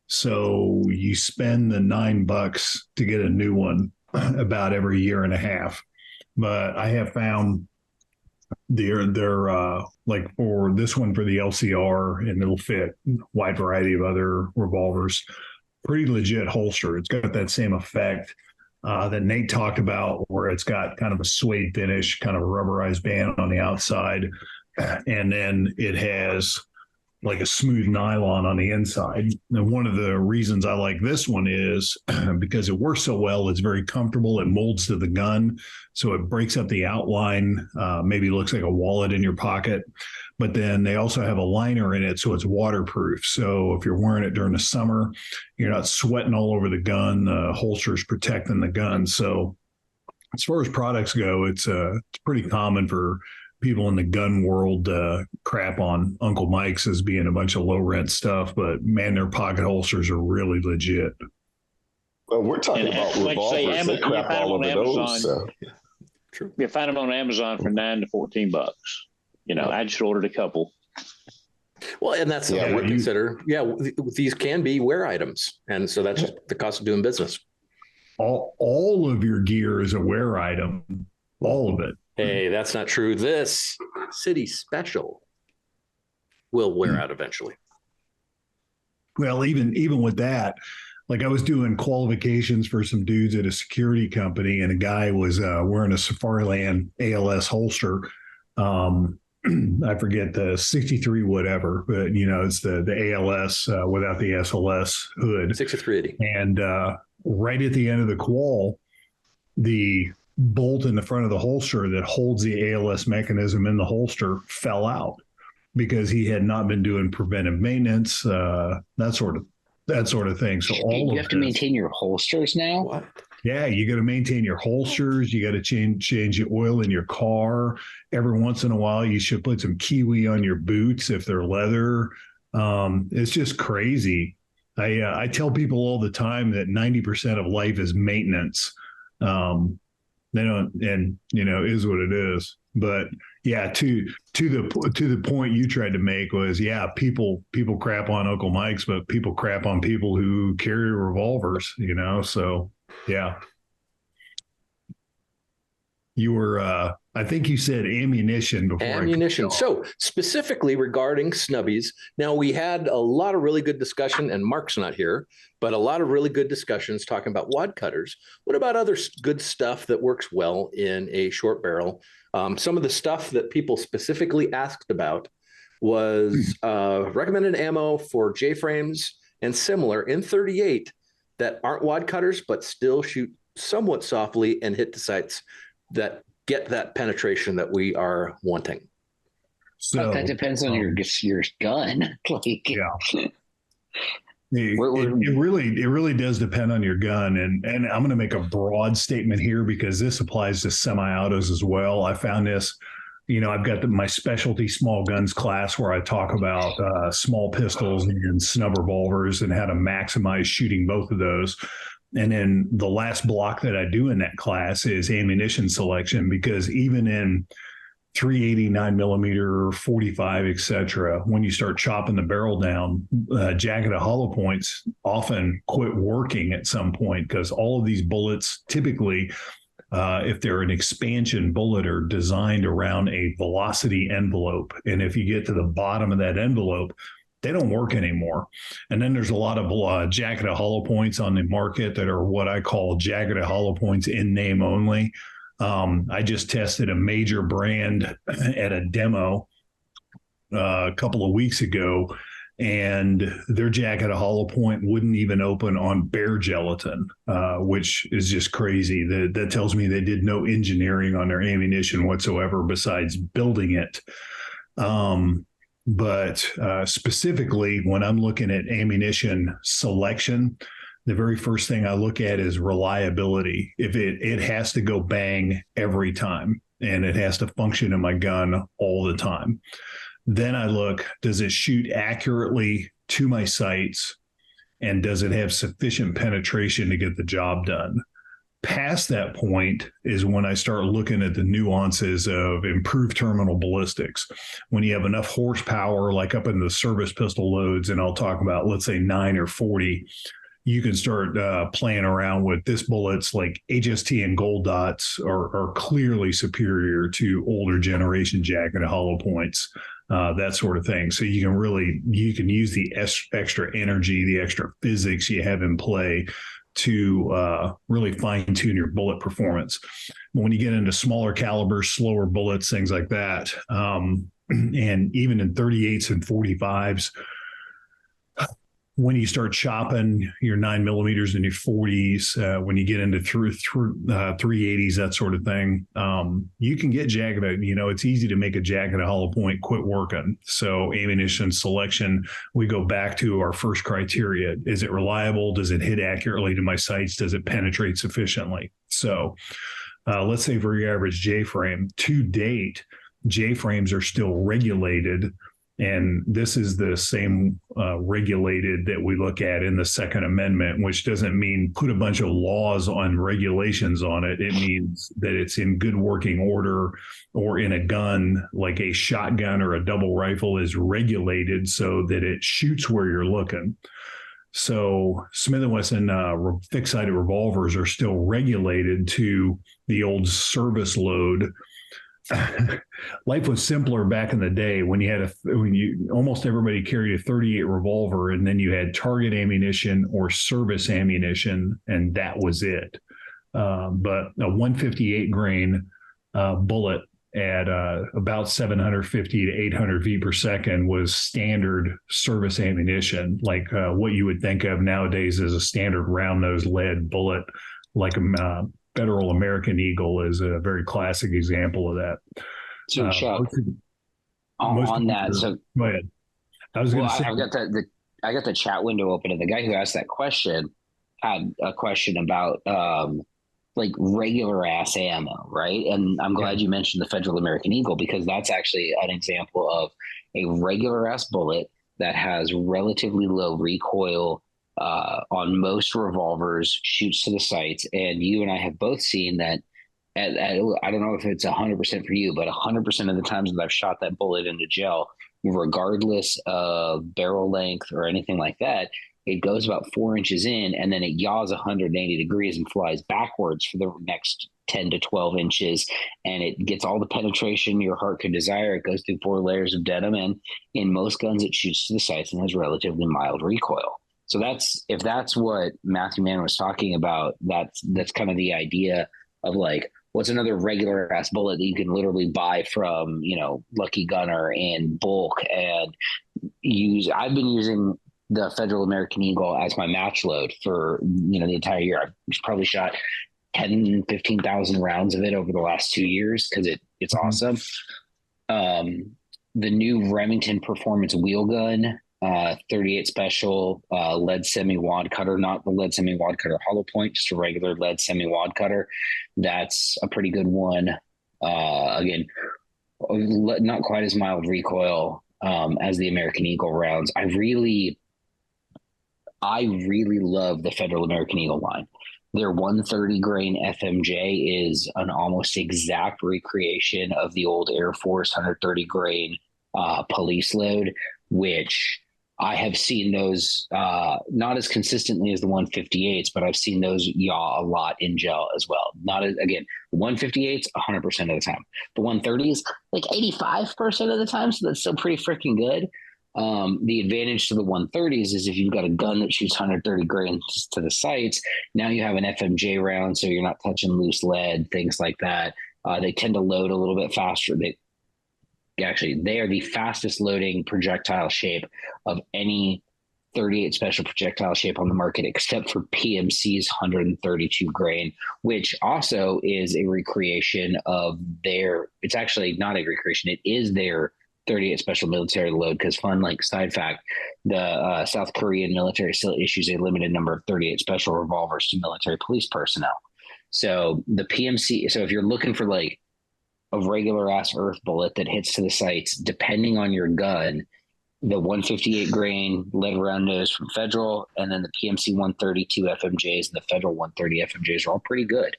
So you spend the $9 to get a new one about every year and a half. But I have found They're like for this one for the LCR, and it'll fit a wide variety of other revolvers. Pretty legit holster. It's got that same effect that Nate talked about, where it's got kind of a suede finish, kind of a rubberized band on the outside, and then it has like a smooth nylon on the inside. And one of the reasons I like this one is because it works so well. It's very comfortable. It molds to the gun, so it breaks up the outline. Maybe looks like a wallet in your pocket. But then they also have a liner in it, so it's waterproof. So if you're wearing it during the summer, you're not sweating all over the gun. The holster's protecting the gun. So as far as products go, it's pretty common for people in the gun world crap on Uncle Mike's as being a bunch of low rent stuff, but man, their pocket holsters are really legit. Well, we're talking about revolvers. They crap all over those. So. True. You find them on Amazon for $9 to $14. I just ordered a couple. Well, and that's something we consider. Yeah, these can be wear items, and so that's just the cost of doing business. All of your gear is a wear item. All of it. Hey, that's not true. This city special will wear out eventually. Well, even with that, like I was doing qualifications for some dudes at a security company, and a guy was wearing a Safariland ALS holster. I forget the 63 whatever, but it's the ALS without the SLS hood. 6380. And right at the end of the qual, the bolt in the front of the holster that holds the ALS mechanism in the holster fell out because he had not been doing preventive maintenance, that sort of thing. So you have to maintain your holsters now. What? Yeah, you got to maintain your holsters. You got to change the oil in your car. Every once in a while, you should put some kiwi on your boots if they're leather. It's just crazy. I tell people all the time that 90% of life is maintenance. They don't, and is what it is. But yeah, to the point you tried to make was, people crap on Uncle Mike's, but people crap on people who carry revolvers. So yeah. You were, I think you said ammunition before. Ammunition. So specifically regarding Snubbies, now we had a lot of really good discussion, and Mark's not here, but a lot of really good discussions talking about wad cutters. What about other good stuff that works well in a short barrel? Some of the stuff that people specifically asked about was recommended ammo for J-frames and similar in 38 that aren't wad cutters, but still shoot somewhat softly and hit the sights that get that penetration that we are wanting. So that depends on your gun. It really does depend on your gun. And I'm going to make a broad statement here because this applies to semi-autos as well. I found this, I've got my specialty small guns class where I talk about small pistols and snub revolvers and how to maximize shooting both of those. And then the last block that I do in that class is ammunition selection, because even in 389 millimeter, 45, et cetera, when you start chopping the barrel down, jagged hollow points often quit working at some point, because all of these bullets typically, if they're an expansion bullet, are designed around a velocity envelope. And if you get to the bottom of that envelope, they don't work anymore. And then there's a lot of jagged hollow points on the market that are what I call jagged hollow points in name only. I just tested a major brand at a demo a couple of weeks ago, and their jagged hollow point wouldn't even open on bare gelatin, which is just crazy. That tells me they did no engineering on their ammunition whatsoever besides building it. But specifically, when I'm looking at ammunition selection, the very first thing I look at is reliability. If it has to go bang every time, and it has to function in my gun all the time. Then I look, does it shoot accurately to my sights, and does it have sufficient penetration to get the job done? Past that point is when I start looking at the nuances of improved terminal ballistics. When you have enough horsepower, like up in the service pistol loads, and I'll talk about, let's say 9 or 40, you can start playing around with this bullet's like HST and gold dots are clearly superior to older generation jacket hollow points, that sort of thing. So you can use the extra energy, the extra physics you have in play to really fine tune your bullet performance. But when you get into smaller calibers, slower bullets, things like that, and even in 38s and 45s, when you start chopping your 9mm and your 40s, when you get into 380s, that sort of thing, you can get jagged. It's easy to make a jagged hollow point quit working. So ammunition selection, we go back to our first criteria. Is it reliable? Does it hit accurately to my sights? Does it penetrate sufficiently? So let's say for your average J-frame, to date, J-frames are still regulated. And this is the same regulated that we look at in the Second Amendment, which doesn't mean put a bunch of laws on regulations on it. It means that it's in good working order, or in a gun, like a shotgun or a double rifle is regulated so that it shoots where you're looking. So Smith & Wesson fixed-sighted revolvers are still regulated to the old service load. Life was simpler back in the day when almost everybody carried a 38 revolver, and then you had target ammunition or service ammunition, and that was it. But a 158 grain bullet at about 750 to 800 feet per second was standard service ammunition, like what you would think of nowadays as a standard round-nosed lead bullet, like a Federal American Eagle is a very classic example of that. So, Chuck, on that, so go ahead. I was going to say, I got the chat window open, and the guy who asked that question had a question about like regular ass ammo, right? And I'm glad you mentioned the Federal American Eagle, because that's actually an example of a regular ass bullet that has relatively low recoil. On most revolvers, shoots to the sights, and you and I have both seen that. I don't know if it's 100% for you, but 100% of the times that I've shot that bullet into gel, regardless of barrel length or anything like that, it goes about 4 inches in, and then it yaws 180 degrees and flies backwards for the next 10 to 12 inches, and it gets all the penetration your heart could desire. It goes through 4 layers of denim, and in most guns, it shoots to the sights and has relatively mild recoil. So if that's what Matthew Mann was talking about, that's kind of the idea of like, what's another regular ass bullet that you can literally buy from, Lucky Gunner in bulk and use. I've been using the Federal American Eagle as my match load for, the entire year. I've probably shot 10, 15,000 rounds of it over the last 2 years because it's awesome. The new Remington Performance wheel gun, 38 special lead semi wad cutter, not the lead semi wad cutter hollow point, just a regular lead semi wad cutter. That's a pretty good one. Again, not quite as mild recoil as the American Eagle rounds. I really love the Federal American Eagle line. Their 130 grain FMJ is an almost exact recreation of the old Air Force 130 grain police load, which I have seen those not as consistently as the 158s, but I've seen those yaw a lot in gel as well. Again, 158s 100% of the time. The 130s like 85% of the time, so that's still pretty freaking good. The advantage to the 130s is if you've got a gun that shoots 130 grains to the sights, now you have an FMJ round, so you're not touching loose lead, things like that. They tend to load a little bit faster. They are the fastest loading projectile shape of any 38 special projectile shape on the market, except for PMC's 132 grain, which also is a recreation of it's actually not a recreation. It is their 38 special military load, because side fact, the South Korean military still issues a limited number of 38 special revolvers to military police personnel. So the PMC, so if you're looking for like a regular ass earth bullet that hits to the sights, depending on your gun, the 158 grain lead round nose from Federal, and then the PMC 132 FMJs and the Federal 130 FMJs are all pretty good.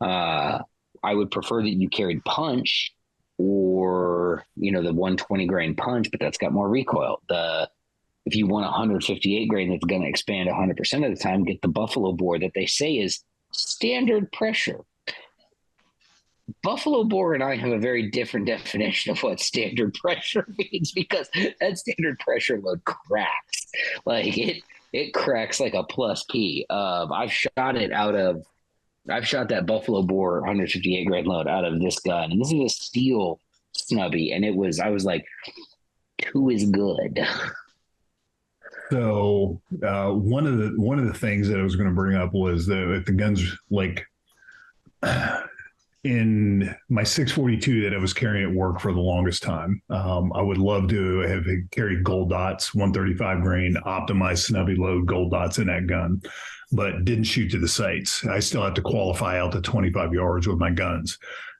I would prefer that you carried punch, or the 120 grain punch, but that's got more recoil. The If you want 158 grain that's going to expand 100% of the time, get the buffalo bore that they say is standard pressure. Buffalo bore and I have a very different definition of what standard pressure means, because that standard pressure load cracks. Like it cracks like a plus P. I've shot that buffalo bore 158 grain load out of this gun, and this is a steel Snubby, and I was like, who is good? So one of the things that I was going to bring up was that if the guns, like in my 642 that I was carrying at work for the longest time, I would love to have carried gold dots, 135 grain, optimized Snubby load gold dots in that gun, but didn't shoot to the sights. I still have to qualify out to 25 yards with my guns.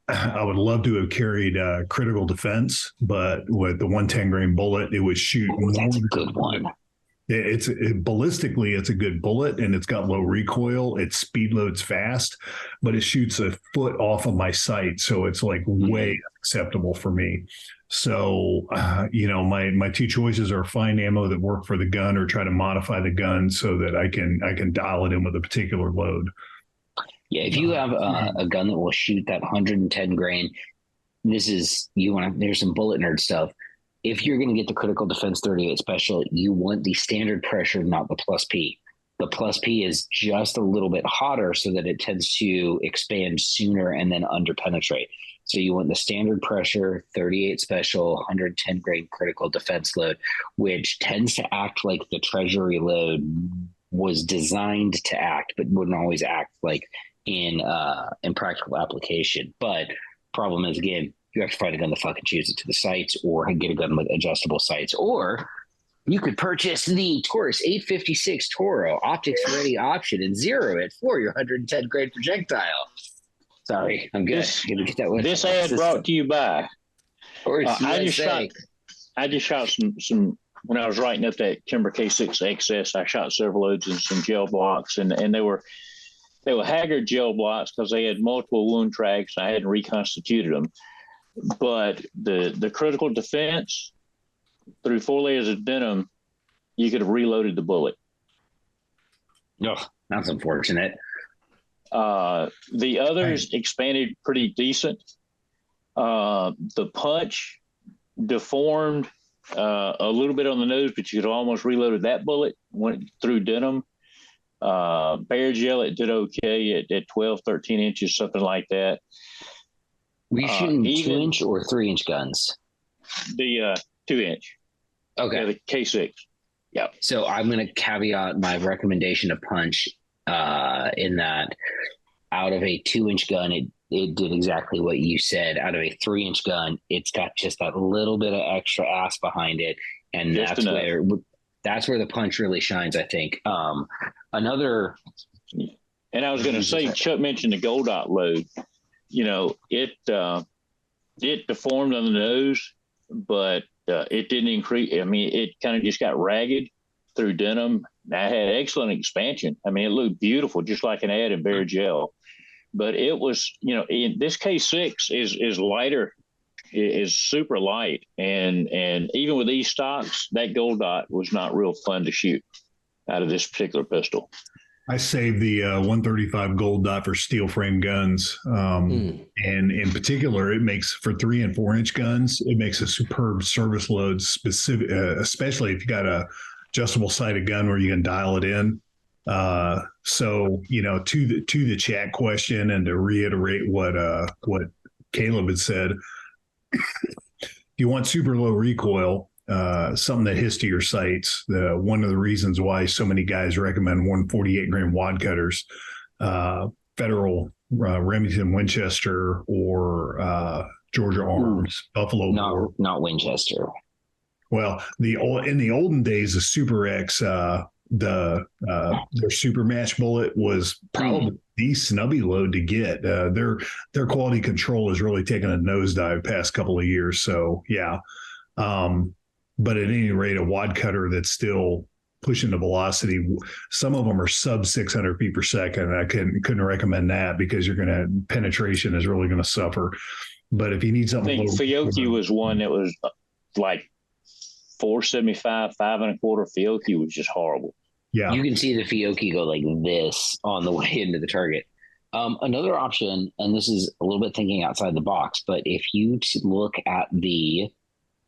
I would love to have carried critical defense, but with the 110 grain bullet, it would shoot. That's a good one. Ballistically, it's a good bullet, and it's got low recoil. It speed loads fast, but it shoots a foot off of my sight, so it's like way acceptable for me. So, my two choices are find ammo that work for the gun, or try to modify the gun so that I can dial it in with a particular load. Yeah, if you have a gun that will shoot that 110 grain, there's some bullet nerd stuff. If you're going to get the critical defense 38 special, you want the standard pressure, not the plus P. The plus P is just a little bit hotter so that it tends to expand sooner and then under penetrate. So you want the standard pressure 38 special 110 grain critical defense load, which tends to act like the treasury load was designed to act, but wouldn't always act like in practical application. But problem is, again, you have to find a gun that fucking shoots it to the sights, or get a gun with adjustable sights, or you could purchase the Taurus 856 Toro optics ready option and zero it for your 110 grain projectile. Sorry, I'm good. This ad brought to you by. I just shot some when I was writing up that Timber K6 XS. I shot several loads in some gel blocks, and they were Haggard gel blocks because they had multiple wound tracks. I hadn't reconstituted them. But the critical defense, through 4 layers of denim, you could have reloaded the bullet. Oh, that's unfortunate. The others expanded pretty decent. The punch deformed a little bit on the nose, but you could have almost reloaded that bullet, went through denim. Bear gel, it did okay at 12, 13 inches, something like that. Were you shooting 2-inch or 3-inch guns? The 2-inch. Okay. Yeah, the K6. Yeah. So I'm going to caveat my recommendation of punch in that out of a 2-inch gun, it did exactly what you said. Out of a 3-inch gun, it's got just that little bit of extra ass behind it. And that's where the punch really shines, I think. And I was going to say, Chuck mentioned the gold dot load. It deformed on the nose, but it didn't increase. I mean, it kind of just got ragged through denim. I had excellent expansion. I mean, it looked beautiful, just like an ad in Bear gel. But it was, in this K6 is lighter, is super light, and even with these stocks, that gold dot was not real fun to shoot out of this particular pistol. I saved the 135 gold dot for steel frame guns. And in particular, it makes for 3 and 4-inch guns, it makes a superb service load specific, especially if you got a adjustable sighted gun where you can dial it in. So, to the chat question, and to reiterate what Caleb had said, if you want super low recoil, something that hits to your sights. One of the reasons why so many guys recommend 148 grain wad cutters, Federal, Remington Winchester, or Georgia Arms, Buffalo. Not Winchester. Well, in the olden days, the Super X, their Super Match bullet was probably the snubby load to get. Their quality control has really taken a nosedive past couple of years. So yeah. But at any rate, a wad cutter that's still pushing the velocity, some of them are sub 600 feet per second. I couldn't recommend that, because penetration is really going to suffer. But if you need something, I think Fiocchi was one that was like 475, 5.25 Fiocchi was just horrible. Yeah. You can see the Fiocchi go like this on the way into the target. Another option, and this is a little bit thinking outside the box, but if you look at the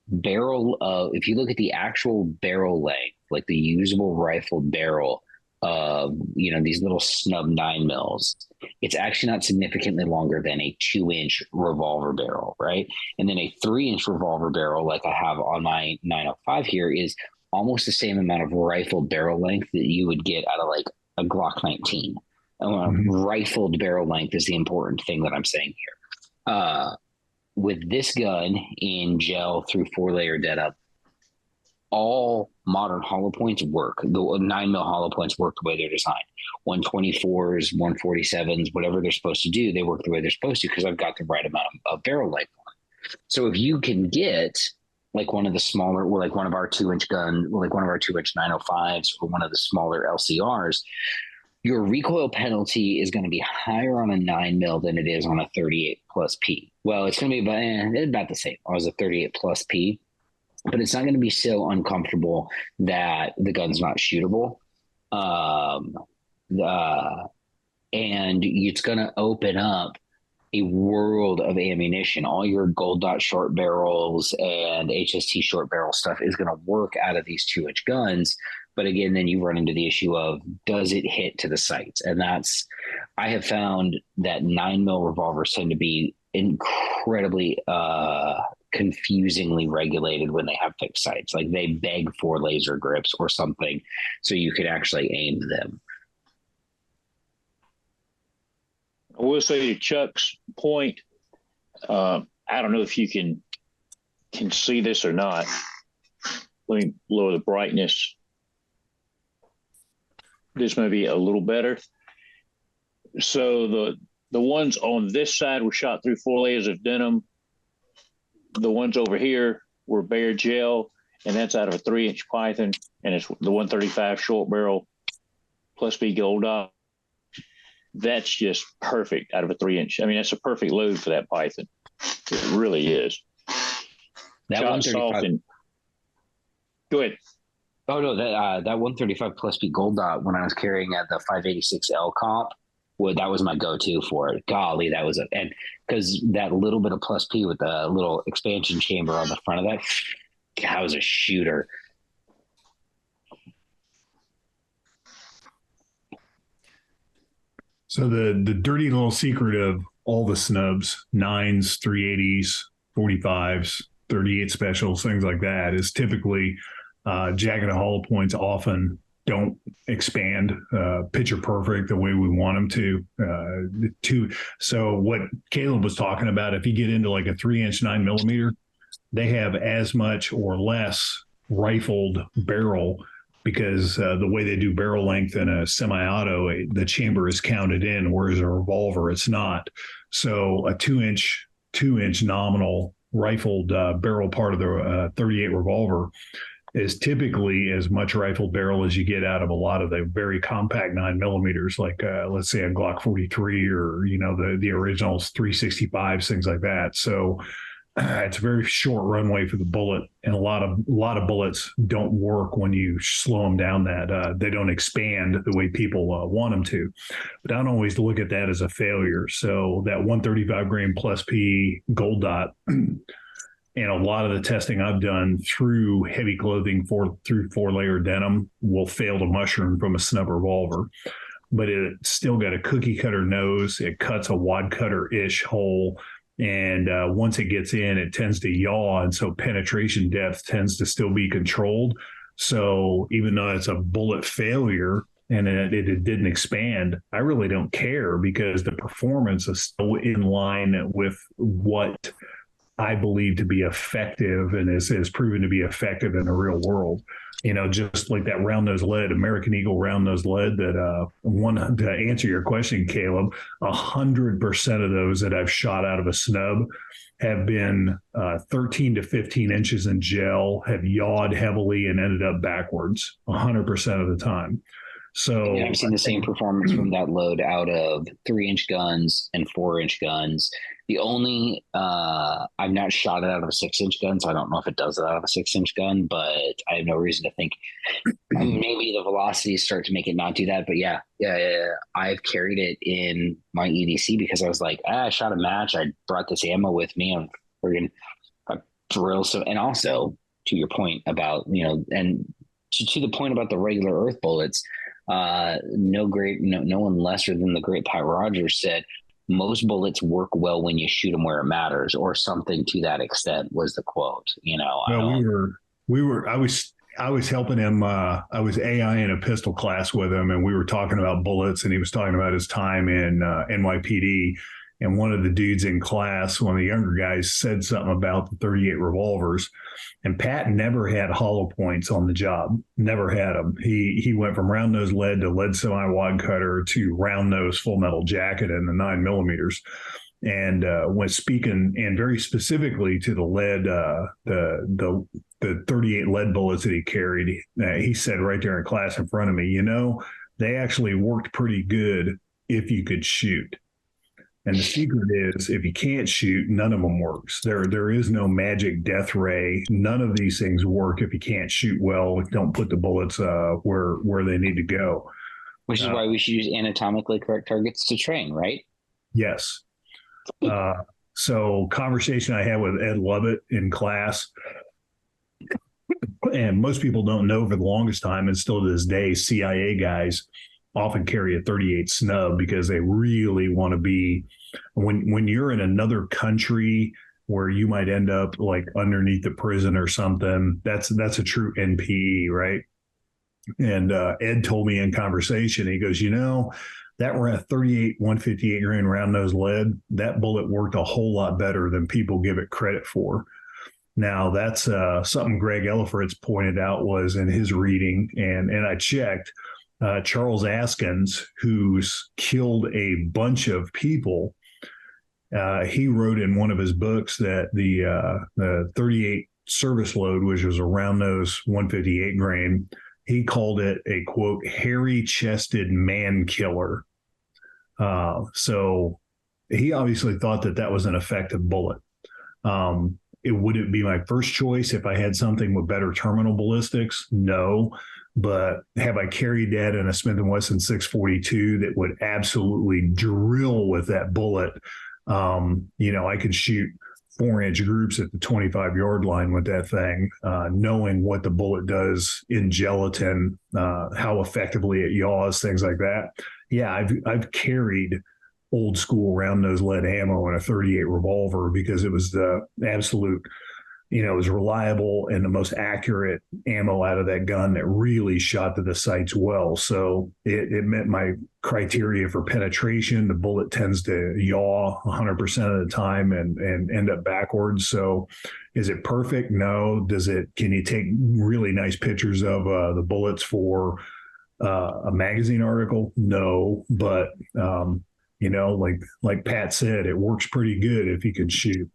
barrel if you look at the actual barrel length, like the usable rifled barrel of, these little snub 9mm, it's actually not significantly longer than a 2-inch revolver barrel, right? And then a 3-inch revolver barrel, like I have on my 905 here, is almost the same amount of rifled barrel length that you would get out of like a Glock 19. Rifled barrel length is the important thing that I'm saying here. With this gun in gel through 4-layer deadup, all modern hollow points work. The 9mm hollow points work the way they're designed. 124s, 147s, whatever they're supposed to do, they work the way they're supposed to because I've got the right amount of barrel length on it. So if you can get like one of the smaller, or like one of our 2-inch gun, like one of our 2-inch 905s, or one of the smaller LCRs, your recoil penalty is going to be higher on a 9mm than it is on a 38 plus P. Well, it's going to be about the same as a 38 plus P, but it's not going to be so uncomfortable that the gun's not shootable. And it's going to open up a world of ammunition. All your gold dot short barrels and HST short barrel stuff is going to work out of these 2-inch guns. But again, then you run into the issue of, does it hit to the sights? And I have found that 9mm revolvers tend to be incredibly confusingly regulated when they have fixed sights. Like they beg for laser grips or something so you could actually aim them. I will say to Chuck's point, I don't know if you can see this or not. Let me lower the brightness. This may be a little better. So the ones on this side were shot through 4 layers of denim. The ones over here were bare gel, and that's out of a 3-inch Python, and it's the 135 short barrel plus B gold dot. That's just perfect out of a 3-inch. I mean, that's a perfect load for that Python. It really is. That 135. Go ahead. Oh no, that 135 plus B gold dot when I was carrying at the 586L comp, that was my go-to for it. Golly, that was and because that little bit of plus P with the little expansion chamber on the front of that was a shooter. So the dirty little secret of all the snubs, 9s, 380s, 45s, 38 specials, things like that, is typically jagged hollow points often don't expand picture perfect the way we want them to. So what Caleb was talking about, if you get into like a 3-inch 9mm, they have as much or less rifled barrel because the way they do barrel length in a semi-auto, the chamber is counted in, whereas a revolver, it's not. So a 2-inch nominal rifled barrel part of the 38 revolver is typically as much rifled barrel as you get out of a lot of the very compact 9mm, like let's say a Glock 43 or the originals 365s, things like that. So it's a very short runway for the bullet, and a lot of bullets don't work when you slow them down. That they don't expand the way people want them to. But I don't always look at that as a failure. So that 135 grain plus P gold dot. And a lot of the testing I've done through heavy clothing through 4-layer denim will fail to mushroom from a snub revolver, but it's still got a cookie cutter nose. It cuts a wad cutter-ish hole. And once it gets in, it tends to yaw. And so penetration depth tends to still be controlled. So even though it's a bullet failure and it didn't expand, I really don't care because the performance is still in line with what I believe to be effective and is proven to be effective in the real world. Just like that round nose lead, American Eagle round nose lead that to answer your question, Caleb, 100% of those that I've shot out of a snub have been 13 to 15 inches in gel, have yawed heavily and ended up backwards 100% of the time. So I've seen the same performance from that load out of 3-inch guns and 4-inch guns. The only I've not shot it out of a 6-inch gun, so I don't know if it does it out of a 6-inch gun, but I have no reason to think maybe the velocities start to make it not do that. But yeah. I've carried it in my EDC because I was like, I shot a match. I brought this ammo with me. I'm friggin' thrilled. So, and also to your point about, and to the point about the regular earth bullets, no one lesser than the great Pat Rogers said, most bullets work well when you shoot them where it matters, or something to that extent was the quote. I was helping him. I was AI in a pistol class with him, and we were talking about bullets, and he was talking about his time in NYPD. And one of the dudes in class, one of the younger guys, said something about the 38 revolvers. And Pat never had hollow points on the job. Never had them. He went from round nose lead to lead semi wad cutter to round nose full metal jacket in the 9mm. And when speaking, and very specifically to the lead, the 38 lead bullets that he carried, he said right there in class in front of me, they actually worked pretty good if you could shoot. And the secret is, if you can't shoot, none of them works. There is no magic death ray. None of these things work if you can't shoot well. Don't put the bullets where they need to go. Which is why we should use anatomically correct targets to train, right? Yes. So conversation I had with Ed Lovett in class, and most people don't know for the longest time, and still to this day, CIA guys often carry a 38 snub because they really want to be, when you're in another country where you might end up like underneath the prison or something, that's a true NPE, right? And Ed told me in conversation, he goes, that 38 158 grain round nose lead, that bullet worked a whole lot better than people give it credit for. Now that's something Greg Ellifritz pointed out was in his reading, and I checked. Charles Askins, who's killed a bunch of people, he wrote in one of his books that the 38 service load, which was a round nose 158 grain, he called it a, quote, hairy-chested man killer. So he obviously thought that was an effective bullet. Would it be my first choice if I had something with better terminal ballistics? No. But have I carried that in a Smith & Wesson 642 that would absolutely drill with that bullet? I could shoot 4-inch groups at the 25-yard line with that thing, knowing what the bullet does in gelatin, how effectively it yaws, things like that. Yeah, I've carried old school round nose lead ammo in a 38 revolver because it was the absolute, it was reliable and the most accurate ammo out of that gun that really shot to the sights well. So it met my criteria for penetration. The bullet tends to yaw 100% of the time and end up backwards. So is it perfect? No. Can you take really nice pictures of the bullets for a magazine article? No. But, like Pat said, it works pretty good if you can shoot.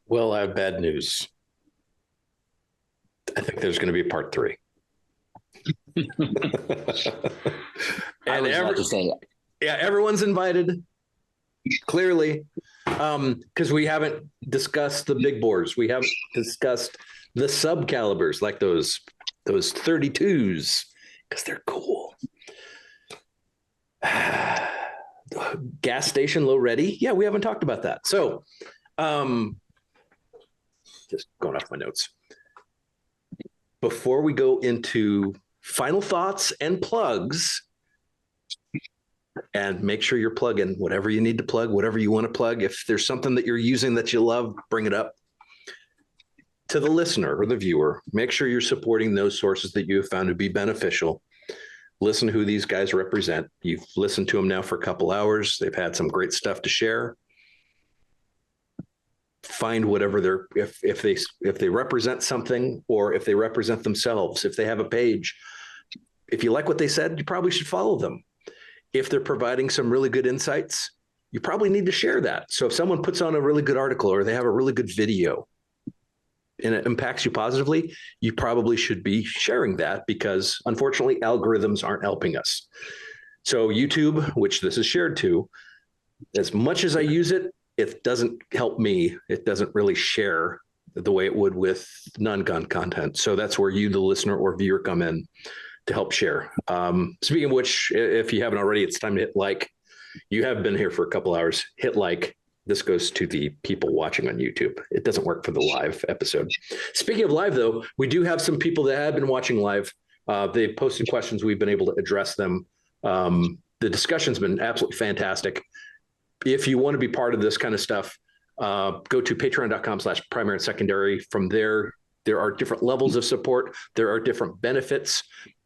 Well, I have bad news. I think there's going to be a part 3. And everyone's invited, clearly, because we haven't discussed the big bores. We haven't discussed the sub calibers, like those 32s, because they're cool. Gas station low ready. Yeah, we haven't talked about that. So, just going off my notes. Before we go into final thoughts and plugs, and make sure you're plugging whatever you need to plug, whatever you want to plug. If there's something that you're using that you love, bring it up. To the listener or the viewer, make sure you're supporting those sources that you have found to be beneficial. Listen to who these guys represent. You've listened to them now for a couple hours. They've had some great stuff to share. Find whatever if they represent something, or if they represent themselves, if they have a page. If you like what they said, you probably should follow them. If they're providing some really good insights, you probably need to share that. So if someone puts on a really good article or they have a really good video, and it impacts you positively, you probably should be sharing that, because unfortunately algorithms aren't helping us. So YouTube, which this is shared to, as much as I use it, it doesn't help me. It doesn't really share the way it would with non-gun content. So that's where you, the listener or viewer, come in to help share. Speaking of which, if you haven't already, it's time to hit like. You have been here for a couple hours. Hit like. This goes to the people watching on YouTube. It doesn't work for the live episode. Speaking of live, though, we do have some people that have been watching live. They've posted questions. We've been able to address them. The discussion's been absolutely fantastic. If you want to be part of this kind of stuff, go to patreon.com/primary and secondary. From there are different levels of support. There are different benefits.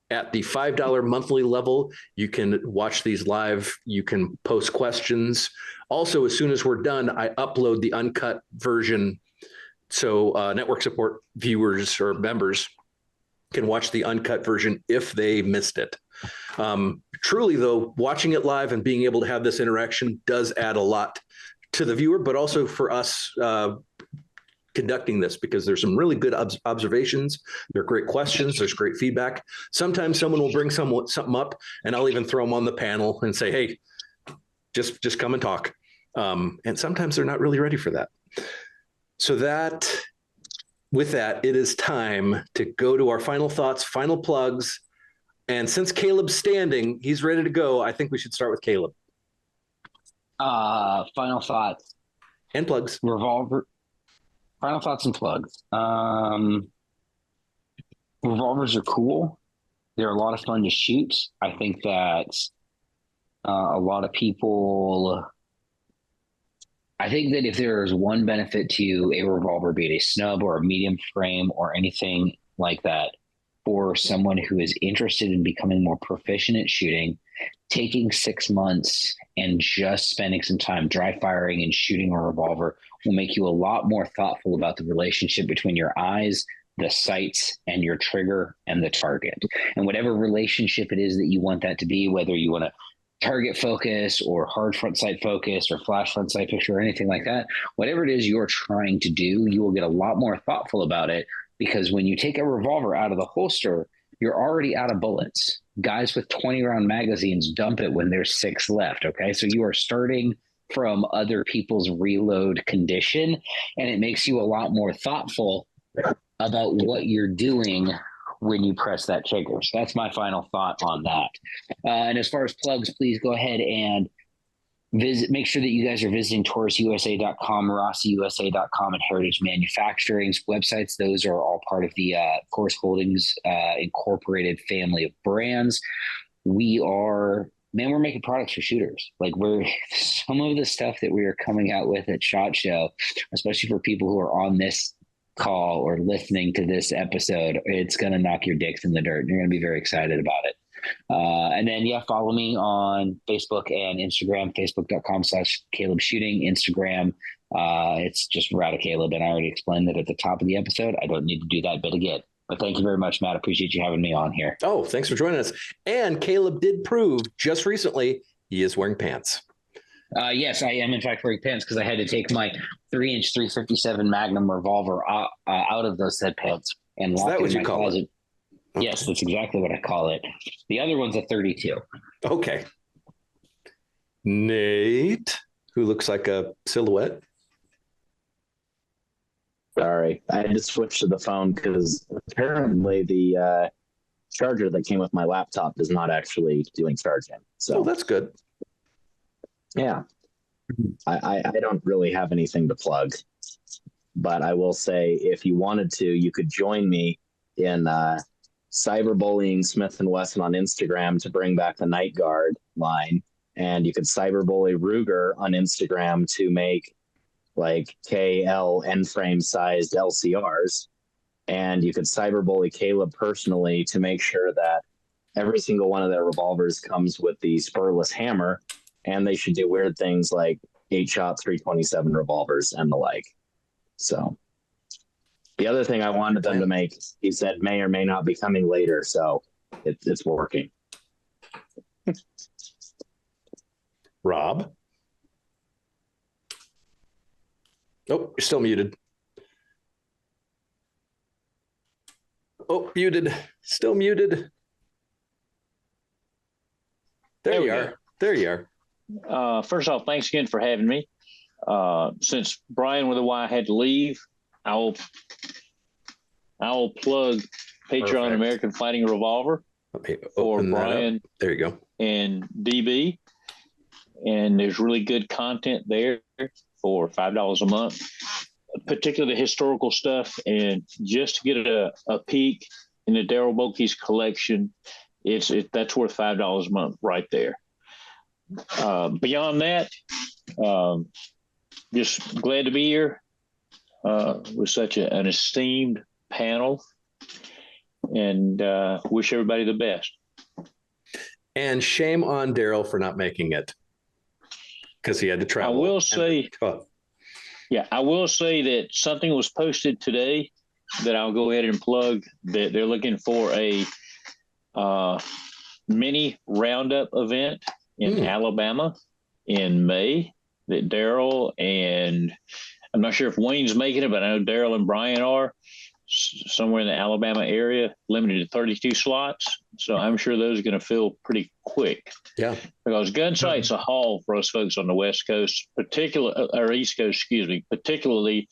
At the $5 monthly level, you can watch these live. You can post questions. Also, as soon as we're done, I upload the uncut version. So network support viewers or members can watch the uncut version if they missed it. Truly, though, watching it live and being able to have this interaction does add a lot to the viewer, but also for us conducting this, because there's some really good observations. There are great questions. There's great feedback. Sometimes someone will bring something up, and I'll even throw them on the panel and say, hey, just come and talk. And sometimes they're not really ready for that. So with that, it is time to go to our final thoughts, final plugs. And since Caleb's standing, he's ready to go. I think we should start with Caleb. Final thoughts. And plugs. Revolver. Final thoughts and plugs. Revolvers are cool. They're a lot of fun to shoot. I think that a lot of people... I think that if there is one benefit to a revolver, be it a snub or a medium frame or anything like that, for someone who is interested in becoming more proficient at shooting, taking 6 months and just spending some time dry firing and shooting a revolver will make you a lot more thoughtful about the relationship between your eyes, the sights, and your trigger and the target. And whatever relationship it is that you want that to be, whether you want to target focus or hard front sight focus or flash front sight picture or anything like that, whatever it is you're trying to do, you will get a lot more thoughtful about it, because when you take a revolver out of the holster, you're already out of bullets. Guys with 20-round magazines dump it when there's 6 left, okay? So you are starting from other people's reload condition, and it makes you a lot more thoughtful about what you're doing when you press that trigger. So that's my final thought on that. And as far as plugs, please go ahead and make sure that you guys are visiting TaurusUSA.com, RossiUSA.com, and Heritage Manufacturing's websites. Those are all part of the Taurus Holdings Incorporated family of brands. We're making products for shooters. Like, some of the stuff that we are coming out with at SHOT Show, especially for people who are on this call or listening to this episode, it's going to knock your dicks in the dirt. You're going to be very excited about it. And then, follow me on Facebook and Instagram, facebook.com/Caleb Shooting, Instagram. It's just Rowdy Caleb. And I already explained that at the top of the episode. I don't need to do that bit again. But thank you very much, Matt. Appreciate you having me on here. Oh, thanks for joining us. And Caleb did prove just recently he is wearing pants. Yes, I am in fact wearing pants, because I had to take my 3-inch 357 Magnum revolver out of those said pants and lock it in my closet. It? Yes, that's exactly what I call it. The other one's a 32. Okay. Nate, who looks like a silhouette. Sorry, I had to switch to the phone because apparently the charger that came with my laptop is not actually doing charging. So that's good. Yeah, I don't really have anything to plug, but I will say, if you wanted to, you could join me in cyberbullying Smith & Wesson on Instagram to bring back the Night Guard line, and you could cyberbully Ruger on Instagram to make like KL end frame sized LCRs, and you could cyberbully Caleb personally to make sure that every single one of their revolvers comes with the spurless hammer. And they should do weird things like 8-shot 327 revolvers and the like. So the other thing I wanted them to make, he said, may or may not be coming later. So it's working. Rob? Oh, you're still muted. Oh, muted. Still muted. There you are. There you are. First off, thanks again for having me. Since BrYan with a Y had to leave, I will plug Patreon American Fighting Revolver for BrYan. There you go. And DB. And there's really good content there for $5 a month, particularly the historical stuff. And just to get a peek into Daryl Bulkey's collection, that's worth $5 a month right there. Beyond that, just glad to be here with such an esteemed panel, and wish everybody the best. And shame on Daryl for not making it, because he had to travel. I will say that something was posted today that I'll go ahead and plug, that they're looking for a mini roundup event in Alabama in May, that Daryl and I'm not sure if Wayne's making it, but I know Daryl and BrYan are somewhere in the Alabama area, limited to 32 slots. So I'm sure those are going to fill pretty quick. Yeah. Because Gunsight's a haul for us folks on the West Coast, or East Coast, particularly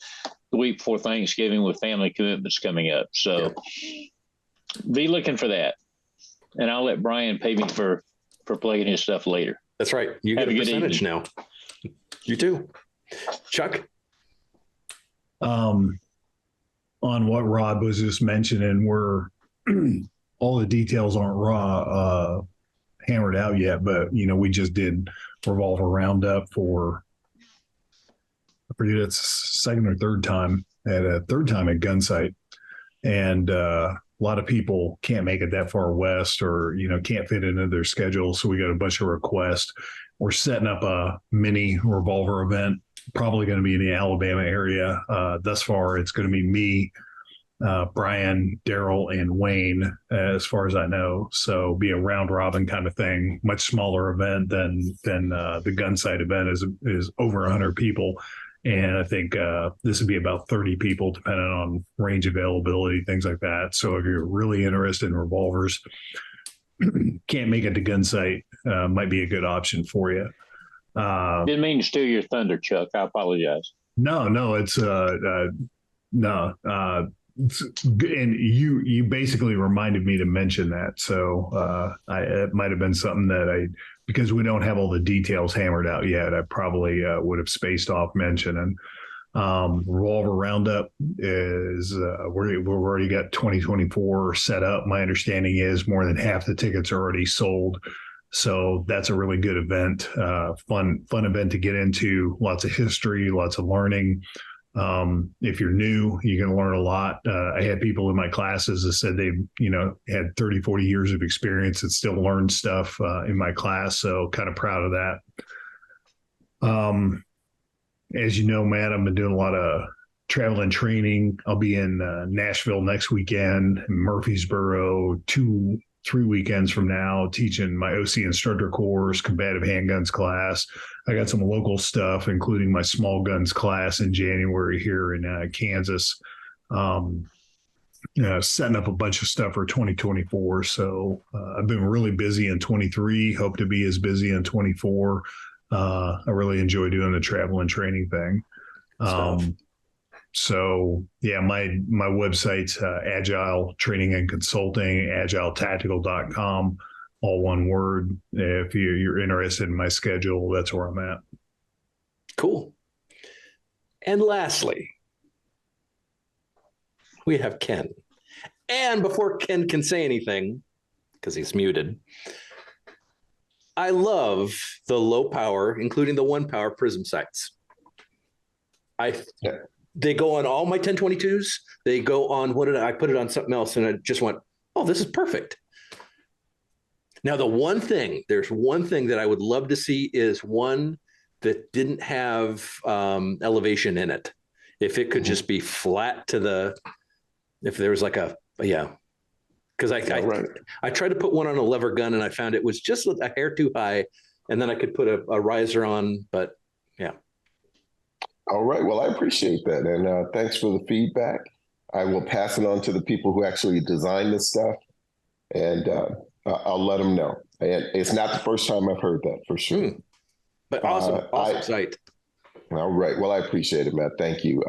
the week before Thanksgiving with family commitments coming up. So be looking for that. And I'll let BrYan pay me for plugging his stuff later. That's right. You get a percentage now. You too. Chuck? On what Rod was just mentioning, we're all the details aren't hammered out yet, but we just did Revolver Roundup for, I forget, it's second or third time at Gunsight, and a lot of people can't make it that far west, or can't fit into their schedule, so we got a bunch of requests. We're setting up a mini revolver event, probably going to be in the Alabama area. Thus far, it's going to be me, BrYan, Daryl, and Wayne, as far as I know. So be a round robin kind of thing, much smaller event than the Gunsight event is over 100 people. And I think this would be about 30 people, depending on range availability, things like that. So if you're really interested in revolvers, can't make it to Gunsight, might be a good option for you. Didn't mean to steal your thunder, Chuck. I apologize. No, it's no. And you basically reminded me to mention that. So it might have been something that because we don't have all the details hammered out yet, I probably would have spaced off mentioning. Revolver Roundup is we've already got 2024 set up. My understanding is more than half the tickets are already sold. So that's a really good event, fun event to get into. Lots of history, lots of learning. If you're new, you're going to learn a lot. I had people in my classes that said they, had 30, 40 years of experience and still learned stuff in my class. So kind of proud of that. As you know, Matt, I've been doing a lot of travel and training. I'll be in Nashville next weekend, Murfreesboro 2-3 weekends from now, teaching my OC instructor course, combative handguns class. I got some local stuff, including my small guns class in January here in Kansas. Setting up a bunch of stuff for 2024. So I've been really busy in 23, hope to be as busy in 24. I really enjoy doing the travel and training thing. So yeah, my website's Agile Training and Consulting, agiletactical.com, all one word. If you're interested in my schedule, that's where I'm at. Cool. And lastly, we have Ken. And before Ken can say anything, because he's muted, I love the low power, including the 1 power prism sights. They go on all my 1022s. They go on, I put it on something else, and I just went, oh, this is perfect. Now, there's one thing that I would love to see is one that didn't have elevation in it. If it could just be flat if there was because I tried to put one on a lever gun and I found it was just a hair too high, and then I could put a riser on, but yeah. All right. Well, I appreciate that. And thanks for the feedback. I will pass it on to the people who actually design this stuff, and I'll let them know. And it's not the first time I've heard that, for sure. But awesome site. All right. Well, I appreciate it, Matt. Thank you.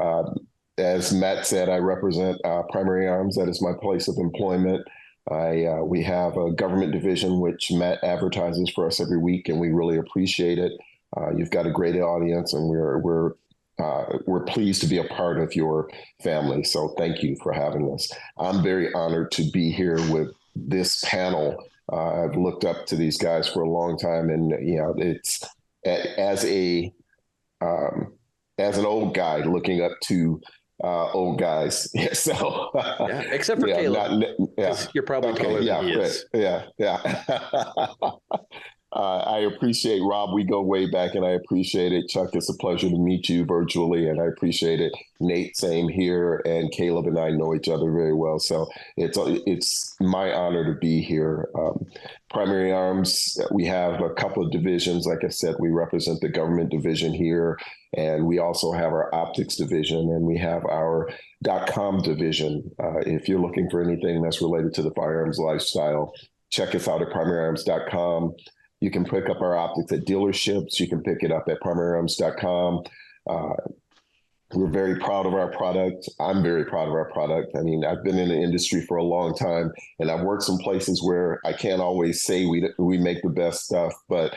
As Matt said, I represent Primary Arms. That is my place of employment. We have a government division, which Matt advertises for us every week, and we really appreciate it. You've got a great audience, and we're pleased to be a part of your family. So thank you for having us. I'm very honored to be here with this panel. I've looked up to these guys for a long time, and it's as an old guy looking up to old guys. So except for Caleb, you're probably taller than he is. I appreciate Rob. We go way back, and I appreciate it. Chuck, it's a pleasure to meet you virtually, and I appreciate it. Nate, same here, and Caleb and I know each other very well, so it's my honor to be here. Primary Arms, we have a couple of divisions. Like I said, we represent the government division here, and we also have our optics division, and we have our .com division. If you're looking for anything that's related to the firearms lifestyle, check us out at primaryarms.com. You can pick up our optics at dealerships. You can pick it up at primaryarms.com. We're very proud of our product. I'm very proud of our product. I mean, I've been in the industry for a long time, and I've worked some places where I can't always say we make the best stuff, but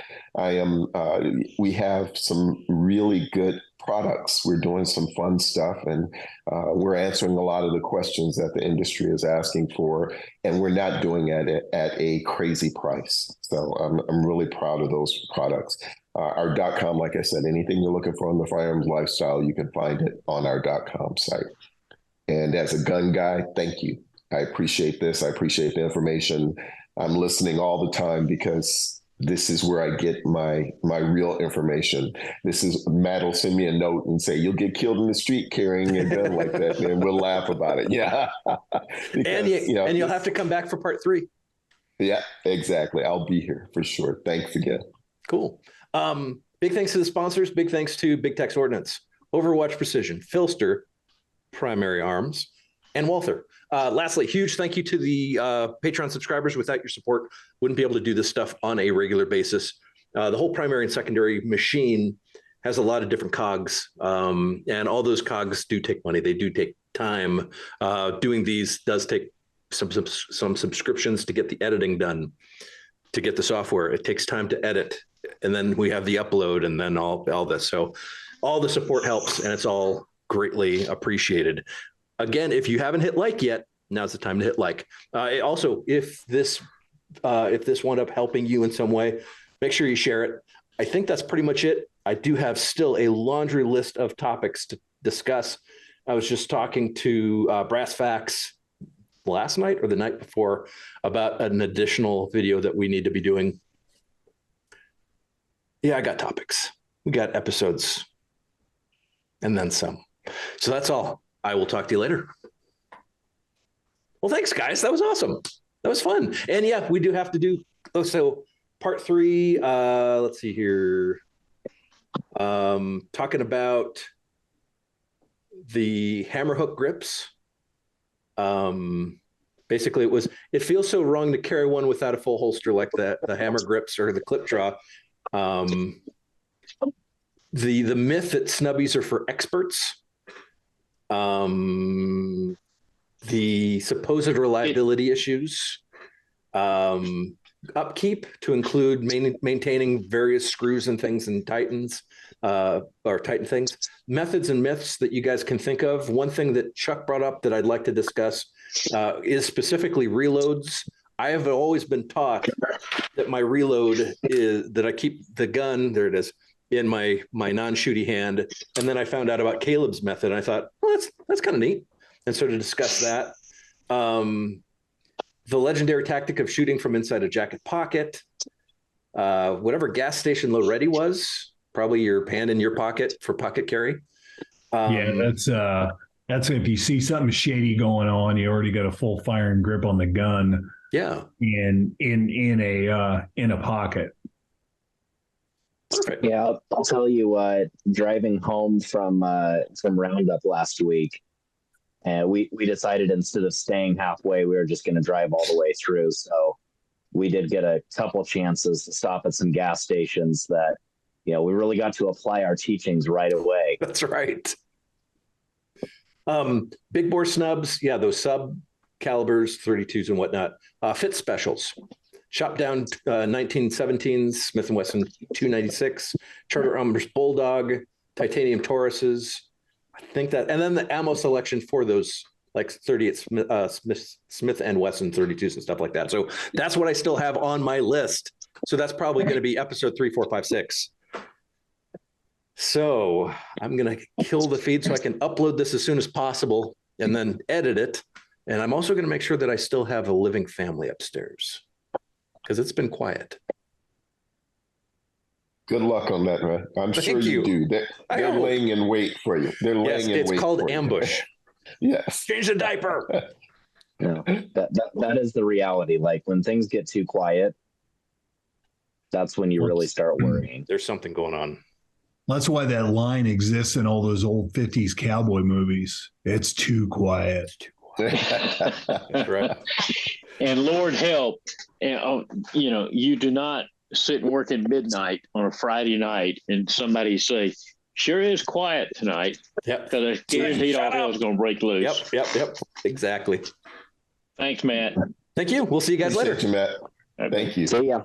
we have some really good products. We're doing some fun stuff, and we're answering a lot of the questions that the industry is asking for, and we're not doing it at a crazy price. So I'm really proud of those products. Our .com, like I said, anything you're looking for on the firearms lifestyle, you can find it on our .com site. And as a gun guy, thank you. I appreciate this. I appreciate the information. I'm listening all the time because this is where I get my real information. This is Matt will send me a note and say, "You'll get killed in the street carrying a gun like that," and we'll laugh about it. Yeah. Because, and you'll have to come back for part 3. Yeah, exactly. I'll be here for sure. Thanks again. Cool. Big thanks to the sponsors. Big thanks to Big Tex Ordnance, Overwatch Precision, Filster, Primary Arms, and Walther. Lastly, huge thank you to the Patreon subscribers. Without your support, wouldn't be able to do this stuff on a regular basis. The whole primary and secondary machine has a lot of different cogs, and all those cogs do take money. They do take time. Doing these does take some subscriptions to get the editing done, to get the software. It takes time to edit, and then we have the upload, and then all this. So all the support helps, and it's all greatly appreciated. Again, if you haven't hit like yet, now's the time to hit like. Also, if this wound up helping you in some way, make sure you share it. I think that's pretty much it. I do have still a laundry list of topics to discuss. I was just talking to Brass Facts last night or the night before about an additional video that we need to be doing. Yeah, I got topics. We got episodes and then some. So that's all. I will talk to you later. Well, thanks, guys. That was awesome. That was fun. And yeah, we do have to do, so part 3, let's see here. Talking about the hammer hook grips. Basically it feels so wrong to carry one without a full holster like the hammer grips or the clip draw. The myth that snubbies are for experts. The supposed reliability issues, upkeep to include maintaining various screws and things and tightens, or tighten things, methods and myths that you guys can think of. One thing that Chuck brought up that I'd like to discuss is specifically reloads. I have always been taught that my reload is that I keep the gun, there it is, in my non-shooty hand. And then I found out about Caleb's method. And I thought, well, that's kind of neat. And so to discuss that, the legendary tactic of shooting from inside a jacket pocket, whatever gas station low ready was, probably your hand in your pocket for pocket carry. Yeah, that's if you see something shady going on, you already got a full firing grip on the gun. Yeah, in a pocket. Perfect. Yeah, I'll tell you, driving home from Roundup last week, And we decided instead of staying halfway, we were just going to drive all the way through. So we did get a couple chances to stop at some gas stations that, we really got to apply our teachings right away. That's right. Big bore snubs. Yeah. Those sub calibers, 32s and whatnot. Fit specials. Shop down 1917s, Smith & Wesson 296, Charter Arms Bulldog, titanium Tauruses. I think that, and then the ammo selection for those like 38 Smith & Wesson 32s and stuff like that. So that's what I still have on my list. So that's probably going to be episode 3, 4, 5, 6. So I'm going to kill the feed so I can upload this as soon as possible and then edit it. And I'm also going to make sure that I still have a living family upstairs because it's been quiet. Good luck on that, man. I'm sure you do. They're laying in wait for you. They're laying in wait. It's called ambush. Yes. Change the diaper. That is the reality. Like when things get too quiet, that's when you really start worrying. There's something going on. That's why that line exists in all those old 50s cowboy movies. It's too quiet. It's too quiet. That's right. And Lord help, you do not sit and work at midnight on a Friday night and somebody say, sure is quiet tonight. Yep. Because I guaranteed all hell is going to break loose. Yep. Exactly. Thanks, Matt. Thank you. We'll see you guys later. Matt. Thank you. See ya.